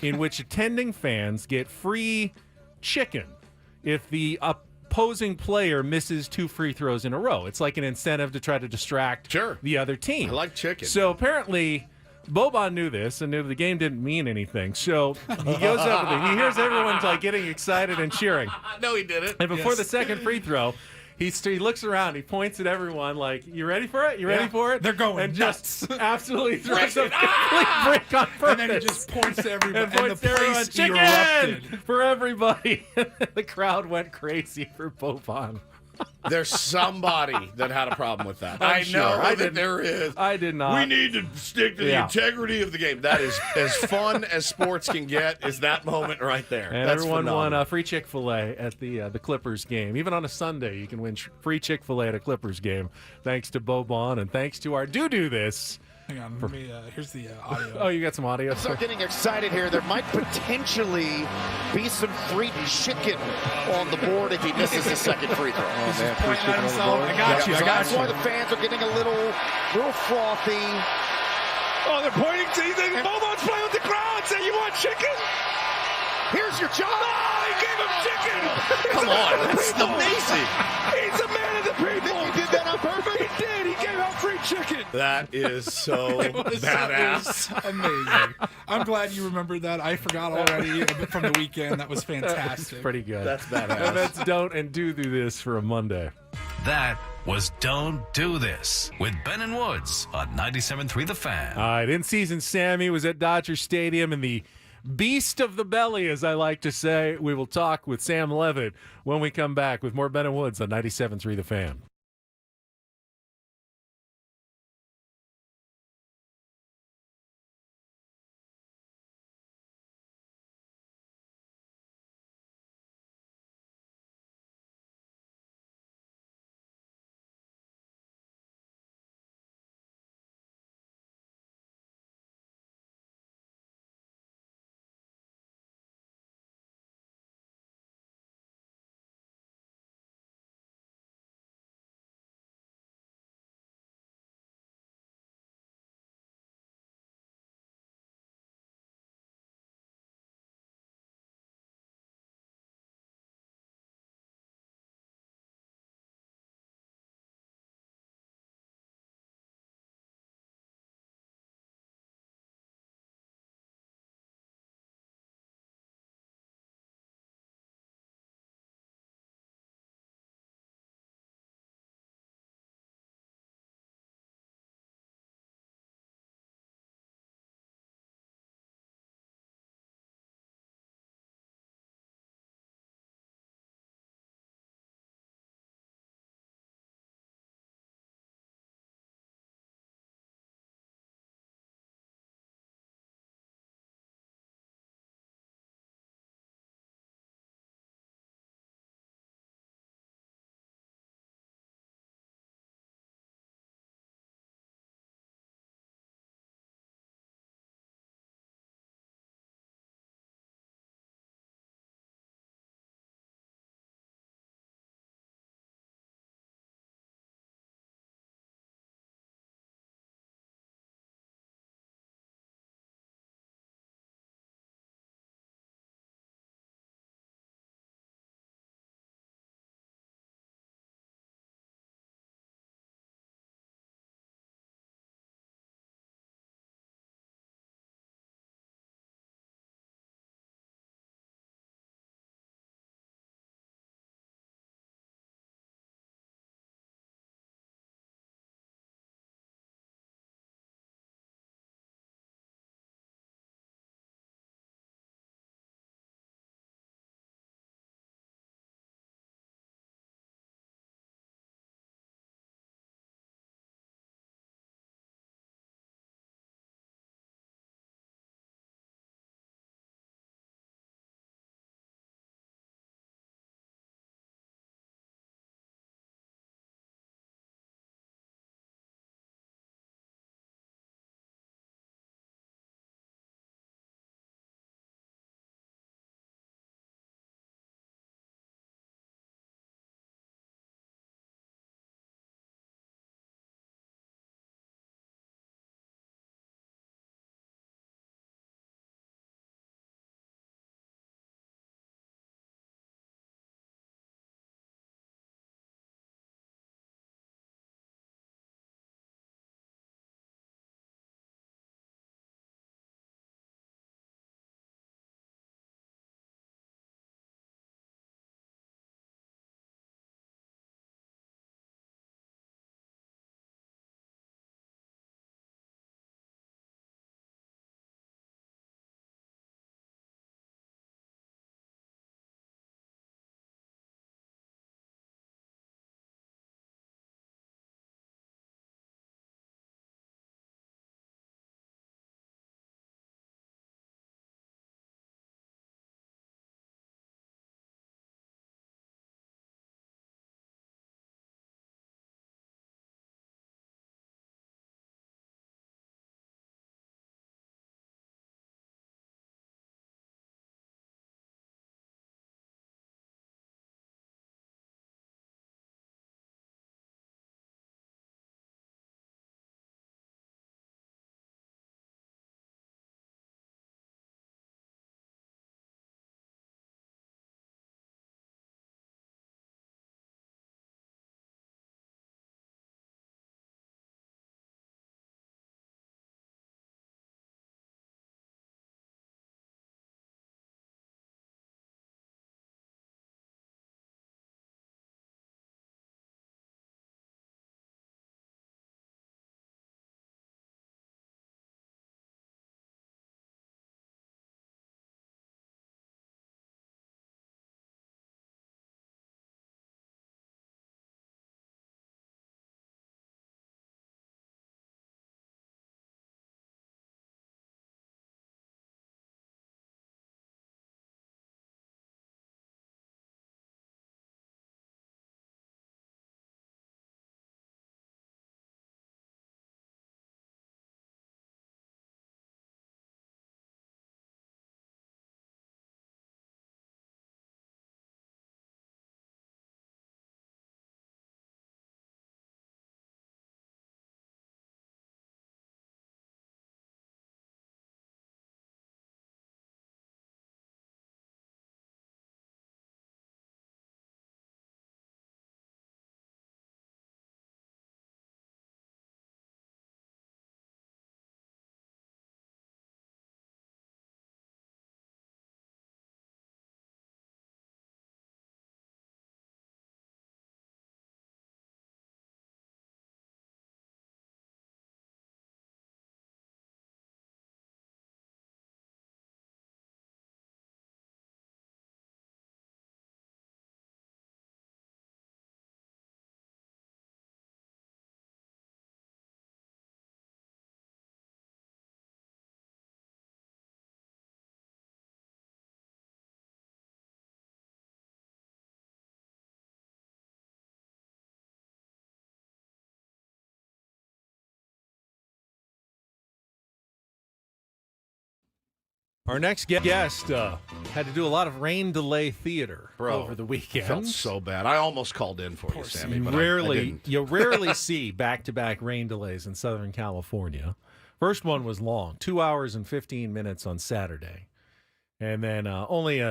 in which attending fans get free chicken if the opposing player misses 2 free throws in a row. It's like an incentive to try to distract the other team. I like chicken. So apparently Boban knew this and knew the game didn't mean anything. So he goes up and he hears everyone getting excited and cheering. No, he didn't. And before the second free throw, he looks around, he points at everyone like, you ready for it? You ready for it? They're going and nuts. just absolutely throws a complete brick on purpose. And then he just points to everybody, and points the to everyone, place chicken erupted. for everybody. The crowd went crazy for Boban. There's somebody that had a problem with that. I'm I sure. know I that didn't. there is. I did not. We need to stick to the integrity of the game. That is as fun as sports can get. Is that moment right there? And That's everyone phenomenal. won free Chick-fil-A at the Clippers game. Even on a Sunday, you can win free Chick-fil-A at a Clippers game, thanks to Boban and thanks to our Do This. Hang on, let me, here's the audio. Oh, you got some audio? Start getting excited here. There might potentially be some free chicken on the board if he misses the second free throw. He's just pointing at himself. I got you. So that's why the fans are getting a little frothy. Oh, they're pointing to you. Boban's playing with the crowd. Say, you want chicken? Here's your job. Oh, he gave him chicken. Come on, that's amazing. He's a man of the people. You did that on purpose? He did. He gave out free chicken. That is so badass. Amazing. I'm glad you remembered that. I forgot already from the weekend. That was fantastic. Pretty good. That's badass. And that's Don't and Do This for a Monday. That was Don't Do This with Ben and Woods on 97.3 The Fan. All right, in-season Sammy was at Dodger Stadium, and the beast of the belly, as I like to say. We will talk with Sam Levitt when we come back with more Ben and Woods on 97.3 The Fan. Our next guest had to do a lot of rain delay theater over the weekend. Felt so bad. I almost called in for you, Sammy, but I didn't. You rarely see back-to-back rain delays in Southern California. First one was long, 2 hours and 15 minutes on Saturday. And then only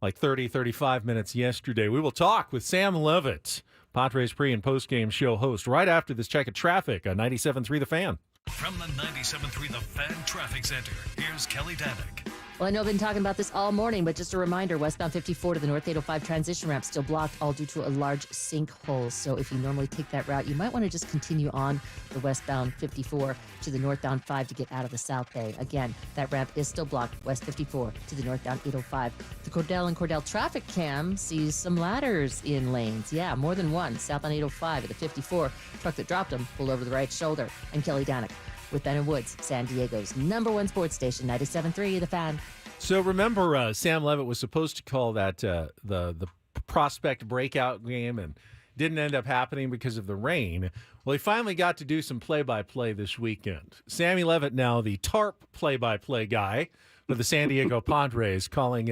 like 30, 35 minutes yesterday. We will talk with Sam Levitt, Padres pre- and post-game show host, right after this check of traffic on 97.3 The Fan. From the 97.3 The Fan Traffic Center, here's Kelly Danick. Well, I know I've been talking about this all morning, but just a reminder, westbound 54 to the North 805 transition ramp still blocked, all due to a large sinkhole. So if you normally take that route, you might want to just continue on the westbound 54 to the northbound 5 to get out of the South Bay. Again, that ramp is still blocked, west 54 to the northbound 805. The Cordell and Cordell traffic cam sees some ladders in lanes. Yeah, more than one. Southbound 805 at the 54. Truck that dropped them pulled over the right shoulder. I'm Kelly Danick with Ben and Woods, San Diego's #1 sports station, 97.3 The Fan. So remember, Sam Levitt was supposed to call that the prospect breakout game and didn't end up happening because of the rain. Well, he finally got to do some play-by-play this weekend. Sammy Levitt, now the tarp play-by-play guy for the San Diego Padres, calling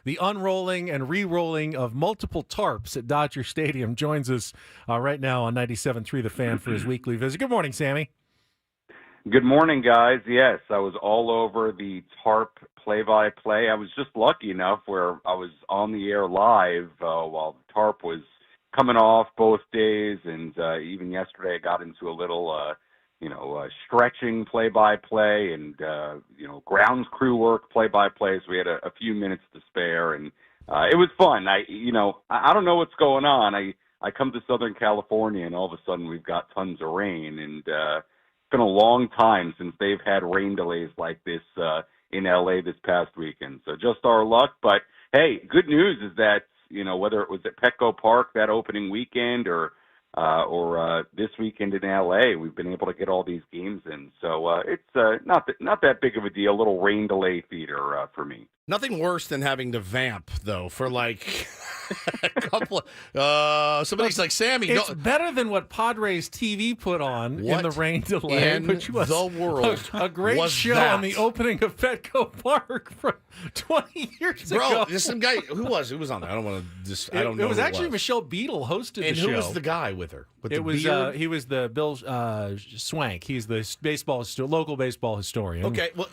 the unrolling and re-rolling of multiple tarps at Dodger Stadium, joins us right now on 97.3 The Fan for his weekly visit. Good morning, Sammy. Good morning, guys. Yes, I was all over the tarp play-by-play. I was just lucky enough where I was on the air live while the tarp was coming off both days, and even yesterday I got into a little, stretching play-by-play and, grounds crew work play-by-play. So we had a few minutes to spare, and it was fun. I don't know what's going on. I come to Southern California, and all of a sudden we've got tons of rain, and been a long time since they've had rain delays like this in LA this past weekend. So just our luck. But hey, good news is that, whether it was at Petco Park that opening weekend or this weekend in LA, we've been able to get all these games in. So it's not that big of a deal. A little rain delay theater for me. Nothing worse than having to vamp, though, for like a couple of somebody's like, Sammy. It's better than what Padres TV put on in the rain delay, which was the world a great show on the opening of Petco Park from 20 years ago. Bro, there's some guy who was on there. I don't want to just. I don't know. It was actually Michelle Beadle hosted the show. And who was the guy with her? He was the Bill Swank. He's the local baseball historian. Okay, well,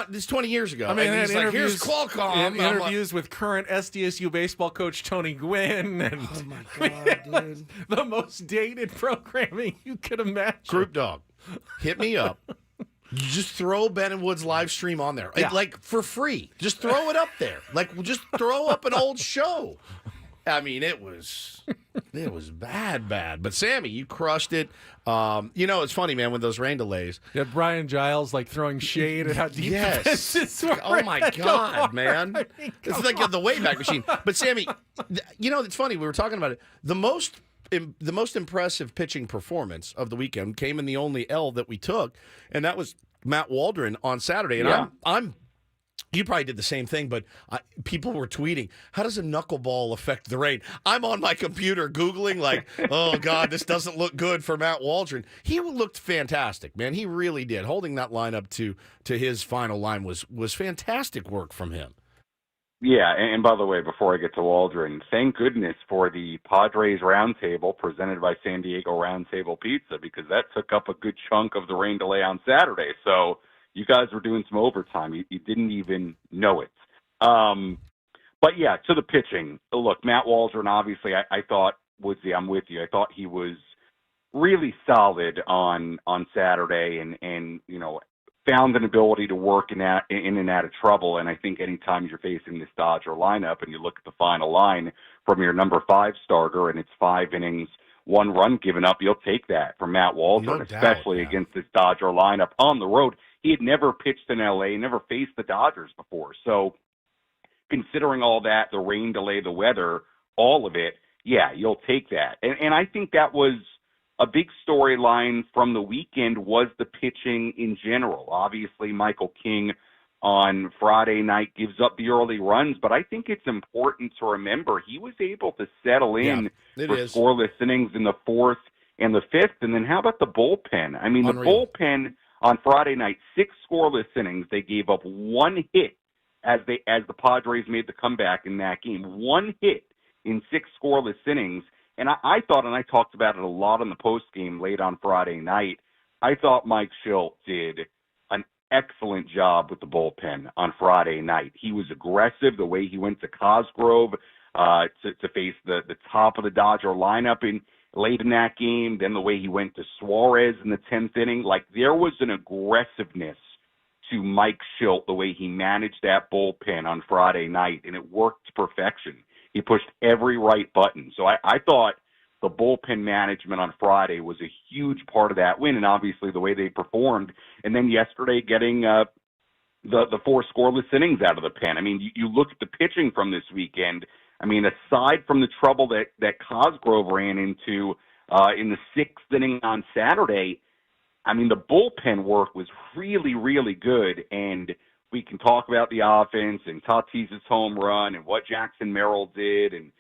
this 20 years ago. I mean, and he's like, here's Qualcomm. Interviews with current SDSU baseball coach Tony Gwynn. And oh my God, dude. The most dated programming you could imagine. Group Dog, hit me up. Just throw Ben and Woods live stream on there, like for free. Just throw it up there. Like, just throw up an old show. I mean, it was bad. But Sammy, you crushed it. It's funny, man, with those rain delays. You had Brian Giles like throwing shade at how deep the fences were. Oh my God, man! It's like the Wayback Machine. But Sammy, it's funny. We were talking about it. The most impressive pitching performance of the weekend came in the only L that we took, and that was Matt Waldron on Saturday. And I'm you probably did the same thing, but people were tweeting, how does a knuckleball affect the rain? I'm on my computer Googling like, oh, God, this doesn't look good for Matt Waldron. He looked fantastic, man. He really did. Holding that line up to his final line was fantastic work from him. Yeah, and by the way, before I get to Waldron, thank goodness for the Padres Roundtable presented by San Diego Roundtable Pizza, because that took up a good chunk of the rain delay on Saturday. So you guys were doing some overtime. You didn't even know it. But, yeah, to the pitching. Look, Matt Waldron, obviously, I thought, Woodsy, I'm with you. I thought he was really solid on Saturday and found an ability to work in and out of trouble. And I think anytime you're facing this Dodger lineup and you look at the final line from your number 5 starter and it's 5 innings, 1 run given up, you'll take that from Matt Waldron, especially against this Dodger lineup on the road. He had never pitched in L.A., never faced the Dodgers before. So considering all that, the rain delay, the weather, all of it, yeah, you'll take that. And I think that was a big storyline from the weekend was the pitching in general. Obviously, Michael King on Friday night gives up the early runs, but I think it's important to remember he was able to settle in for scoreless innings in the 4th and the 5th. And then how about the bullpen? I mean, the bullpen on Friday night, 6 scoreless innings. They gave up 1 hit as the Padres made the comeback in that game. 1 hit in 6 scoreless innings. And I thought, and I talked about it a lot in the postgame late on Friday night, I thought Mike Schilt did an excellent job with the bullpen on Friday night. He was aggressive the way he went to Cosgrove to face the top of the Dodger lineup late in that game, then the way he went to Suarez in the 10th inning. Like, there was an aggressiveness to Mike Schilt, the way he managed that bullpen on Friday night, and it worked to perfection. He pushed every right button. So I thought the bullpen management on Friday was a huge part of that win, and obviously the way they performed. And then yesterday getting the 4 scoreless innings out of the pen. I mean, you look at the pitching from this weekend. I mean, aside from the trouble that Cosgrove ran into in the 6th inning on Saturday, I mean, the bullpen work was really, really good. And we can talk about the offense and Tatis's home run and what Jackson Merrill did and,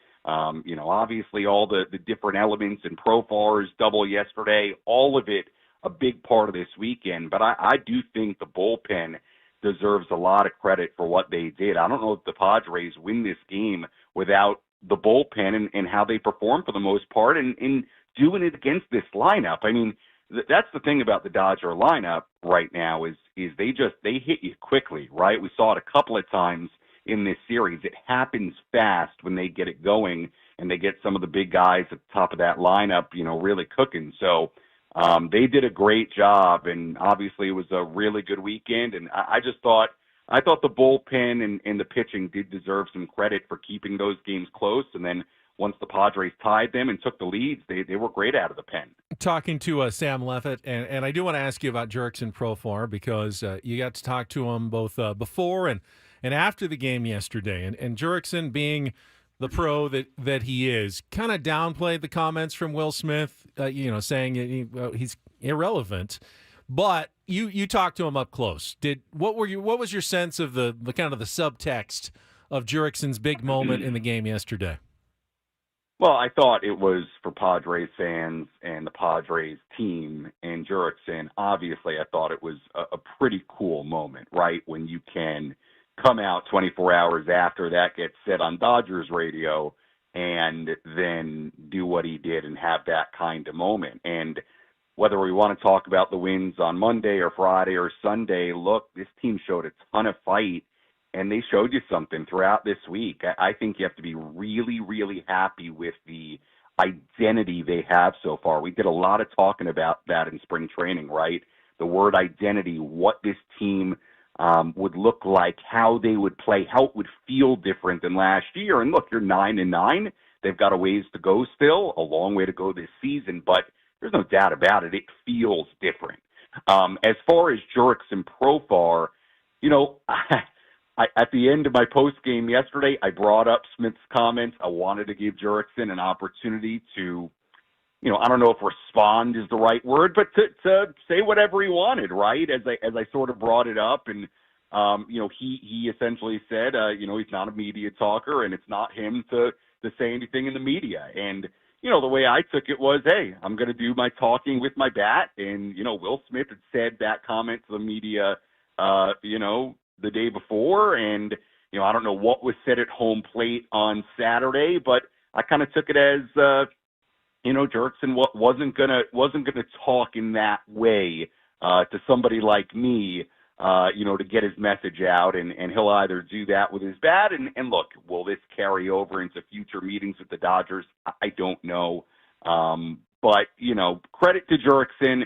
obviously all the different elements and Profar's double yesterday, all of it a big part of this weekend. But I do think the bullpen deserves a lot of credit for what they did. I don't know if the Padres win this game without the bullpen and how they perform for the most part and doing it against this lineup. I mean, that's the thing about the Dodger lineup right now is they hit you quickly, right? We saw it a couple of times in this series. It happens fast when they get it going and they get some of the big guys at the top of that lineup, really cooking. So they did a great job, and obviously it was a really good weekend. And I thought the bullpen and the pitching did deserve some credit for keeping those games close. And then once the Padres tied them and took the leads, they were great out of the pen. Talking to Sam Levitt, and I do want to ask you about Jurickson Profar because you got to talk to him both before and after the game yesterday. And Jurickson, being the pro that he is, kind of downplayed the comments from Will Smith, saying he's irrelevant. But you talked to him up close. What was your sense of the kind of the subtext of Jurickson's big moment in the game yesterday? Well, I thought it was for Padres fans and the Padres team and Jurickson. Obviously, I thought it was a pretty cool moment, right? When you can come out 24 hours after that gets said on Dodgers radio and then do what he did and have that kind of moment. And whether we want to talk about the wins on Monday or Friday or Sunday, look, this team showed a ton of fight, and they showed you something throughout this week. I think you have to be really, really happy with the identity they have so far. We did a lot of talking about that in spring training, right? The word identity, what this team would look like, how they would play, how it would feel different than last year. And look, you're 9-9. They've got a ways to go still, a long way to go this season, but there's no doubt about it. It feels different. As far as Jurickson Profar, at the end of my post game yesterday, I brought up Smith's comments. I wanted to give Jurickson an opportunity to, I don't know if respond is the right word, but to say whatever he wanted, right? As I sort of brought it up, and he essentially said, he's not a media talker, and it's not him to say anything in the media. And the way I took it was, hey, I'm going to do my talking with my bat. And Will Smith had said that comment to the media, the day before, and I don't know what was said at home plate on Saturday, but I kind of took it as Jurickson wasn't gonna talk in that way to somebody like me, to get his message out, and he'll either do that with his bat, and look, will this carry over into future meetings with the Dodgers? I don't know, but credit to Jurickson.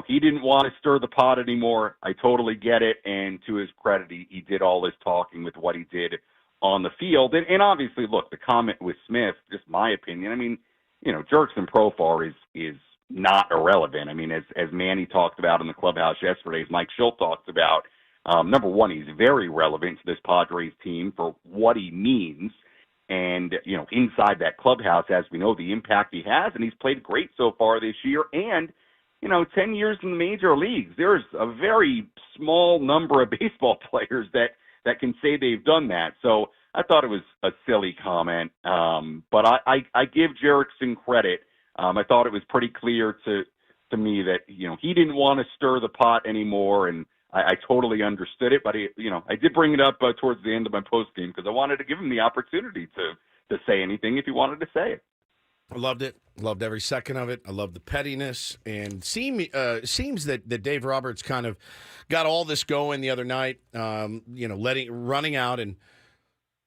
He didn't want to stir the pot anymore. I totally get it. And to his credit, he did all his talking with what he did on the field. And obviously, look, the comment with Smith, just my opinion, I mean, Jurickson Profar is not irrelevant. I mean, as Manny talked about in the clubhouse yesterday, as Mike Schilt talked about, number one, he's very relevant to this Padres team for what he means. And, inside that clubhouse, as we know, the impact he has, and he's played great so far this year. And 10 years in the major leagues, there's a very small number of baseball players that can say they've done that. So I thought it was a silly comment. But I give Jurickson credit. I thought it was pretty clear to me that, he didn't want to stir the pot anymore. And I totally understood it, but I did bring it up towards the end of my post game because I wanted to give him the opportunity to say anything if he wanted to say it. I loved it. Loved every second of it. I loved the pettiness. And seems that Dave Roberts kind of got all this going the other night, running out and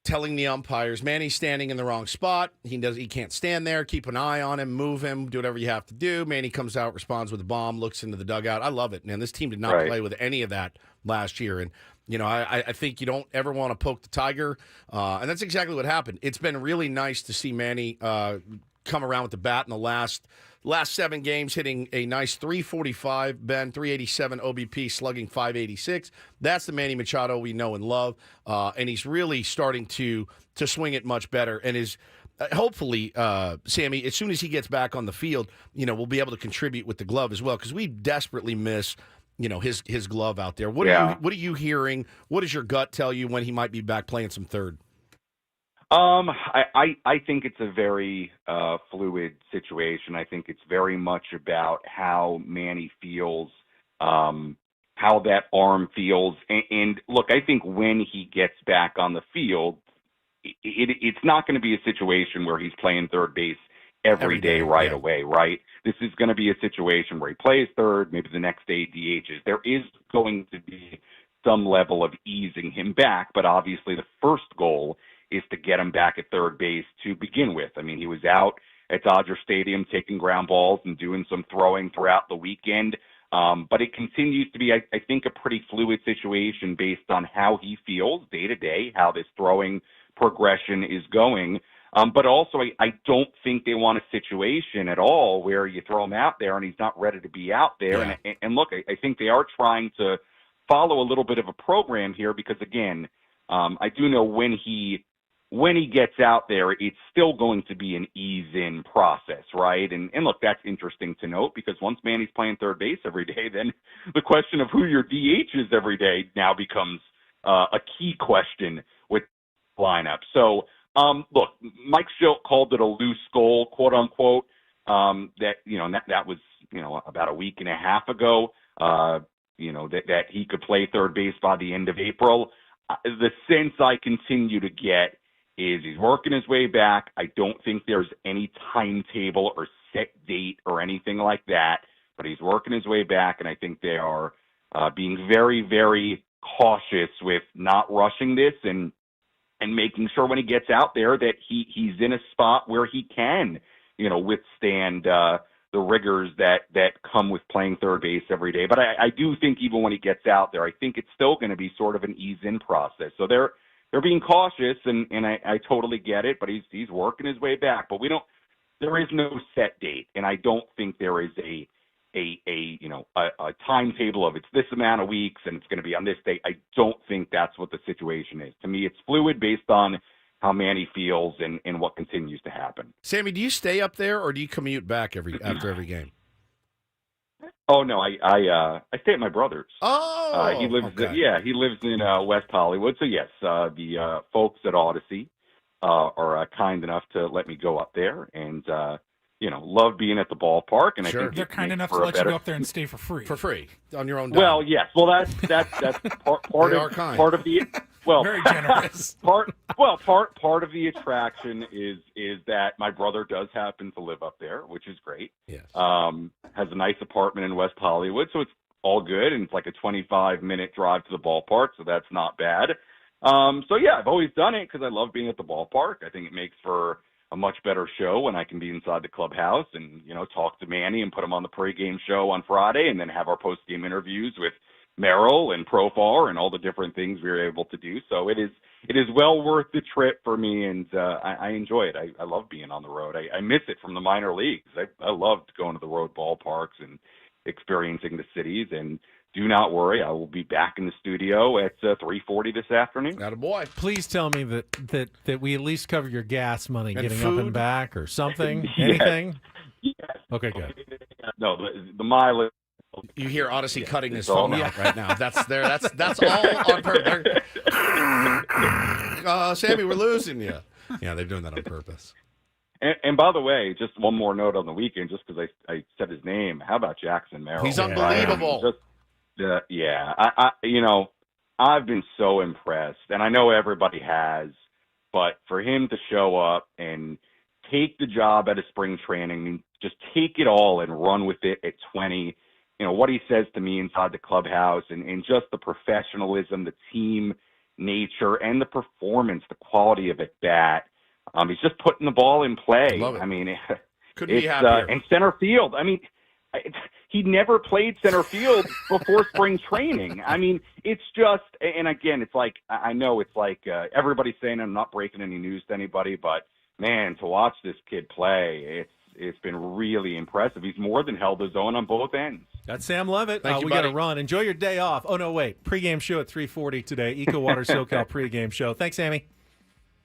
telling the umpires, Manny's standing in the wrong spot. He can't stand there. Keep an eye on him, move him, do whatever you have to do. Manny comes out, responds with a bomb, looks into the dugout. I love it, man. This team did not play with any of that last year. And I think you don't ever want to poke the tiger. And that's exactly what happened. It's been really nice to see Manny come around with the bat in the last 7 games, hitting a nice 345, Ben, 387 OBP, slugging 586. That's the Manny Machado we know and love, and he's really starting to swing it much better. And is hopefully, Sammy, as soon as he gets back on the field, we'll be able to contribute with the glove as well because we desperately miss his glove out there. What are you hearing? What does your gut tell you when he might be back playing some third? I think it's a very fluid situation. I think it's very much about how Manny feels, how that arm feels. And look, I think when he gets back on the field, it's not going to be a situation where he's playing third base every day right away, right? This is going to be a situation where he plays third, maybe the next day DHs. There is going to be some level of easing him back, but obviously the first goal is to get him back at third base to begin with. I mean, he was out at Dodger Stadium taking ground balls and doing some throwing throughout the weekend. But it continues to be, I think, a pretty fluid situation based on how he feels day to day, how this throwing progression is going. But also, I don't think they want a situation at all where you throw him out there and he's not ready to be out there. Yeah. And look, I think they are trying to follow a little bit of a program here because, again, I do know when he gets out there, it's still going to be an ease-in process, right? And look, that's interesting to note because once Manny's playing third base every day, then the question of who your DH is every day now becomes a key question with the lineup. So, look, Mike Schilt called it a loose goal, quote unquote. That was about a week and a half ago. That he could play third base by the end of April. The sense I continue to get is he's working his way back. I don't think there's any timetable or set date or anything like that, but he's working his way back, and I think they are being very, very cautious with not rushing this and making sure when he gets out there that he's in a spot where he can, withstand the rigors that come with playing third base every day. But I do think even when he gets out there, I think it's still going to be sort of an ease-in process. So they're being cautious, and I totally get it, but he's working his way back. But there is no set date, and I don't think there is a timetable of it's this amount of weeks and it's going to be on this date. I don't think that's what the situation is. To me, it's fluid based on how Manny feels and what continues to happen. Sammy, do you stay up there or do you commute back after every game? Oh no, I stay at my brother's. Oh, he lives. okay. He lives in West Hollywood. So yes, the folks at Odyssey are kind enough to let me go up there, and love being at the ballpark. And sure. I think they're kind enough to let you go up there and stay for free. For free on your own dime. Well, yes. Well, that's part of the. Well, very generous. Part of the attraction is that my brother does happen to live up there, which is great. Yes. Has a nice apartment in West Hollywood, so it's all good, and it's like a 25-minute drive to the ballpark, so that's not bad. So yeah, I've always done it because I love being at the ballpark. I think it makes for a much better show when I can be inside the clubhouse and talk to Manny and put him on the pregame show on Friday, and then have our postgame interviews with Merrill and Profar and all the different things we were able to do. So it is well worth the trip for me, and I enjoy it. I love being on the road. I miss it from the minor leagues. I loved going to the road ballparks and experiencing the cities. And do not worry, I will be back in the studio at 3:40 this afternoon. Attaboy. Please tell me that we at least cover your gas money and getting food? up and back or something. Yes. Anything? Yes. Okay, good. No, the mileage. You hear Odyssey cutting his phone out right now. That's all on purpose. Sammy, we're losing you. Yeah, they're doing that on purpose. And by the way, just one more note on the weekend, just because I said his name. How about Jackson Merrill? He's unbelievable. I've been so impressed, and I know everybody has, but for him to show up and take the job at a spring training, just take it all and run with it at 20, what he says to me inside the clubhouse and just the professionalism, the team nature, and the performance, the quality of at bat. He's just putting the ball in play. Love it. I mean, Couldn't be happier. And center field. I mean, he never played center field before spring training. I mean, it's just, and again, it's like, I know it's like everybody's saying I'm not breaking any news to anybody, but man, to watch this kid play, it's been really impressive. He's more than held his own on both ends. That's Sam Levitt. Thank you, we got to buddy. run. Enjoy your day off. Oh, no, wait. Pre-game show at 3:40 today. EcoWater SoCal pre-game show. Thanks, Sammy.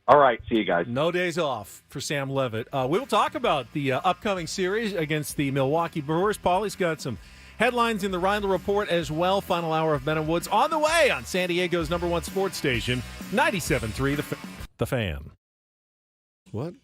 All right. See you guys. No days off for Sam Levitt. We will talk about the upcoming series against the Milwaukee Brewers. Paulie's got some headlines in the Reindl Report as well. Final hour of Ben and Woods on the way on San Diego's #1 sports station, 97.3 The Fan. What?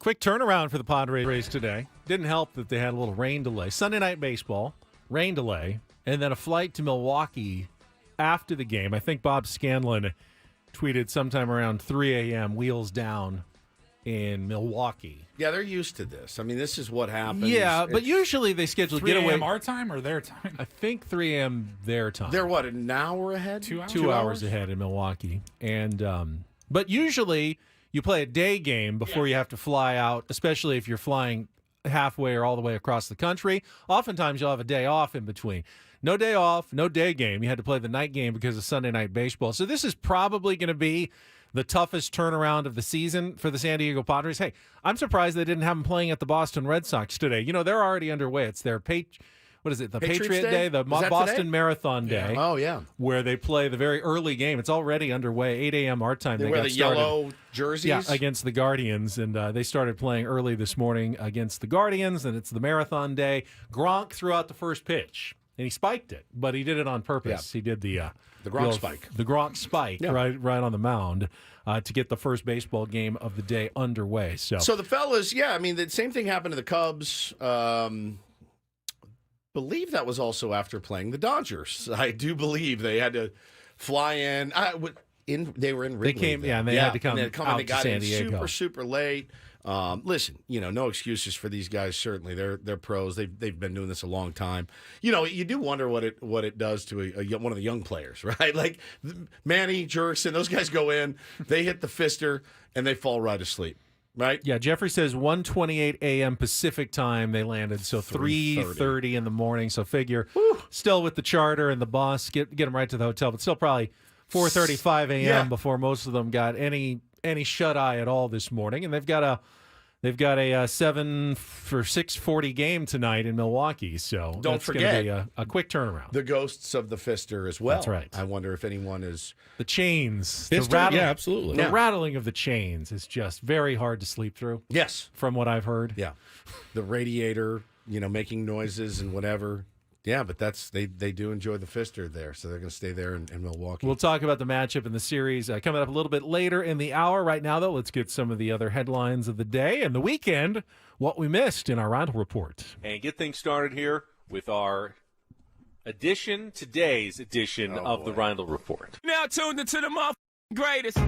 Quick turnaround for the Padres today. Didn't help that they had a little rain delay. Sunday night baseball, rain delay, and then a flight to Milwaukee after the game. I think Bob Scanlon tweeted sometime around 3 a.m., wheels down in Milwaukee. Yeah, they're used to this. I mean, this is what happens. Yeah, but usually they schedule 3 getaway. a.m. our time or their time? I think 3 a.m. their time. They're what, an hour ahead? 2 hours? 2 hours ahead in Milwaukee. And but usually you play a day game before you have to fly out, especially if you're flying halfway or all the way across the country. Oftentimes you'll have a day off in between. No day off, no day game. You had to play the night game because of Sunday night baseball. So this is probably going to be the toughest turnaround of the season for the San Diego Padres. Hey, I'm surprised they didn't have them playing at the Boston Red Sox today. You know, they're already underway. It's their the Patriot Day, the Boston today? Marathon Day. Oh, yeah. Where they play the very early game. It's already underway, 8 a.m. our time. They wear the yellow jerseys? Yeah, against the Guardians. And they started playing early this morning against the Guardians, and it's the Marathon Day. Gronk threw out the first pitch, and he spiked it, but he did it on purpose. Yeah. He did the Gronk spike. The Gronk spike right on the mound to get the first baseball game of the day underway. So the fellas, I mean, the same thing happened to the Cubs. Believe that was also after playing the Dodgers. I do believe they had to fly in. They were in Wrigley. They came, and they had to come out they got to San in Diego. super late. Listen, no excuses for these guys. Certainly, they're pros. They've been doing this a long time. You do wonder what it does to one of the young players, right? Like Manny, Jurickson, those guys go in, they hit the fister, and they fall right asleep. Right? Yeah, Jeffrey says 1:28 a.m. Pacific time they landed, so 3:30 in the morning. So figure still with the charter and the bus, get them right to the hotel, but still probably 4:35 a.m. before most of them got any shut eye at all this morning. And they've got a 7 for 6:40 game tonight in Milwaukee. So don't that's forget gonna be a quick turnaround. The ghosts of the fister as well. That's right. I wonder if anyone is the chains. Fister? Yeah, absolutely. The rattling of the chains is just very hard to sleep through. Yes, from what I've heard. Yeah, the radiator, making noises and whatever. Yeah, but they do enjoy the fister there, so they're going to stay there in Milwaukee. We'll talk about the matchup in the series coming up a little bit later in the hour. Right now, though, let's get some of the other headlines of the day and the weekend, what we missed in our Reindl Report. And get things started here with our today's edition of the Reindl Report. Now tuned into the greatest.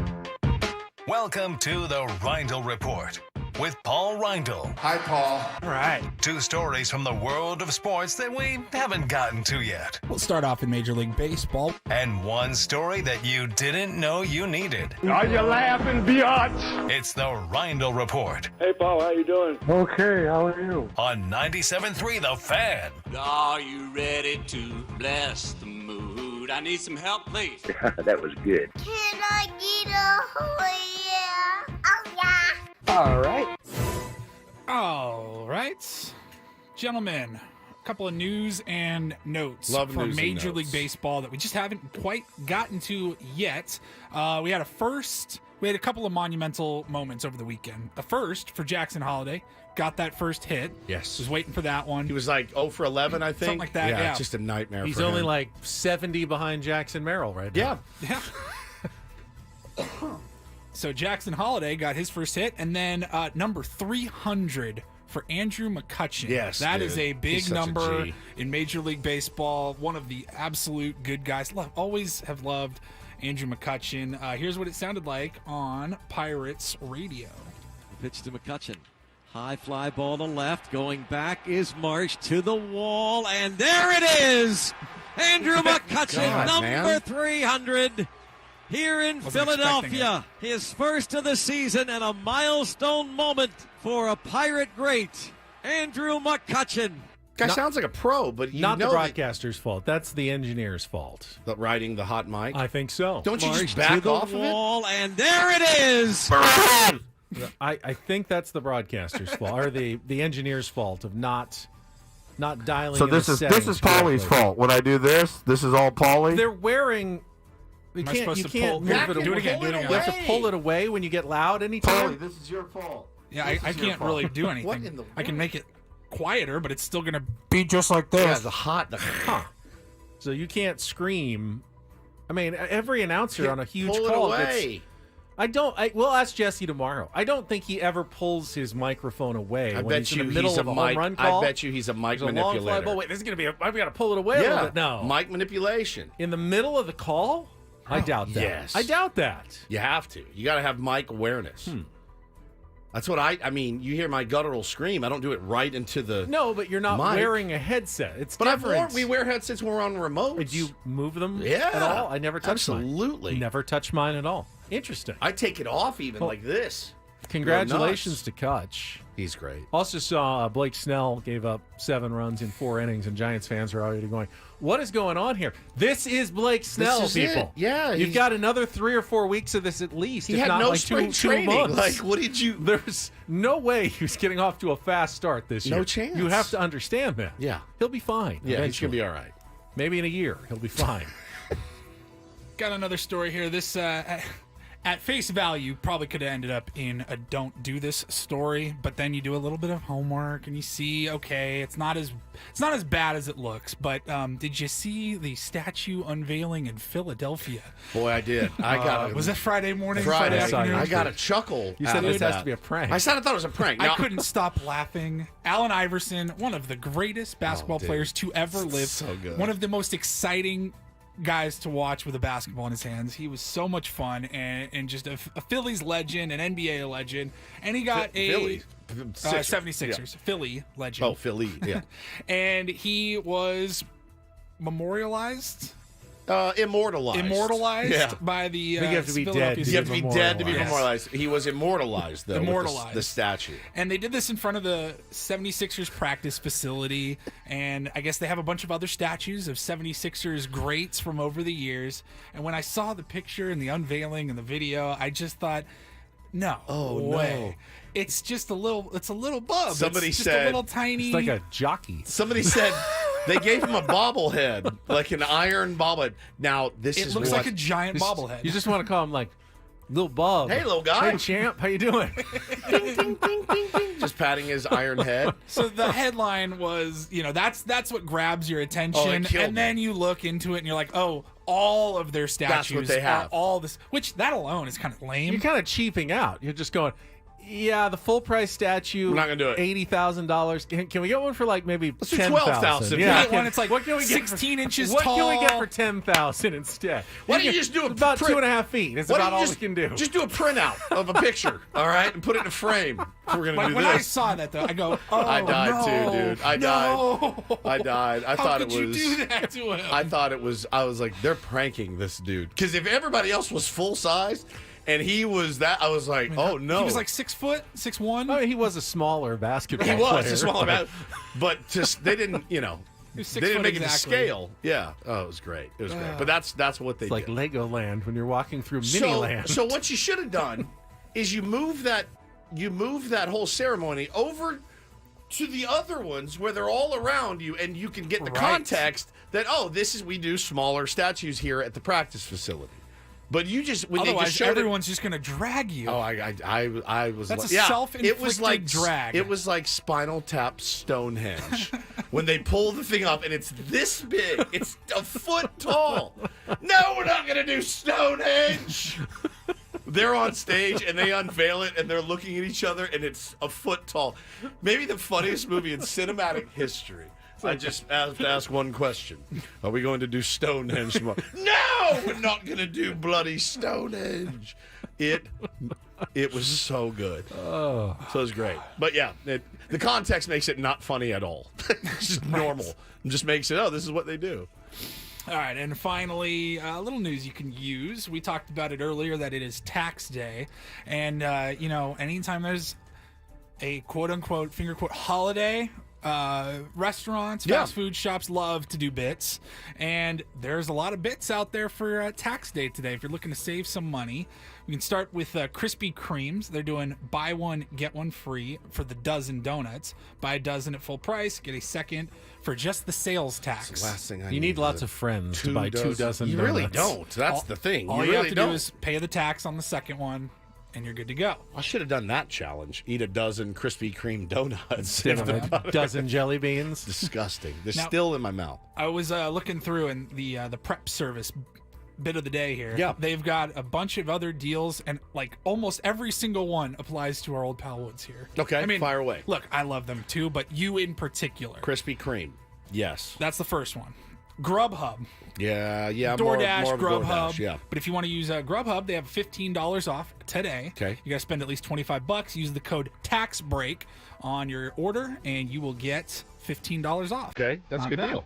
Welcome to the Reindl Report with Paul Reindl. Hi, Paul. All right. 2 stories from the world of sports that we haven't gotten to yet. We'll start off in Major League Baseball. And 1 story that you didn't know you needed. Are you laughing, biatch? It's the Reindl Report. Hey, Paul, how you doing? Okay, how are you? On 97.3 The Fan. Are you ready to bless the mood? I need some help, please. That was good. Can I get a oh yeah? Oh yeah. All right. Gentlemen, a couple of news and notes from news Major and League notes. Baseball that we just haven't quite gotten to yet. We had a couple of monumental moments over the weekend. The first for Jackson Holiday. Got that first hit. Yes. Was waiting for that one. He was like 0 for 11, I think. Something like that, yeah. It's just a nightmare He's for only him. like 70 behind Jackson Merrill right now. Yeah. So Jackson Holiday got his first hit, and then number 300 for Andrew McCutchen. Yes, that dude. is a He's big such a number G. in Major League Baseball. One of the absolute good guys. Always have loved Andrew McCutchen. Here's what it sounded like on Pirates radio. Pitch to McCutchen. High fly ball to left. Going back is Marsh to the wall, and there it is. Andrew McCutchen, God, number man. 300. Here in Wasn't Philadelphia, his first of the season and a milestone moment for a Pirate great, Andrew McCutchen. Guy sounds like a pro, but Not the broadcaster's fault. That's the engineer's fault. Riding the hot mic. I think so. Don't you Marsh just back to the off of it? wall, and there it is. I think that's the broadcaster's fault, or the engineer's fault of not dialing. So in this the is settings Paulie's correctly. fault. When I do this is all Paulie. They're wearing. You Am I can't supposed you to can't pull- move Back it it, away. do it again, do it again. You have to pull it away when you get loud anytime. Paulie, this is your fault. Yeah, This I is your can't fault. really do anything. What in the I can make it quieter, but it's still going to be just like this. Yeah, So you can't scream. I mean, every announcer on a huge Pull it call away. We'll ask Jesse tomorrow. I don't think he ever pulls his microphone away. I when bet he's you in the middle he's of a a home mic. run call. I bet you he's a mic There's a long fly manipulator. ball. Wait, this is gonna be. I've got to pull it away a little bit. No, mic manipulation in the middle of the call. I doubt that. Yes, I doubt that. You have to. You got to have mic awareness. That's what I mean, you hear my guttural scream. I don't do it right into the No, but you're not mic. wearing a headset. It's But different. we wear headsets when we're on remotes. Do you move them Yeah. at all? I never touch Absolutely. mine. Never touch mine at all. Interesting. I take it off even like this. Congratulations to Kutch. He's great. Also saw Blake Snell gave up 7 runs in 4 innings, and Giants fans are already going, what is going on here? This is Blake Snell, This is people. it. Yeah, You've got another 3 or 4 weeks of this at least. He if had not no like spring 2 training. months. Like, what did you... There's no way he was getting off to a fast start this year. No chance. You have to understand that. Yeah. He'll be fine. Yeah, he's going eventually. to be all right. Maybe in a year, he'll be fine. Got another story here. This, at face value, probably could have ended up in a "don't do this" story, but then you do a little bit of homework and you see, okay, it's not as bad as it looks. But did you see the statue unveiling in Philadelphia? Boy, I did. I got was it Friday morning? Friday afternoon? I got a chuckle. You said out of this has that. to be a prank. I thought it was a prank. I Now, couldn't stop laughing. Allen Iverson, one of the greatest basketball dude. players to ever live. So good. One of the most exciting guys to watch with a basketball in his hands. He was so much fun and just a Phillies legend, an NBA legend. And he got Philly. 76ers. Yeah. Philly legend. Oh, Philly, yeah. And he was memorialized. Immortalized. Yeah. by the I think you have to be Philadelphia dead. You have to be dead to be Yes. memorialized. He was immortalized, though. Immortalized. With the statue. And they did this in front of the 76ers practice facility. And I guess they have a bunch of other statues of 76ers greats from over the years. And when I saw the picture and the unveiling and the video, I just thought, no way. It's just a little bub. Somebody it's just said- a little tiny. It's like a jockey. Somebody said they gave him a bobblehead, like an iron bobblehead. Now, this it is looks what... like a giant bobblehead. You just want to call him like Little Bub. Hey, little guy. Hey, champ. How you doing? Just patting his iron head. So the headline was, that's what grabs your attention, killed and then you look into it and you're like, oh, all of their statues they have. are all this, which that alone is kind of lame. You're kind of cheaping out. You're just going, yeah, the full price statue. We're not gonna do it. $80,000. Can we get one for like maybe Let's do 10,000? $12,000. You Yeah. get one, it's like What can we get 16 inches What tall. can we get for 10,000 instead? Why don't you just do a about print- 2.5 feet? It's Why about don't you all just, we can do. Just do a printout of a picture, all right, and put it in a frame. If we're gonna Like, do when this. I saw that, though, I go, oh, I died no, too, dude. I died. I How thought could it was. you do that to him? I thought it was. I was like, they're pranking this dude. Because if everybody else was full size, and he was that, I was like, oh no. He was like 6 foot, 6'1". I mean, he was a smaller basketball He was player. a smaller man, but just they didn't, He was they 6 didn't foot make it to exactly. scale. Yeah. Oh, it was great. It was great. But that's what they It's like did. Legoland when you're walking through So, Miniland. so what you should have done is you move that whole ceremony over to the other ones where they're all around you, and you can get the Right. context that we do smaller statues here at the practice facility. But you just when they Otherwise, just showed everyone's just going to drag you. Oh, I was. That's like, a yeah, self-inflicted it was like drag. It was like Spinal Tap Stonehenge when they pull the thing up and it's this big. It's a foot tall. No, we're not gonna do Stonehenge. They're on stage and they unveil it and they're looking at each other and it's a foot tall. Maybe the funniest movie in cinematic history. I just have to ask one question. Are we going to do Stonehenge tomorrow? No, we're not going to do bloody Stonehenge. It was so good. So it was great. But yeah, the context makes it not funny at all. It's just normal. It just makes it, this is what they do. All right, and finally, a little news you can use. We talked about it earlier that it is tax day. And, anytime there's a quote-unquote, finger quote, holiday, restaurants, fast food shops love to do bits. And there's a lot of bits out there for tax day today. If you're looking to save some money, we can start with Krispy Kremes. They're doing buy one, get one free for the dozen donuts. Buy a dozen at full price, get a second for just the sales tax. That's the last thing I You need lots of friends to buy 2 dozen You donuts. really don't. That's the thing. All you you really have to don't. do is pay the tax on the second one, and you're good to go. I should have done that challenge. Eat a dozen Krispy Kreme donuts. Instead of a dozen jelly beans. Disgusting. They're Now- still in my mouth. I was looking through, and the prep service bit of the day here. Yeah. They've got a bunch of other deals, and like almost every single one applies to our old pal Woods here. Okay, I mean, fire away. Look, I love them too, but you in particular. Krispy Kreme. Yes. That's the first one. Grubhub. Yeah. DoorDash, more of a Grubhub. DoorDash, yeah. But if you want to use Grubhub, they have $15 off today. Okay. You got to spend at least $25. Use the code TAXBREAK on your order, and you will get $15 off. Okay, that's a Not good bad. deal.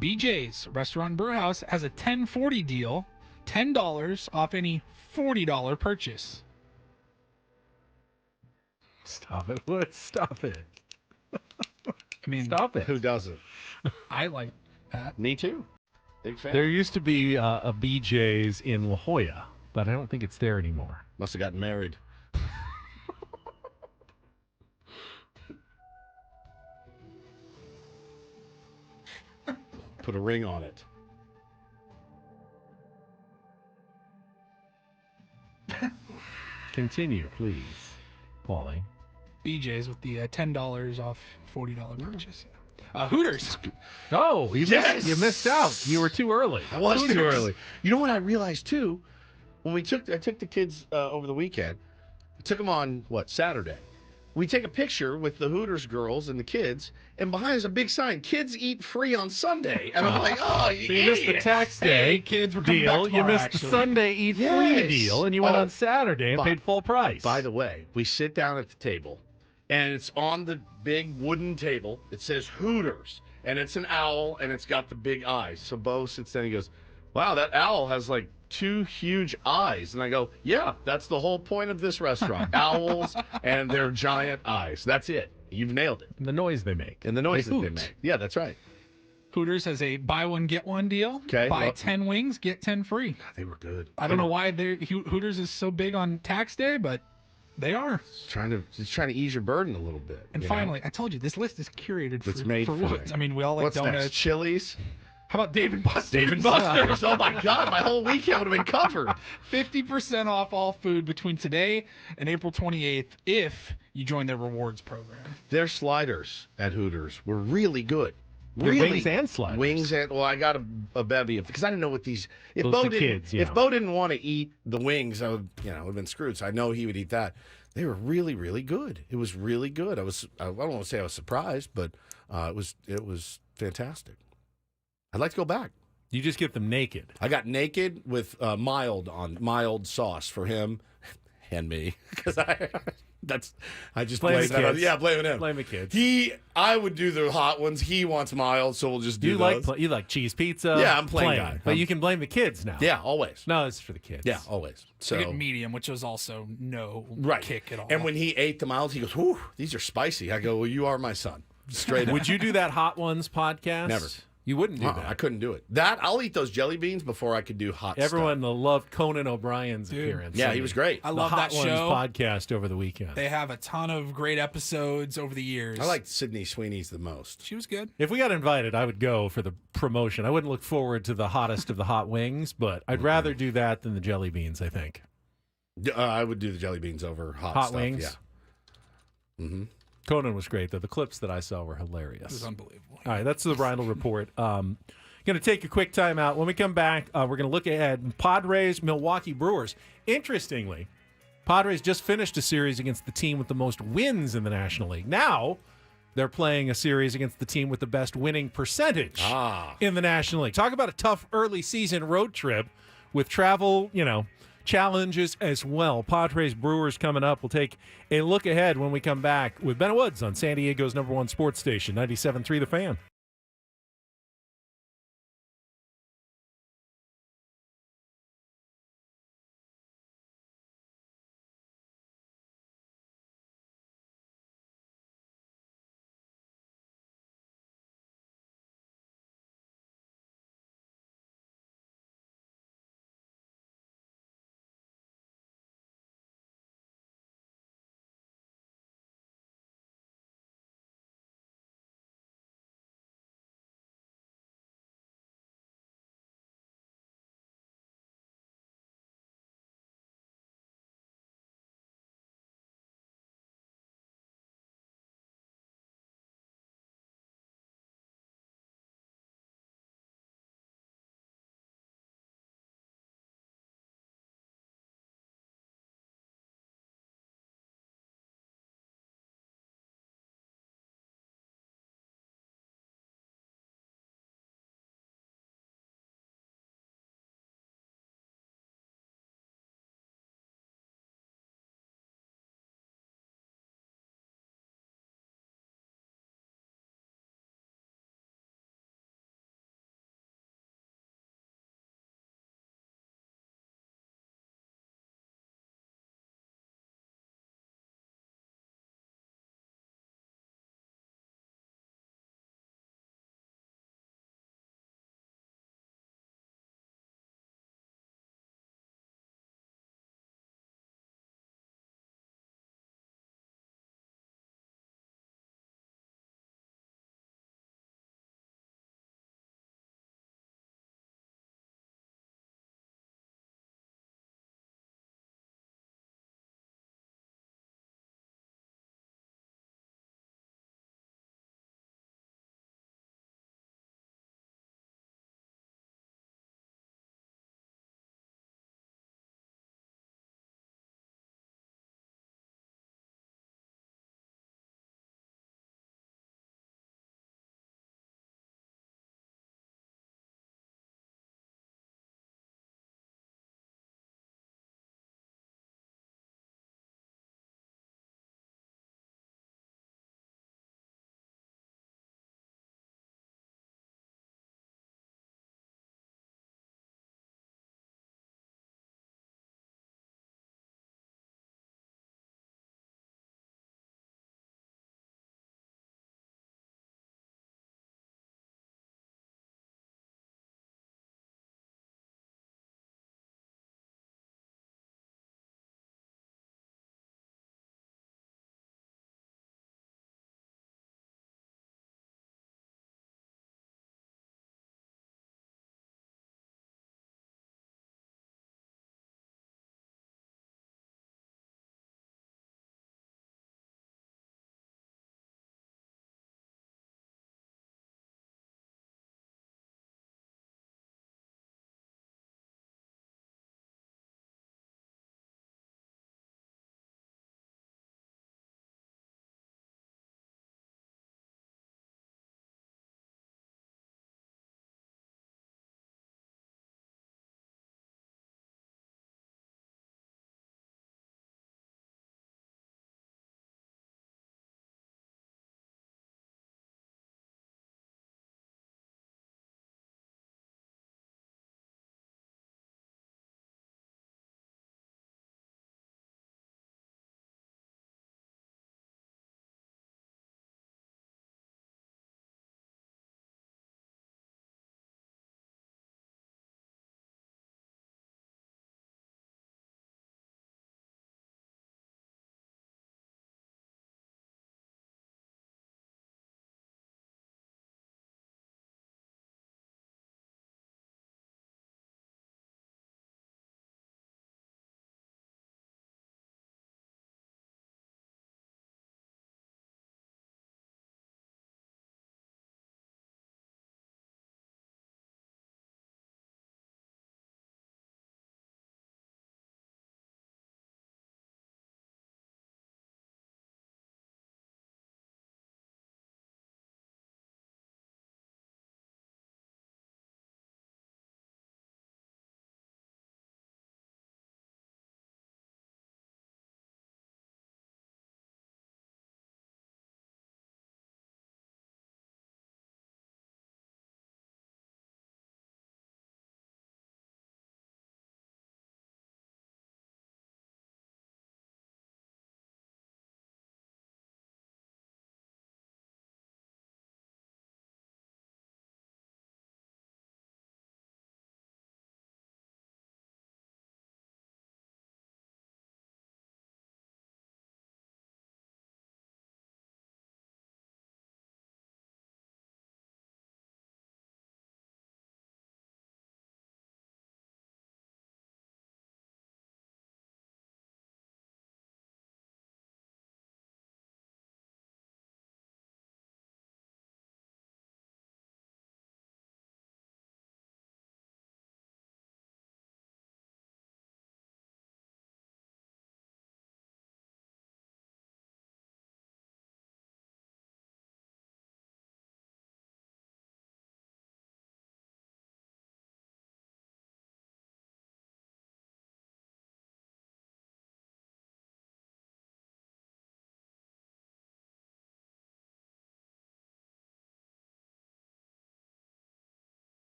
BJ's Restaurant and Brew House has a 10/40 deal, $10 off any $40 purchase. Stop it, Woods. Stop it. I mean, Stop it. Who doesn't? I like that. Me too. Big fan. There used to be a BJ's in La Jolla, but I don't think it's there anymore. Must have gotten married. Put a ring on it. Continue, please, Paulie. BJ's with the $10 off $40 purchase. Hooters. Oh, you missed out. You were too early. I was too early. You know what I realized too? When I took the kids over the weekend, I took them on Saturday. We take a picture with the Hooters girls and the kids, and behind is a big sign: "Kids eat free on Sunday." And I'm like, "Oh, you So you missed the tax day kids were coming deal. back You tomorrow, missed actually. the Sunday eat free deal, and you went on Saturday and paid full price. By the way, we sit down at the table, and it's on the big wooden table. It says Hooters, and it's an owl, and it's got the big eyes. So Bo sits down and he goes, "Wow, that owl has like 2 huge eyes." And I go, "Yeah, that's the whole point of this restaurant. Owls and their giant eyes. That's it. You've nailed it." And the noise they make. And the noise They that they hoot. make. Yeah, that's right. Hooters has a buy one get one deal. Okay. Buy 10 wings, get 10 free. They were good. I don't know why Hooters is so big on tax day, but they are. Just trying to ease your burden a little bit. And you finally, I told you this list is curated It's for, made for for Woods. me. I mean, we all like What's donuts. next? Chili's. How about Dave and Buster's? Dave and Buster's. Oh my God, my whole weekend would have been covered. 50% off all food between today and April 28th if you join their rewards program. Their sliders at Hooters were really good. Their Really, wings and sliders. Wings and I got a bevy of because I didn't know what these. If Those Bo the didn't, kids, you if know. Bo didn't want to eat the wings, I would have been screwed. So I know he would eat that. They were really, really good. It was really good. I don't want to say I was surprised, but it was fantastic. I'd like to go back. You just get them naked. I got naked with mild sauce for him and me because I just Blame blame the that on, kids. yeah, blaming him. Blame the kids. I would do the hot ones. He wants mild, so we'll just do You those. like you like cheese pizza. Yeah, I'm plain guy. But I'm- you can blame the kids now. Yeah, always. No, it's for the kids. Yeah, always. So So get medium, which was also no right. kick at all. And when he ate the milds, he goes, "Whew, these are spicy." I go, "Well, you are my son." Straight up. Would you do that Hot Ones podcast? Never. You wouldn't do that. I couldn't do it. I'll eat those jelly beans before I could do hot Everyone loved Conan O'Brien's appearance. Yeah, he was great. I love the Hot that Ones show. podcast over the weekend. They have a ton of great episodes over the years. I liked Sydney Sweeney's the most. She was good. If we got invited, I would go for the promotion. I wouldn't look forward to the hottest of the hot wings, but I'd rather do that than the jelly beans, I think. I would do the jelly beans over hot stuff, wings? Yeah. Mm-hmm. Conan was great, though. The clips that I saw were hilarious. It was unbelievable. All right, that's the Reindl Report. Going to take a quick time out. When we come back, we're going to look ahead. Padres, Milwaukee Brewers. Interestingly, Padres just finished a series against the team with the most wins in the National League. Now they're playing a series against the team with the best winning percentage in the National League. Talk about a tough early season road trip with travel, challenges as well. Padres Brewers coming up. We'll take a look ahead when we come back with Ben Woods on San Diego's #1 sports station, 97.3 The Fan.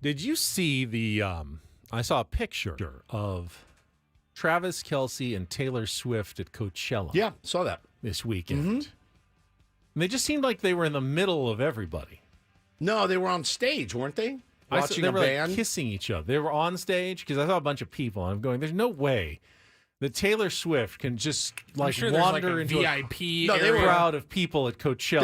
Did you see the? I saw a picture of Travis Kelce and Taylor Swift at Coachella. Yeah, saw that this weekend. And they just seemed like they were in the middle of everybody. No, they were on stage, weren't they? Watching they a were band, like kissing each other. They were on stage because I saw a bunch of people, and I'm going, "There's no way that Taylor Swift can just wander into VIP a crowd of people at Coachella."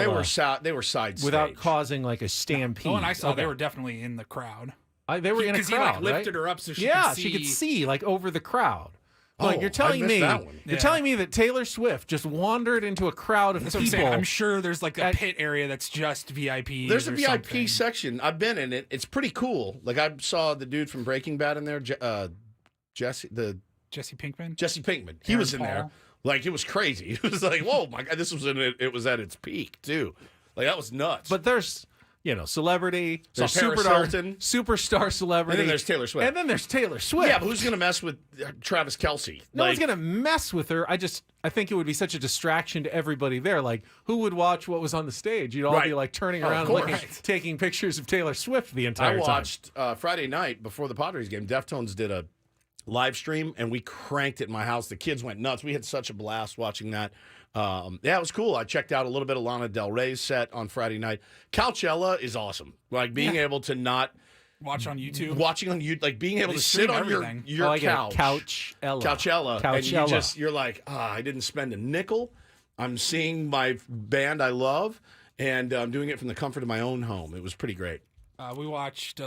They were side stage without causing like a stampede. Oh, and I saw they were definitely in the crowd. They were in a crowd, because he like lifted her up so she could see. she could see like over the crowd. Like you're I telling missed me, that one. you're telling me that Taylor Swift just wandered into a crowd of That's what I'm people. saying. I'm sure there's like a pit area that's just VIP. There's a VIP section. I've been in it. It's pretty cool. Like I saw the dude from Breaking Bad in there, Jesse Pinkman. He was in there. Like it was crazy. It was like, whoa, my God, this was it was at its peak too. Like that was nuts. But there's celebrity, there's Paris Hilton. superstar celebrity, And then there's Taylor Swift. And then there's Taylor Swift. Yeah, but who's gonna mess with Travis Kelce? No one's gonna mess with her. I think it would be such a distraction to everybody there. Like, who would watch what was on the stage? You'd all be like turning around, taking pictures of Taylor Swift the entire time. I watched Friday night before the Padres game. Deftones did a live stream, and we cranked it in my house. The kids went nuts. We had such a blast watching that. It was cool. I checked out a little bit of Lana Del Rey's set on Friday night. Coachella is awesome. Like being able to not watching on YouTube, like being able to sit on your couch. Coachella. And you're like, I didn't spend a nickel. I'm seeing my band I love, and I'm doing it from the comfort of my own home. It was pretty great. We watched we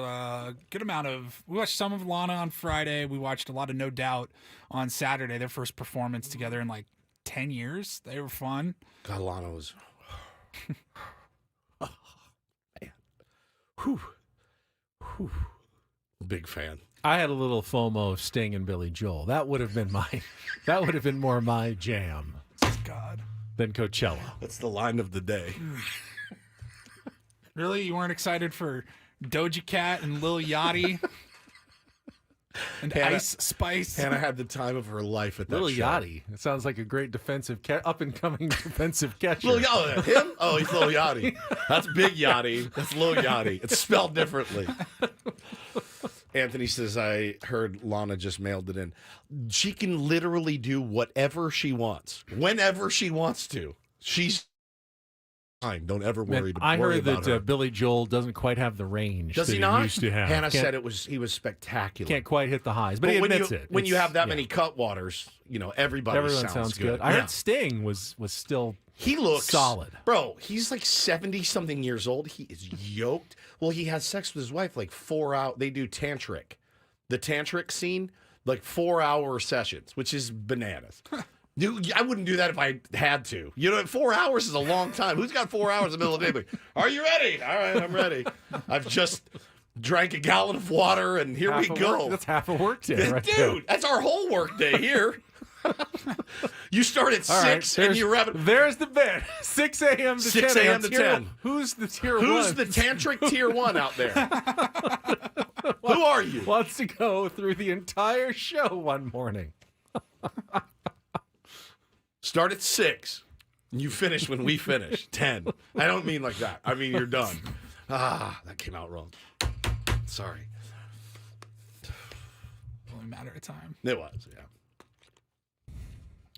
watched some of Lana on Friday. We watched a lot of No Doubt on Saturday. Their first performance together in like 10 years. They were fun. God, Lana was man. Whew. Big fan. I had a little FOMO of Sting and Billy Joel. That would have been more my jam. God. Than Coachella. That's the line of the day. Really? You weren't excited for Doja Cat and Lil Yachty? And Ice Spice? Hannah had the time of her life at that Lil show. Yachty. It sounds like a great up-and-coming defensive catcher. Lil Yachty. Him? Oh, he's Lil Yachty. That's Big Yachty. That's Lil Yachty. It's spelled differently. Anthony says, I heard Lana just mailed it in. She can literally do whatever she wants, whenever she wants to. She's fine. Don't ever worry. I worry heard about that her. Billy Joel doesn't quite have the range Does that he not? used to have. Hannah said he was spectacular. Can't quite hit the highs, but he admits it. When you have that many Cutwaters, everyone sounds good. I heard Sting was still he looks solid. Bro, he's like 70-something years old. He is yoked. Well, he has sex with his wife like 4 hours. They do tantric. The tantric scene, like 4-hour sessions, which is bananas. Dude, I wouldn't do that if I had to. 4 hours is a long time. Who's got 4 hours in the middle of the day? Like, are you ready? All right, I'm ready. I've just drank a gallon of water, and here we go. That's half a work day, right? Dude, that's our whole work day here. You start at 6 and you wrap it. There's the bed. 6 a.m. to 6 10 a.m. to 10. Who's the tier 1? Who's the tantric tier 1 out there? Who are you? Wants to go through the entire show one morning. Start at 6. And you finish when we finish. 10. I don't mean like that. I mean you're done. That came out wrong. Sorry. Only a matter of time. It was, yeah.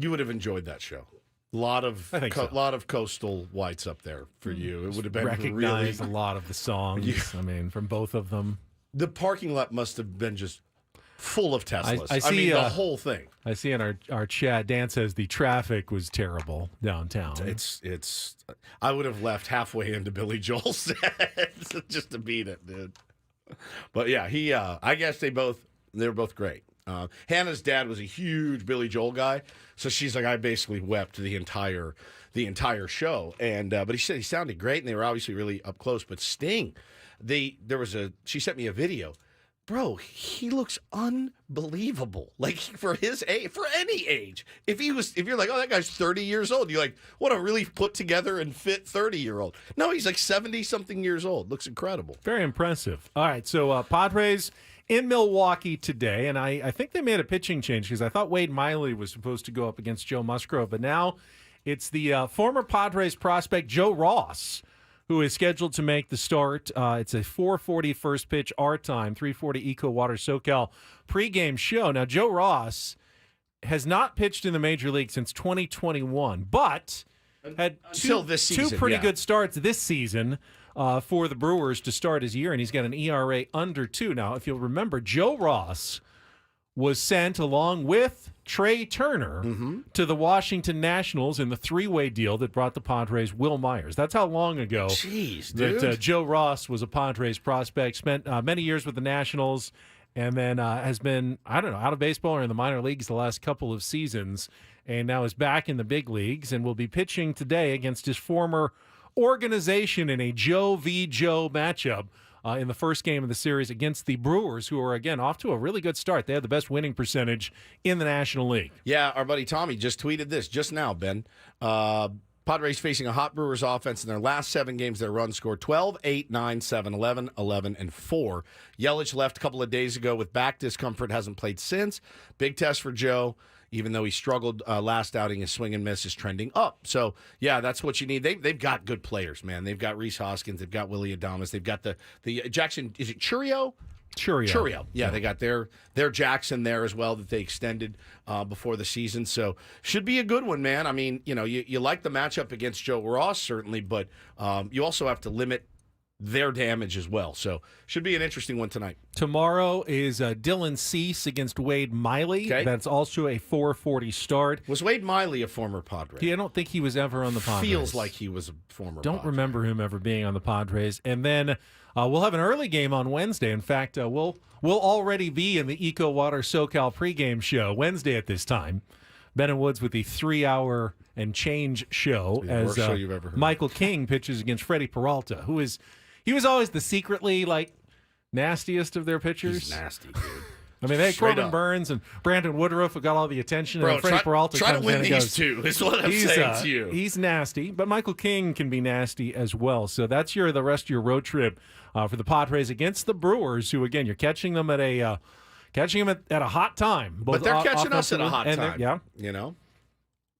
You would have enjoyed that show. A lot of coastal whites up there for you. It would have been Recognize a lot of the songs. I mean, from both of them. The parking lot must have been just full of Teslas. I mean, the whole thing. I see in our chat, Dan says the traffic was terrible downtown. It's. I would have left halfway into Billy Joel's set just to beat it, dude. But yeah, I guess they were both great. Hannah's dad was a huge Billy Joel guy, so she's like, I basically wept the entire show. And but he said he sounded great, and they were obviously really up close. But Sting, she sent me a video. Bro, he looks unbelievable. Like for his age, for any age. If you're like, oh, that guy's 30 years old, you're like, what a really put together and fit 30-year-old. No, he's like 70-something years old. Looks incredible. Very impressive. All right, so Padres in Milwaukee today, and I think they made a pitching change because I thought Wade Miley was supposed to go up against Joe Musgrove, but now it's the former Padres prospect Joe Ross who is scheduled to make the start. It's a 4:40 first pitch our time, 3:40 Eco Water SoCal pregame show. Now, Joe Ross has not pitched in the major league since 2021, but had two pretty good starts this season for the Brewers to start his year, and he's got an ERA under 2. Now, if you'll remember, Joe Ross was sent along with Trey Turner to the Washington Nationals in the three-way deal that brought the Padres Will Myers. That's how long ago that Joe Ross was a Padres prospect, spent many years with the Nationals, and then has been, I don't know, out of baseball or in the minor leagues the last couple of seasons, and now is back in the big leagues and will be pitching today against his former organization in a Joe v. Joe matchup in the first game of the series against the Brewers, who are, again, off to a really good start. They have the best winning percentage in the National League. Yeah, our buddy Tommy just tweeted this just now, Ben. Padres facing a hot Brewers offense in their last 7 games. Their run scored 12, 8, 9, 7, 11, 11, and 4. Yelich left a couple of days ago with back discomfort, hasn't played since. Big test for Joe. Even though he struggled last outing, his swing and miss is trending up. So, yeah, that's what you need. They've got good players, man. They've got Rhys Hoskins. They've got Willie Adames. They've got the Jackson. Is it Churio? Churio. Yeah, they got their Jackson there as well that they extended before the season. So, should be a good one, man. I mean, you like the matchup against Joe Ross, certainly, but you also have to limit their damage as well. So should be an interesting one tonight. Tomorrow is Dylan Cease against Wade Miley. Okay. That's also a 4:40 start. Was Wade Miley a former Padre? I don't think he was ever on the Padres. Feels like he was a former Don't Padre. remember him ever being on the Padres. And then we'll have an early game on Wednesday. In fact, we'll already be in the Eco Water SoCal pregame show Wednesday at this time. Ben and Woods with the 3-hour and change show as worst show you've ever heard. Michael King pitches against Freddie Peralta, who is... He was always the secretly, nastiest of their pitchers. He's nasty, dude. I mean, they had Straight Corbin up. Burns and Brandon Woodruff who got all the attention. Bro, and Freddie Peralta try to comes win in and these goes, two is what I'm saying to you. He's nasty, but Michael King can be nasty as well. So that's the rest of your road trip for the Padres against the Brewers, who, again, you're catching them at a hot time. But they're catching us at a hot time. Yeah. A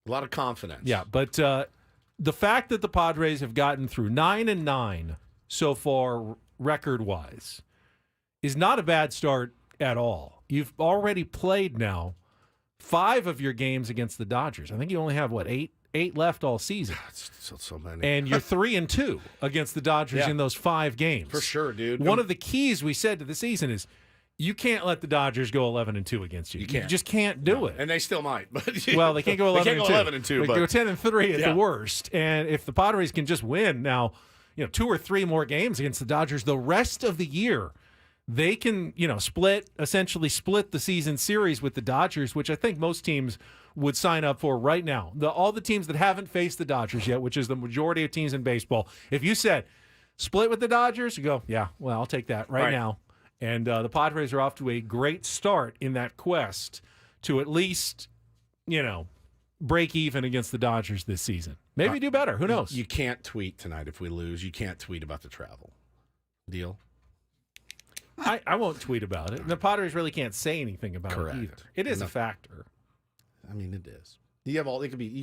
lot of confidence. Yeah, but the fact that the Padres have gotten through 9-9 so far record-wise is not a bad start at all. You've already played now 5 of your games against the Dodgers. I think you only have, 8 left all season. That's so many. And you're 3-2 against the Dodgers in those 5 games. For sure, dude. One of the keys we said to the season is you can't let the Dodgers go 11-2 against you. You just can't do it. And they still might. But well, they can't go 11-2. They can't go 11-2. They but go 10-3 at the worst. And if the Padres can just win now, 2 or 3 more games against the Dodgers the rest of the year, they can, essentially split the season series with the Dodgers, which I think most teams would sign up for right now. All the teams that haven't faced the Dodgers yet, which is the majority of teams in baseball, if you said split with the Dodgers, you go, yeah, well, I'll take that right now. And the Padres are off to a great start in that quest to at least, break even against the Dodgers this season. Maybe do better. Who knows? You can't tweet tonight if we lose. You can't tweet about the travel. Deal? I won't tweet about it. The Padres really can't say anything about Correct. it either. It is a factor. I mean, it is. You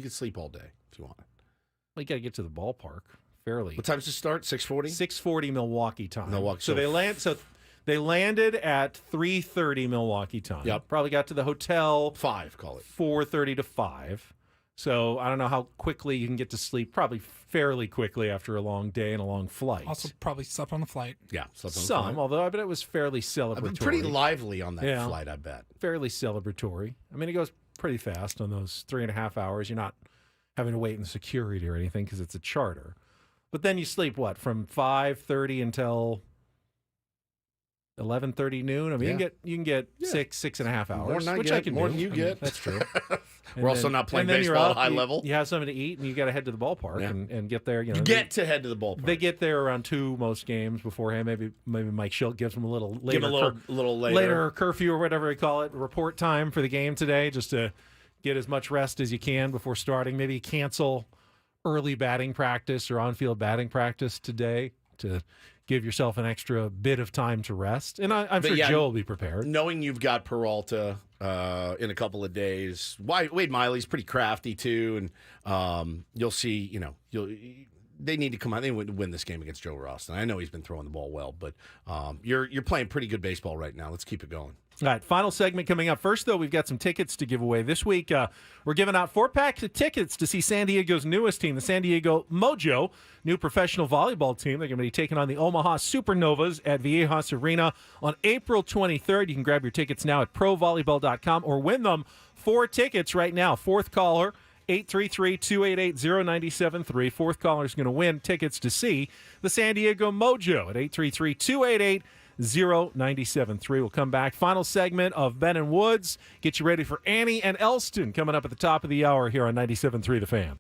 could sleep all day if you want. Well, you got to get to the ballpark fairly. What time does it start? 6:40? 6:40 Milwaukee time. Milwaukee. So they landed at 3:30 Milwaukee time. Yep. Probably got to the hotel 5, call it. 4:30 to 5. So I don't know how quickly you can get to sleep. Probably fairly quickly after a long day and a long flight. Also, probably slept on the flight. Yeah, slept on the Some, flight. although I bet it was fairly celebratory. I've been pretty lively on that flight, I bet. Fairly celebratory. I mean, it goes pretty fast on those 3.5 hours. You're not having to wait in security or anything because it's a charter. But then you sleep, from 5:30 until 11:30 noon? I mean, you can get 6.5 hours, More than I which get, I can more do. than you get. That's true. We're also not playing baseball at high level. You have something to eat, and you got to head to the ballpark and get there. You get to head to the ballpark. They get there around 2 most games beforehand. Maybe Mike Schilt gives them a little later. Give them a little later. Later curfew or whatever they call it, report time for the game today, just to get as much rest as you can before starting. Maybe cancel early batting practice or on-field batting practice today to give yourself an extra bit of time to rest. And I'm sure Joe will be prepared. Knowing you've got Peralta in a couple of days, Wade Miley's pretty crafty too, and you'll see, they need to come out. They would win this game against Joe Ralston. I know he's been throwing the ball well, but you're playing pretty good baseball right now. Let's keep it going. All right, final segment coming up. First, though, we've got some tickets to give away. This week, we're giving out 4 packs of tickets to see San Diego's newest team, the San Diego Mojo, new professional volleyball team. They're going to be taking on the Omaha Supernovas at Viejas Arena on April 23rd. You can grab your tickets now at provolleyball.com or win them 4 tickets right now. Fourth caller, 833-288-0973. Fourth caller is going to win tickets to see the San Diego Mojo at 833-288-0973. 0973. We'll come back. Final segment of Ben and Woods. Get you ready for Annie and Elston coming up at the top of the hour here on 97.3 The Fan.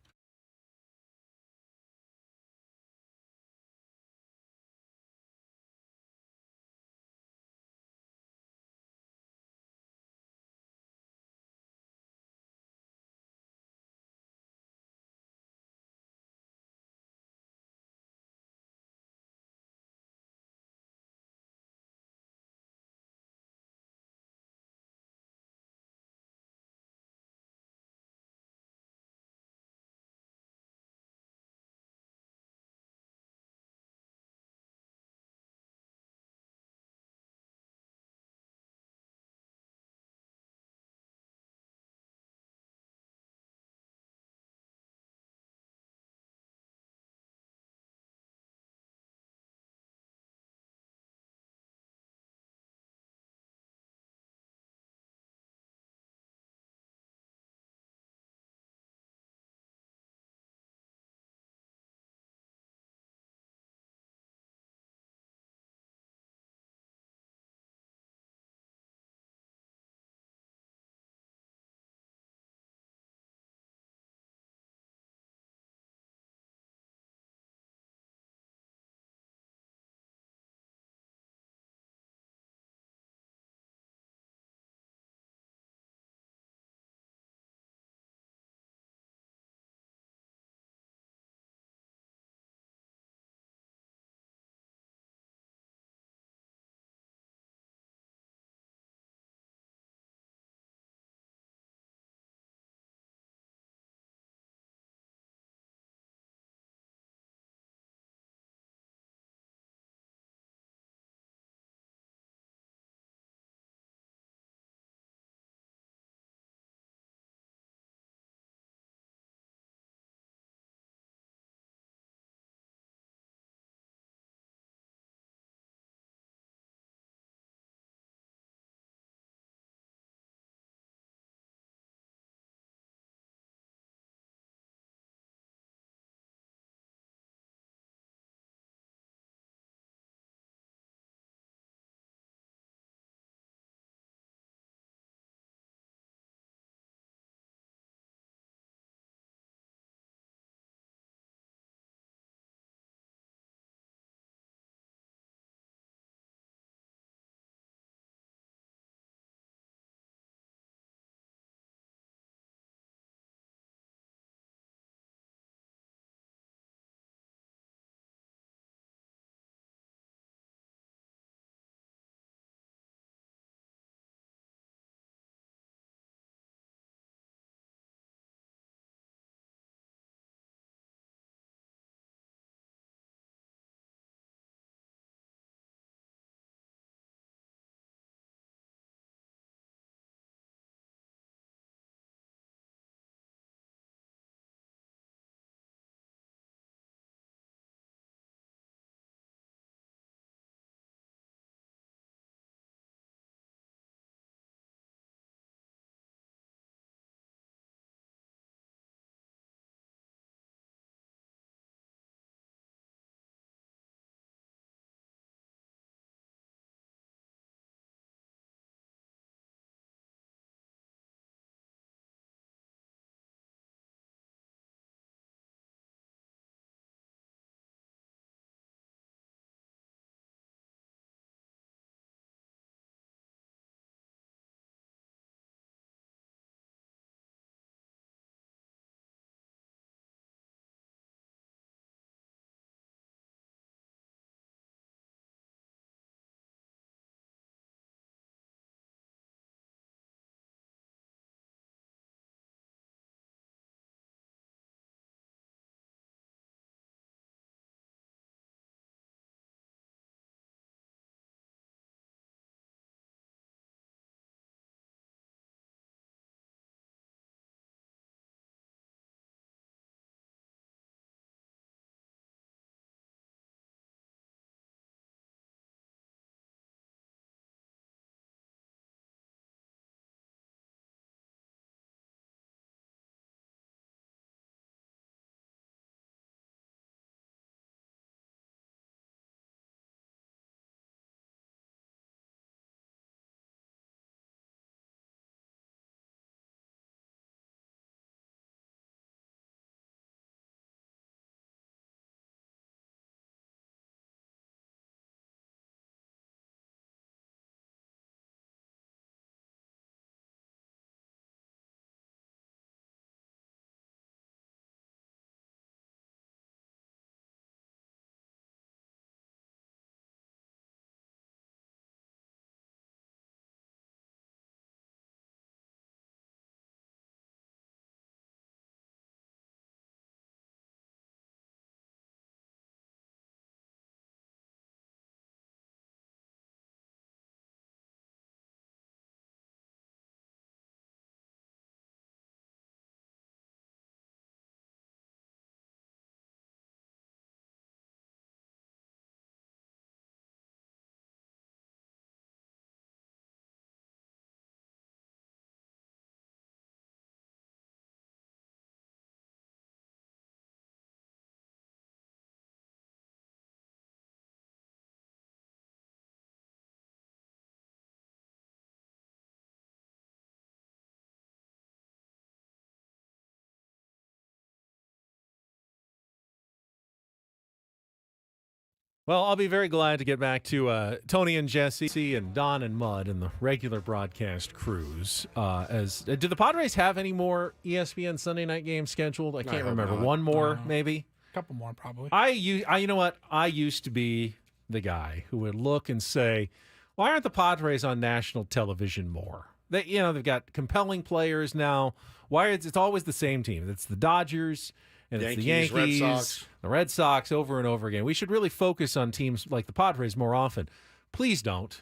Well, I'll be very glad to get back to Tony and Jesse and Don and Mud and the regular broadcast crews. Do the Padres have any more ESPN Sunday night games scheduled? I can't remember. not. One more, maybe? A couple more, probably. You know what? I used to be the guy who would look and say, why aren't the Padres on national television more? They've got compelling players now. It's always the same team. It's the Dodgers. And it's the Yankees, Red Sox. the Red Sox over and over again. We should really focus on teams like the Padres more often. Please don't.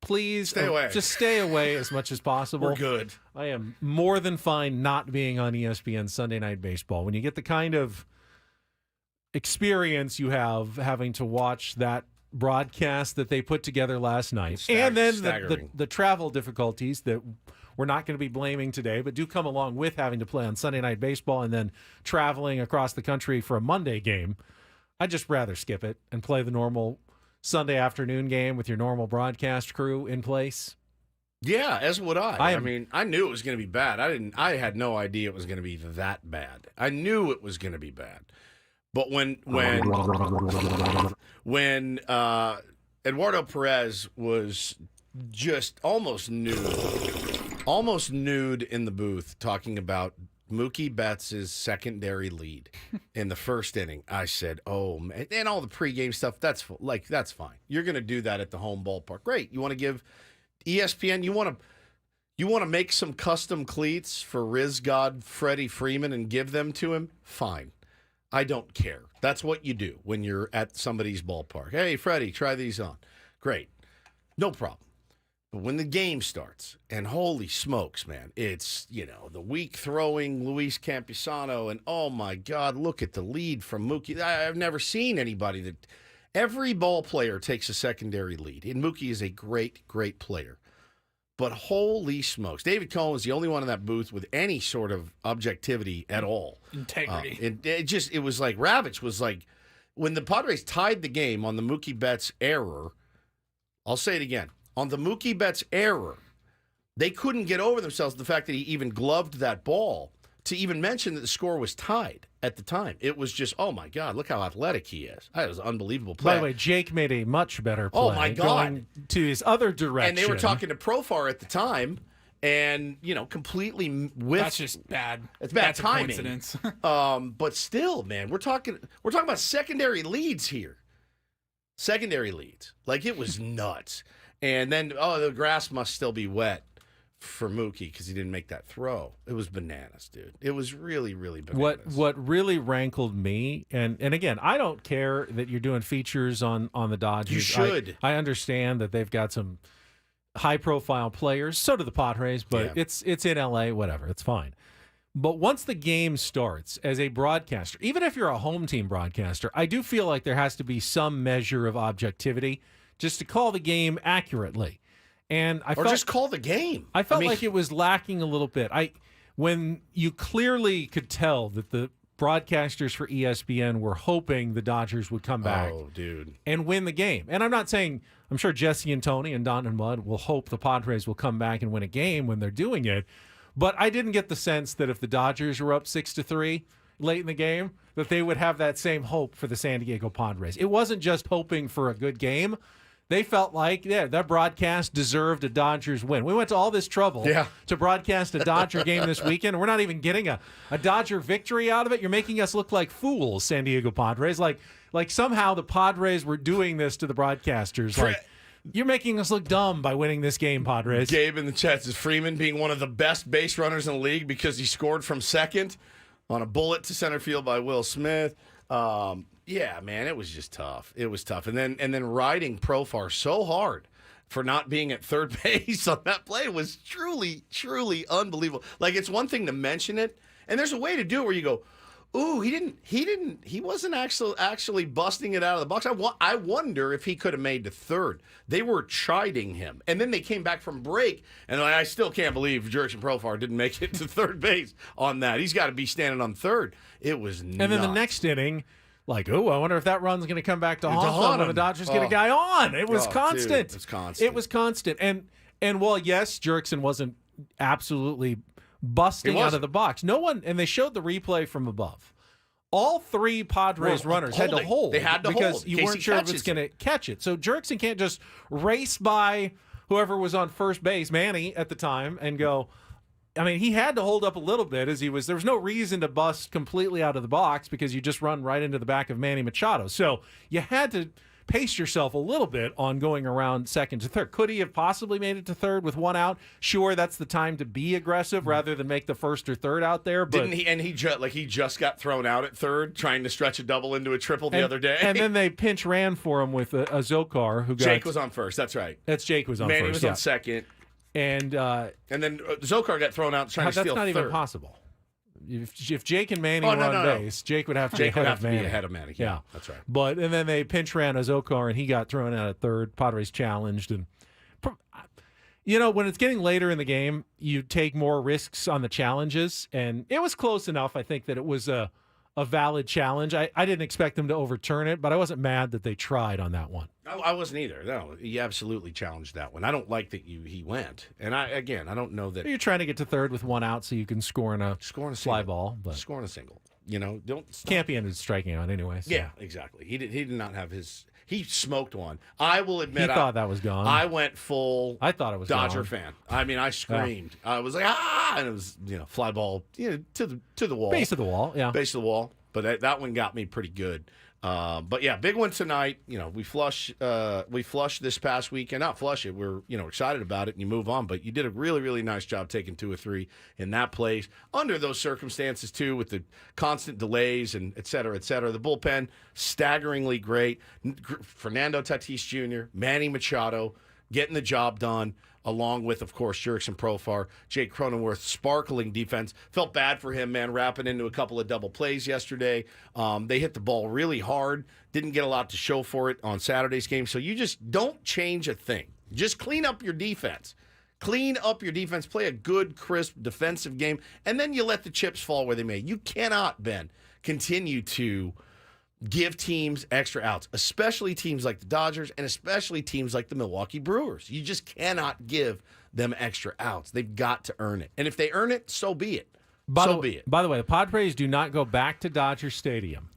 Please stay away. Just stay away as much as possible. We're good. I am more than fine not being on ESPN Sunday Night Baseball. When you get the kind of experience you have having to watch that broadcast that they put together last night, and then the travel difficulties that we're not going to be blaming today, but do come along with having to play on Sunday Night Baseball and then traveling across the country for a Monday game. I'd just rather skip it and play the normal Sunday afternoon game with your normal broadcast crew in place. Yeah, as would I. I mean, I knew it was going to be bad. I had no idea it was going to be that bad. I knew it was going to be bad. But when Eduardo Perez was just almost nude in the booth talking about Mookie Betts' secondary lead in the first inning, I said, oh, man. And all the pregame stuff, that's fine. You're going to do that at the home ballpark. Great. You want to give ESPN, you want to make some custom cleats for Riz God Freddie Freeman and give them to him? Fine. I don't care. That's what you do when you're at somebody's ballpark. Hey, Freddie, try these on. Great. No problem. But when the game starts, and holy smokes, man, it's, the weak throwing Luis Campusano, and oh my God, look at the lead from Mookie. I've never seen anybody that every ball player takes a secondary lead. And Mookie is a great, great player. But holy smokes, David Cohen was the only one in that booth with any sort of objectivity at all. Integrity. It was like Ravitch was like, when the Padres tied the game on the Mookie Betts error, I'll say it again, on the Mookie Betts error, they couldn't get over themselves the fact that he even gloved that ball to even mention that the score was tied at the time. It was just, oh my God, look how athletic he is. That was an unbelievable play. By the way, Jake made a much better play. Oh my God. Going to his other direction. And they were talking to Profar at the time, and completely whiffed. That's just bad. It's bad That's timing. A coincidence. But still, man, we're talking about secondary leads here. Secondary leads. Like, it was nuts. And then, the grass must still be wet for Mookie because he didn't make that throw. It was bananas, dude. It was really, really bananas. What really rankled me, and again, I don't care that you're doing features on the Dodgers. You should. I understand that they've got some high-profile players. So do the Padres, but it's in L.A., whatever. It's fine. But once the game starts, as a broadcaster, even if you're a home team broadcaster, I do feel like there has to be some measure of objectivity just to call the game accurately. And just call the game. I felt like it was lacking a little bit. When you clearly could tell that the broadcasters for ESPN were hoping the Dodgers would come back and win the game. And I'm not saying, I'm sure Jesse and Tony and Don and Mud will hope the Padres will come back and win a game when they're doing it. But I didn't get the sense that if the Dodgers were up 6-3 late in the game, that they would have that same hope for the San Diego Padres. It wasn't just hoping for a good game. They felt like, that broadcast deserved a Dodgers win. We went to all this trouble to broadcast a Dodger game this weekend. We're not even getting a Dodger victory out of it. You're making us look like fools, San Diego Padres. Like somehow the Padres were doing this to the broadcasters. Like, you're making us look dumb by winning this game, Padres. Gabe in the chat says Freeman being one of the best base runners in the league because he scored from second on a bullet to center field by Will Smith. Yeah, man, it was just tough. It was tough. And then riding Profar so hard for not being at third base on that play was truly, truly unbelievable. Like, it's one thing to mention it, and there's a way to do it where you go, ooh, he wasn't actually busting it out of the box. I wonder if he could have made to third. They were chiding him. And then they came back from break, and I still can't believe Jurickson Profar didn't make it to third base on that. He's got to be standing on third. It was nuts. And then the next inning, like, I wonder if that run's going to come back to haunt them when the Dodgers get a guy on. It was constant. Dude, it's constant. It was constant. And while, yes, Jurickson wasn't absolutely busting out of the box, no one, and they showed the replay from above. all three Padres runners had to hold. They had to because hold you weren't sure if it's going to catch it. So Jurickson can't just race by whoever was on first base, Manny at the time, and go. I mean, he had to hold up a little bit as he was. There was no reason to bust completely out of the box because you just run right into the back of Manny Machado. So you had to pace yourself a little bit on going around second to third. Could he have possibly made it to third with one out? Sure, that's the time to be aggressive rather than make the first or third out there. But didn't he? And he just got thrown out at third, trying to stretch a double into a triple the other day. And then they pinch ran for him with a Zokar who got. Jake was on first. That's right. Jake was on Manny first. was on second. And then Zokar got thrown out trying to steal third. That's not even possible. If Jake and Manny were on base, Jake would have to be ahead of Manny. Be ahead of Manny. Yeah, that's right. And then they pinch ran a Zokar, and he got thrown out at third. Padres challenged, and when it's getting later in the game, you take more risks on the challenges, and it was close enough. I think that it was a valid challenge. I didn't expect them to overturn it, but I wasn't mad that they tried on that one. I wasn't either. No, he absolutely challenged that one. I don't like that he went. And I don't know that you're trying to get to third with one out so you can score in a fly ball, but scoring a single. Can't be ended striking out anyway. So. Yeah, exactly. He did not have his. He smoked one. I will admit, he thought that was gone. I went full. I thought it was Dodger gone. fan. I mean, I screamed. Yeah. I was like, and it was fly ball to the wall, base of the wall. Yeah, base of the wall. But that one got me pretty good. But yeah, big one tonight. We flush this past weekend. Not flush it. We're excited about it, and you move on. But you did a really, really nice job taking 2 or 3 in that place under those circumstances too, with the constant delays and et cetera, et cetera. The bullpen staggeringly great. Fernando Tatis Jr., Manny Machado getting the job done. Along with, of course, Jurickson Profar, Jake Cronenworth, sparkling defense. Felt bad for him, man, wrapping into a couple of double plays yesterday. They hit the ball really hard. Didn't get a lot to show for it on Saturday's game. So you just don't change a thing. Just clean up your defense. Clean up your defense. Play a good, crisp defensive game. And then you let the chips fall where they may. You cannot, Ben, continue to give teams extra outs, especially teams like the Dodgers and especially teams like the Milwaukee Brewers. You just cannot give them extra outs. They've got to earn it. And if they earn it, so be it. By the way, the Padres do not go back to Dodger Stadium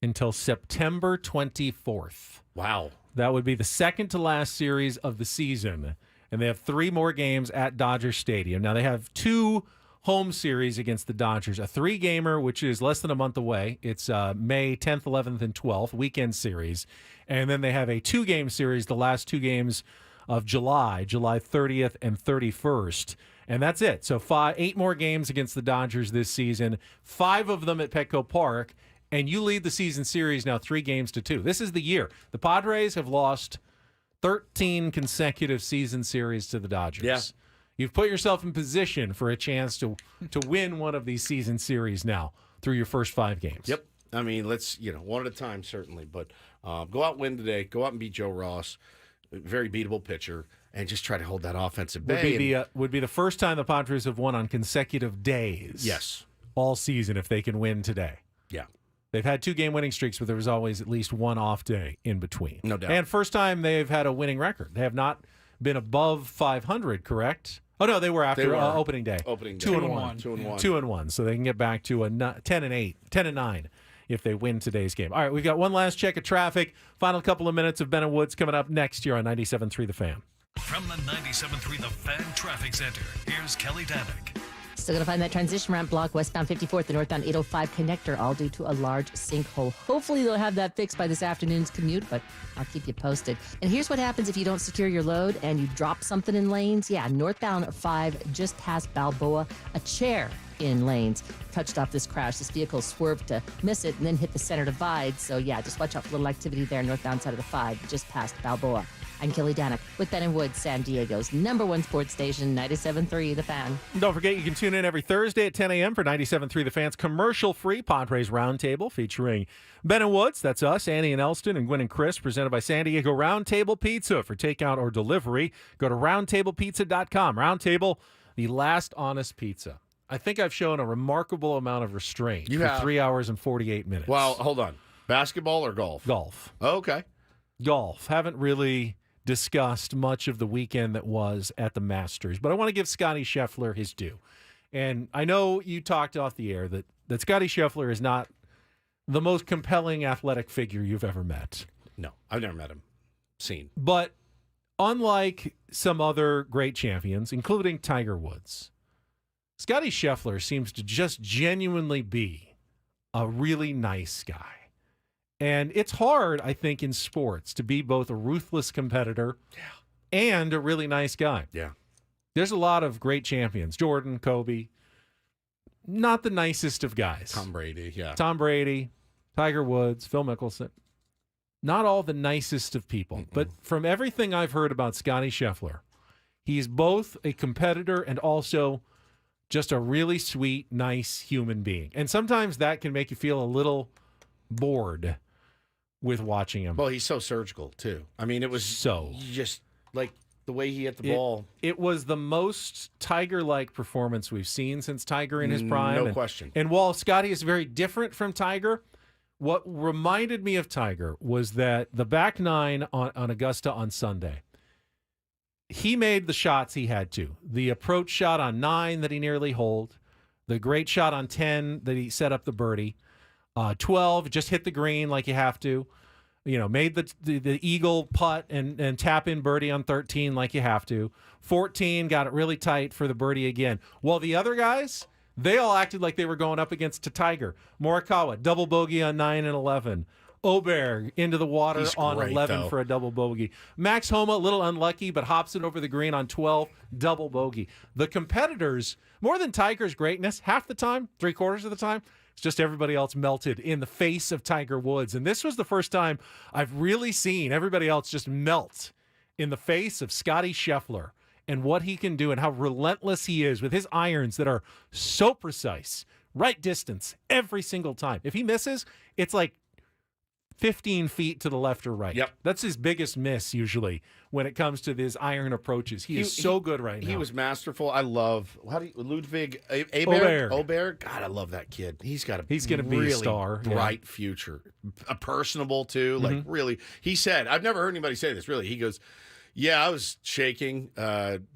until September 24th. Wow. That would be the second to last series of the season. And they have 3 more games at Dodger Stadium. Now, they have 2 home series against the Dodgers, a 3-gamer, which is less than a month away. It's May 10th, 11th, and 12th, weekend series. And then they have a 2-game series, the last 2 games of July 30th and 31st. And that's it. So 8 more games against the Dodgers this season, 5 of them at Petco Park, and you lead the season series now 3 games to 2. This is the year. The Padres have lost 13 consecutive season series to the Dodgers. Yeah. You've put yourself in position for a chance to win one of these season series now through your first 5 games. Yep. I mean, let's, one at a time, certainly. But go out and win today. Go out and beat Joe Ross, very beatable pitcher, and just try to hold that offensive bay. Would be the first time the Padres have won on consecutive days. Yes. All season if they can win today. Yeah. They've had 2 game winning streaks, but there was always at least one off day in between. No doubt. And first time they've had a winning record. They have not been above 500, correct? Oh no, they were after opening day. 2-1. 2-1. So they can get back to a 10-9 if they win today's game. All right, we've got one last check of traffic. Final couple of minutes of Ben and Woods coming up next year on 97.3 The Fan. From the 97.3 The Fan Traffic Center, here's Kelly Danick. Still going to find that transition ramp block westbound 54th, the northbound 805 connector, all due to a large sinkhole. Hopefully they'll have that fixed by this afternoon's commute, but I'll keep you posted. And here's what happens if you don't secure your load and you drop something in lanes. Yeah, northbound 5 just past Balboa, a chair in lanes touched off this crash. This vehicle swerved to miss it and then hit the center divide. So yeah, just watch out for little activity there, northbound side of the 5, just past Balboa. I'm Kelly Danick with Ben and Woods, San Diego's #1 sports station, 97.3 The Fan. Don't forget, you can tune in every Thursday at 10 a.m. for 97.3 The Fan's commercial-free Padres Roundtable featuring Ben and Woods, that's us, Annie and Elston, and Gwen and Chris, presented by San Diego Roundtable Pizza. For takeout or delivery, go to roundtablepizza.com. Roundtable, the last honest pizza. I think I've shown a remarkable amount of restraint for 3 hours and 48 minutes. Well, hold on. Basketball or golf? Golf. Oh, okay. Golf. Haven't really discussed much of the weekend that was at the Masters, but I want to give Scotty Scheffler his due. And I know you talked off the air that Scotty Scheffler is not the most compelling athletic figure you've ever met. No, I've never met him. Seen. But unlike some other great champions, including Tiger Woods, Scotty Scheffler seems to just genuinely be a really nice guy. And it's hard, I think, in sports to be both a ruthless competitor and a really nice guy. Yeah. There's a lot of great champions. Jordan, Kobe, not the nicest of guys. Tom Brady, yeah. Tom Brady, Tiger Woods, Phil Mickelson. Not all the nicest of people. But from everything I've heard about Scotty Scheffler, he's both a competitor and also just a really sweet, nice human being. And sometimes that can make you feel a little bored with watching him. Well, he's so surgical, too. I mean, it was just like the way he hit the ball. It was the most Tiger-like performance we've seen since Tiger in his prime. No question. And while Scotty is very different from Tiger, what reminded me of Tiger was that the back nine on Augusta on Sunday, he made the shots he had to. The approach shot on 9 that he nearly holed, the great shot on 10 that he set up the birdie, 12 just hit the green like you have to, made the eagle putt and tap in birdie on 13 like you have to, 14 got it really tight for the birdie again. While the other guys, they all acted like they were going up against Tiger. Morikawa, double bogey on 9 and 11. Oberg into the water He's on great, 11 though. for a double bogey. Max Homa, a little unlucky, but hops it over the green on 12, double bogey. The competitors, more than Tiger's greatness, half the time, 3/4 of the time, it's just everybody else melted in the face of Tiger Woods. And this was the first time I've really seen everybody else just melt in the face of Scotty Scheffler and what he can do and how relentless he is with his irons that are so precise, right distance every single time. If he misses, it's like 15 feet to the left or right. Yep. That's his biggest miss usually when it comes to his iron approaches. He is so good right now. He was masterful. I love Ludwig Oberg. Oberg. God, I love that kid. He's got He's gonna be a really star, yeah. bright future. Personable too. Like really. He said, I've never heard anybody say this. Really, he goes, "Yeah, I was shaking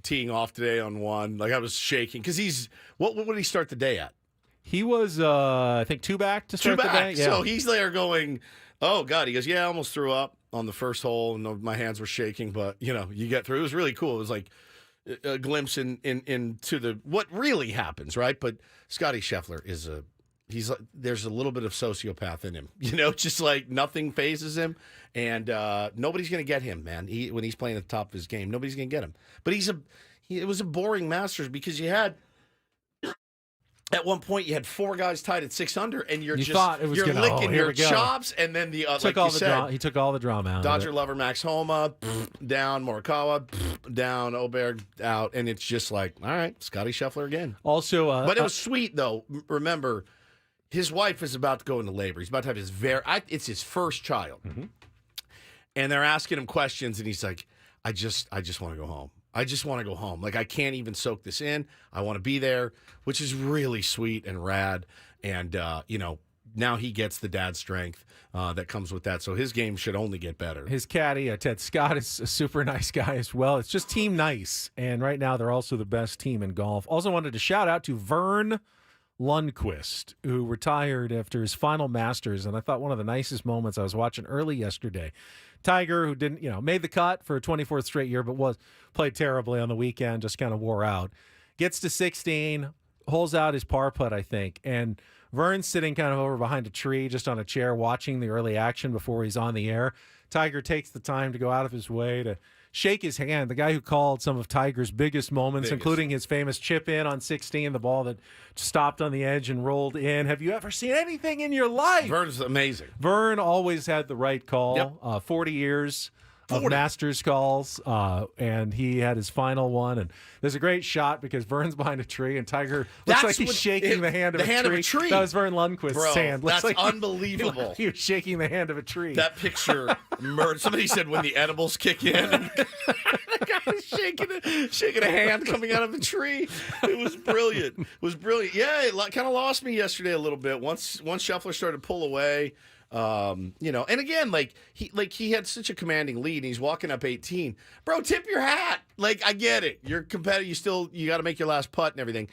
teeing off today on one. Like I was shaking because he's what did he start the day at? He was I think 2 back to start the day. Yeah. So he's there going, oh, God. He goes, yeah, I almost threw up on the first hole, and my hands were shaking, but, you get through. It was really cool. It was like a glimpse into what really happens, right? But Scotty Scheffler there's a little bit of sociopath in him, just like nothing phases him, and nobody's going to get him, man. When he's playing at the top of his game, nobody's going to get him. But it was a boring Masters because you had... At one point, you had 4 guys tied at 6 under, and you're licking your chops, and then the he took all the drama out. Dodger lover Max Homa down, Morikawa down, Oberg out, and it's just like, all right, Scotty Scheffler again. Also, but it was sweet though. Remember, his wife is about to go into labor. He's about to have it's his first child, and they're asking him questions, and he's like, I just want to go home. I just want to go home. Like, I can't even soak this in. I want to be there, which is really sweet and rad. And, now he gets the dad strength that comes with that. So his game should only get better. His caddy, Ted Scott, is a super nice guy as well. It's just team nice. And right now, they're also the best team in golf. Also wanted to shout out to Vern Lundquist, who retired after his final Masters. And I thought one of the nicest moments I was watching early yesterday. Tiger, who didn't, made the cut for a 24th straight year, but played terribly on the weekend, just kind of wore out. Gets to 16, holes out his par putt, I think. And Vern's sitting kind of over behind a tree, just on a chair, watching the early action before he's on the air. Tiger takes the time to go out of his way to shake his hand. The guy who called some of Tiger's biggest moments, including his famous chip in on 16, the ball that stopped on the edge and rolled in. Have you ever seen anything in your life? Vern's amazing. Vern always had the right call. Yep. 40 years of Masters calls, and he had his final one. And there's a great shot because Vern's behind a tree, and Tiger looks like he's shaking the hand of a tree. That was Vern Lundquist's hand. That's like unbelievable. He was shaking the hand of a tree. That picture, somebody said when the edibles kick in, and the guy was shaking a hand coming out of a tree. It was brilliant. Yeah, it kind of lost me yesterday a little bit. Once Scheffler started to pull away. And again, he had such a commanding lead, and he's walking up 18. Bro, tip your hat. Like, I get it. You're competitive. You got to make your last putt and everything.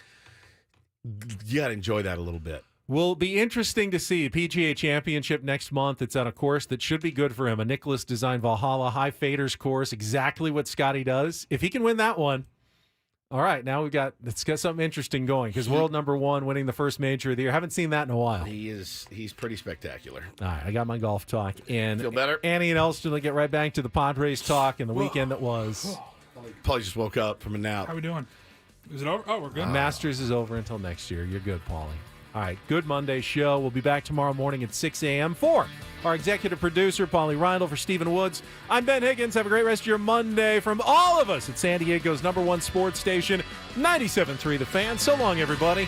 You got to enjoy that a little bit. Will be interesting to see. PGA Championship next month. It's on a course that should be good for him. A Nicklaus designed Valhalla high faders course. Exactly what Scotty does. If he can win that one, all right, now it's got something interesting going because world number one winning the first major of the year. Haven't seen that in a while. He's pretty spectacular. All right, I got my golf talk. And feel better? Annie and Elston will get right back to the Padres talk and the weekend that was. Paulie just woke up from a nap. How we doing? Is it over? Oh, we're good. Masters is over until next year. You're good, Paulie. All right, good Monday show. We'll be back tomorrow morning at 6 a.m. for our executive producer, Paulie Reindl, for Stephen Woods. I'm Ben Higgins. Have a great rest of your Monday from all of us at San Diego's #1 sports station, 97.3 The Fan. So long, everybody.